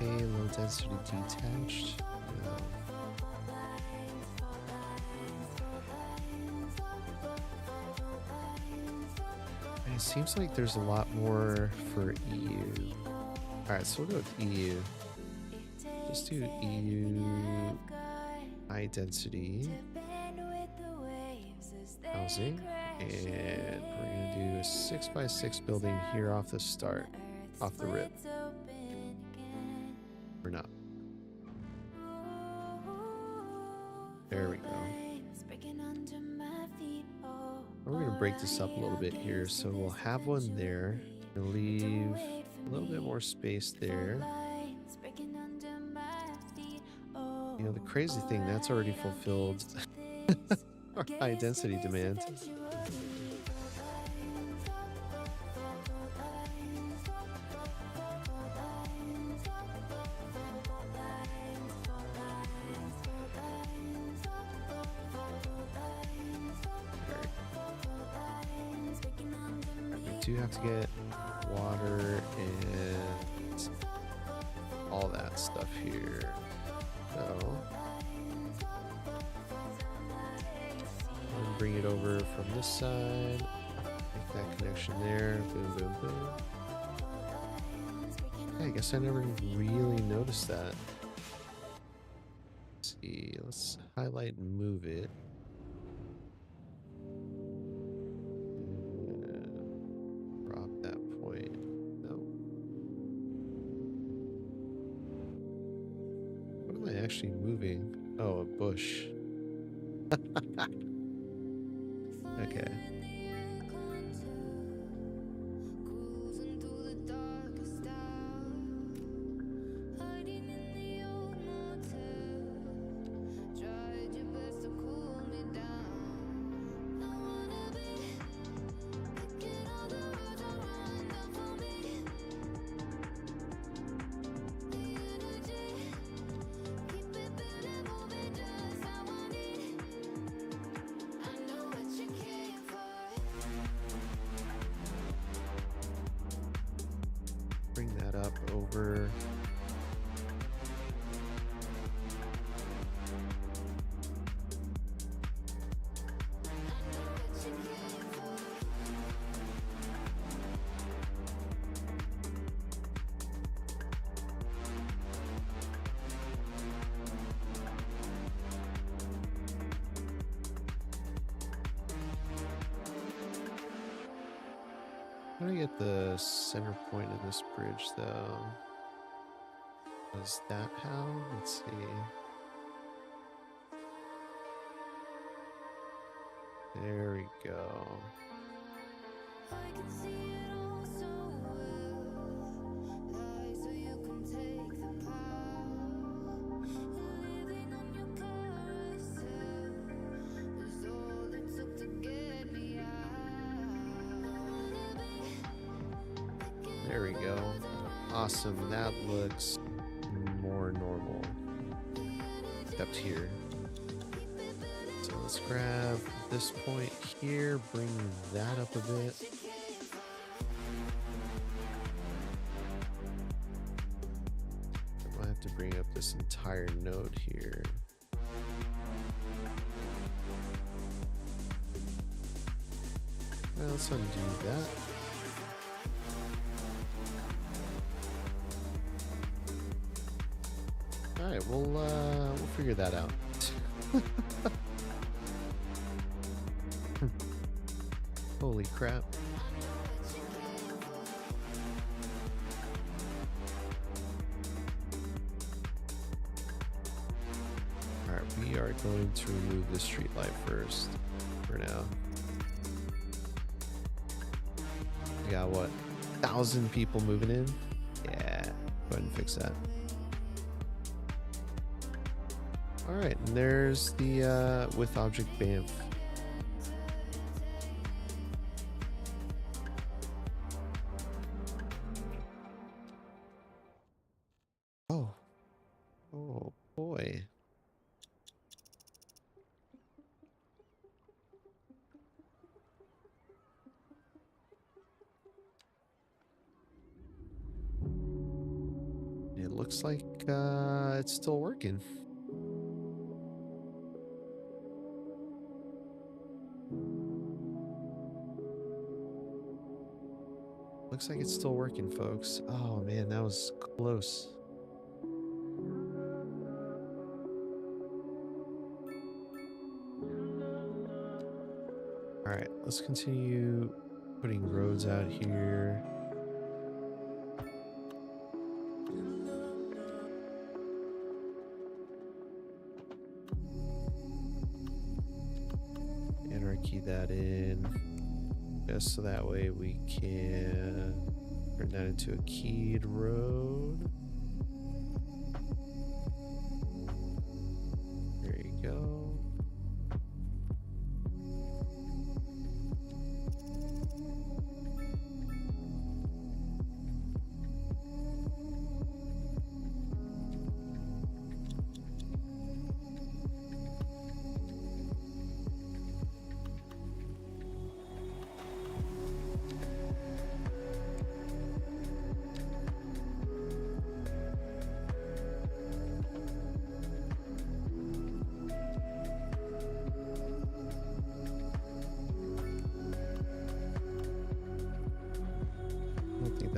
Okay, low density detached. And it seems like there's a lot more for EU. Alright, so we'll go with EU. Let's do EU high density housing. And we're going to do a 6x6 building here off the start, off the rip. Or not. There we go. We're going to break this up a little bit here. So we'll have one there. We'll leave a little bit more space there. You know, the crazy thing, that's already fulfilled Or high density demand. We do have to get water and all that stuff here. So bring it over from this side. Make that connection there. Boom, boom, boom. Yeah, I guess I never really noticed that. Let's see. Let's highlight and move it. Drop that point. No. What am I actually moving? Oh, a bush. Okay. Bring that up over. How do I get the center point of this bridge, though? Is that how? Let's see. There we go. There we go. Awesome. That looks more normal. Except here. So let's grab this point here, bring that up a bit. I might have to bring up this entire node here. Well, let's undo that. Alright, we'll figure that out. Holy crap. Alright, we are going to remove the street light first for now. We got what? 1,000 people moving in? Yeah, go ahead and fix that. Alright, and there's the with object BAMF. Oh boy. It looks like it's still working. Looks like it's still working, folks. Oh man, that was close. Alright, let's continue putting roads out here. Anarchy that in. Just so that way we can turn that into a keyed road. There you go.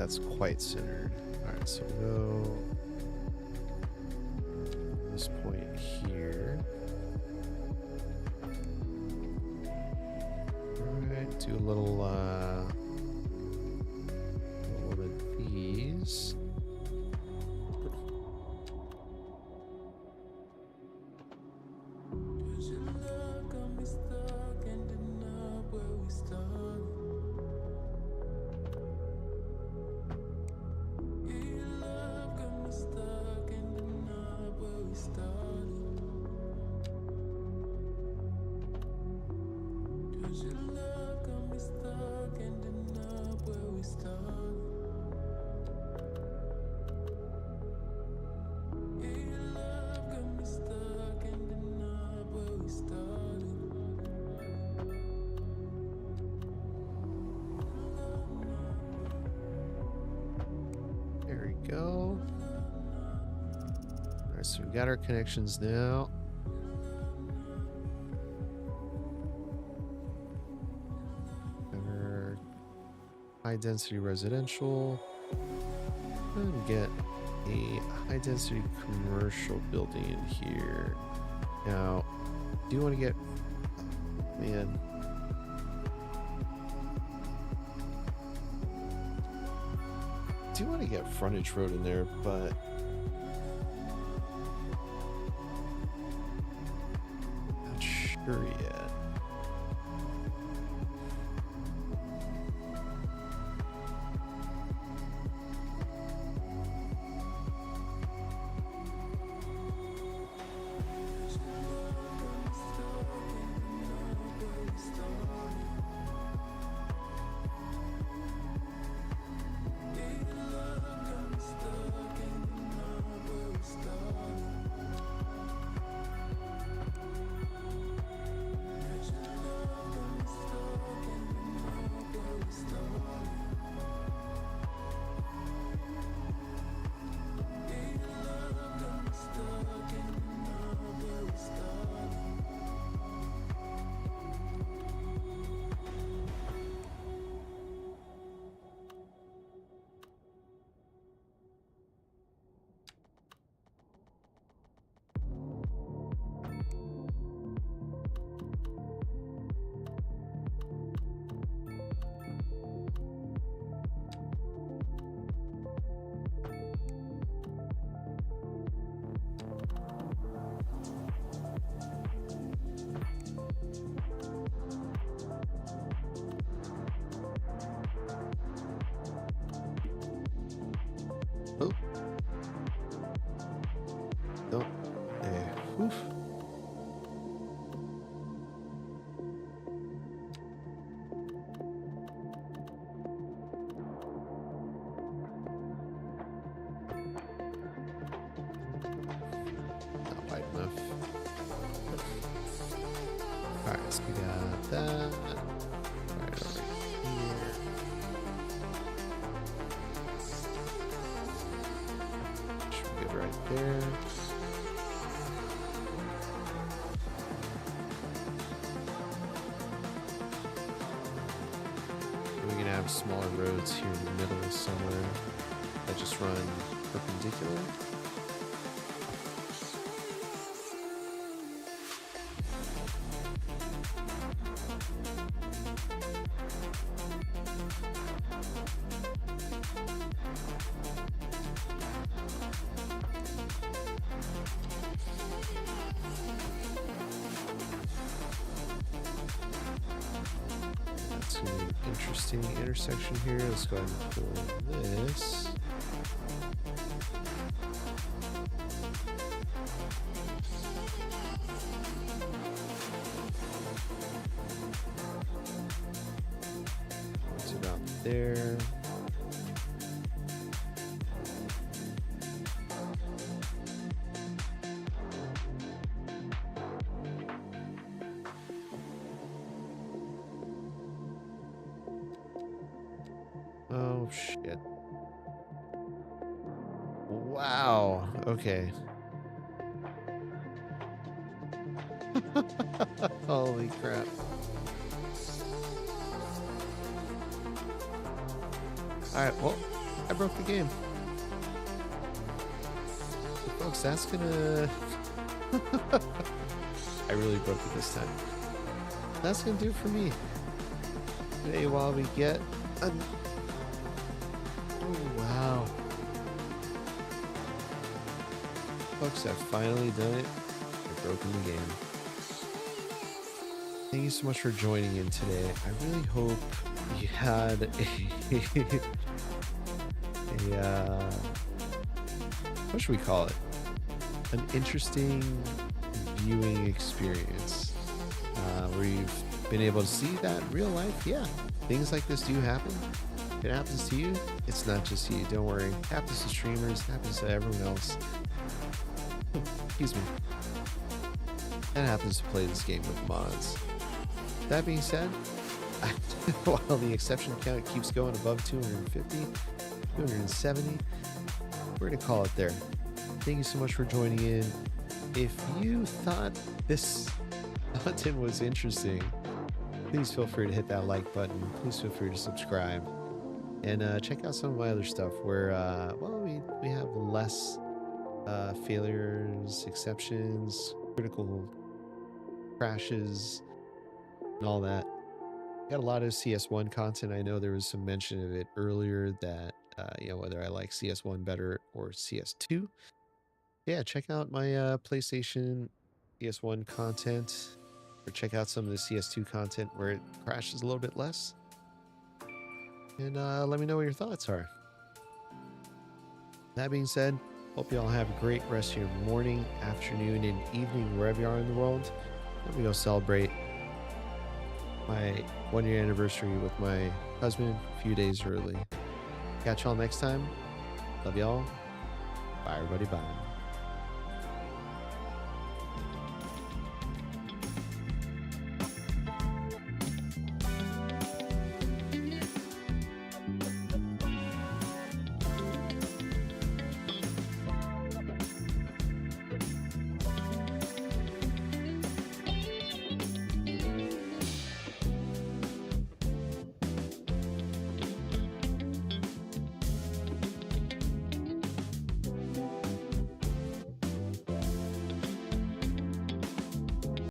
that's quite centered. Alright, so we'll go this point here. Alright, do a little of these. There we go. All right, so we got our connections now. Our high density residential. And get a high density commercial building in here. Now, do you want to get, man, do want to get frontage road in there, but not sure yet. Oh. Oh. There. Oof. Not wide enough. Alright, so we got that. Right over here. Should be good right there. We're gonna have smaller roads here in the middle somewhere that just run perpendicular. That's an interesting intersection here. Let's go ahead and pull this. It's about there. Oh, shit. Wow. Okay. Holy crap. Alright, well, I broke the game. So folks, that's gonna... I really broke it this time. That's gonna do it for me. Today, while we get... Oh, wow. Folks, I've finally done it. I've broken the game. Thank you so much for joining in today. I really hope you had what should we call it? An interesting viewing experience where you've been able to see that in real life. Yeah, things like this do happen. If it happens to you, it's not just you. Don't worry. It happens to streamers. It happens to everyone else. Excuse me. That happens to play this game with mods. That being said, while the exception count keeps going above 250, 270, we're going to call it there. Thank you so much for joining in. If you thought this content was interesting, please feel free to hit that like button. Please feel free to subscribe. And check out some of my other stuff where, well, we have less failures, exceptions, critical crashes, and all that. Got a lot of CS1 content. I know there was some mention of it earlier that, whether I like CS1 better or CS2. Yeah, check out my PlayStation CS1 content, or check out some of the CS2 content where it crashes a little bit less. And let me know what your thoughts are. That being said, hope you all have a great rest of your morning, afternoon, and evening, wherever you are in the world. Let me go celebrate my 1-year anniversary with my husband a few days early. Catch y'all next time. Love y'all. Bye, everybody. Bye.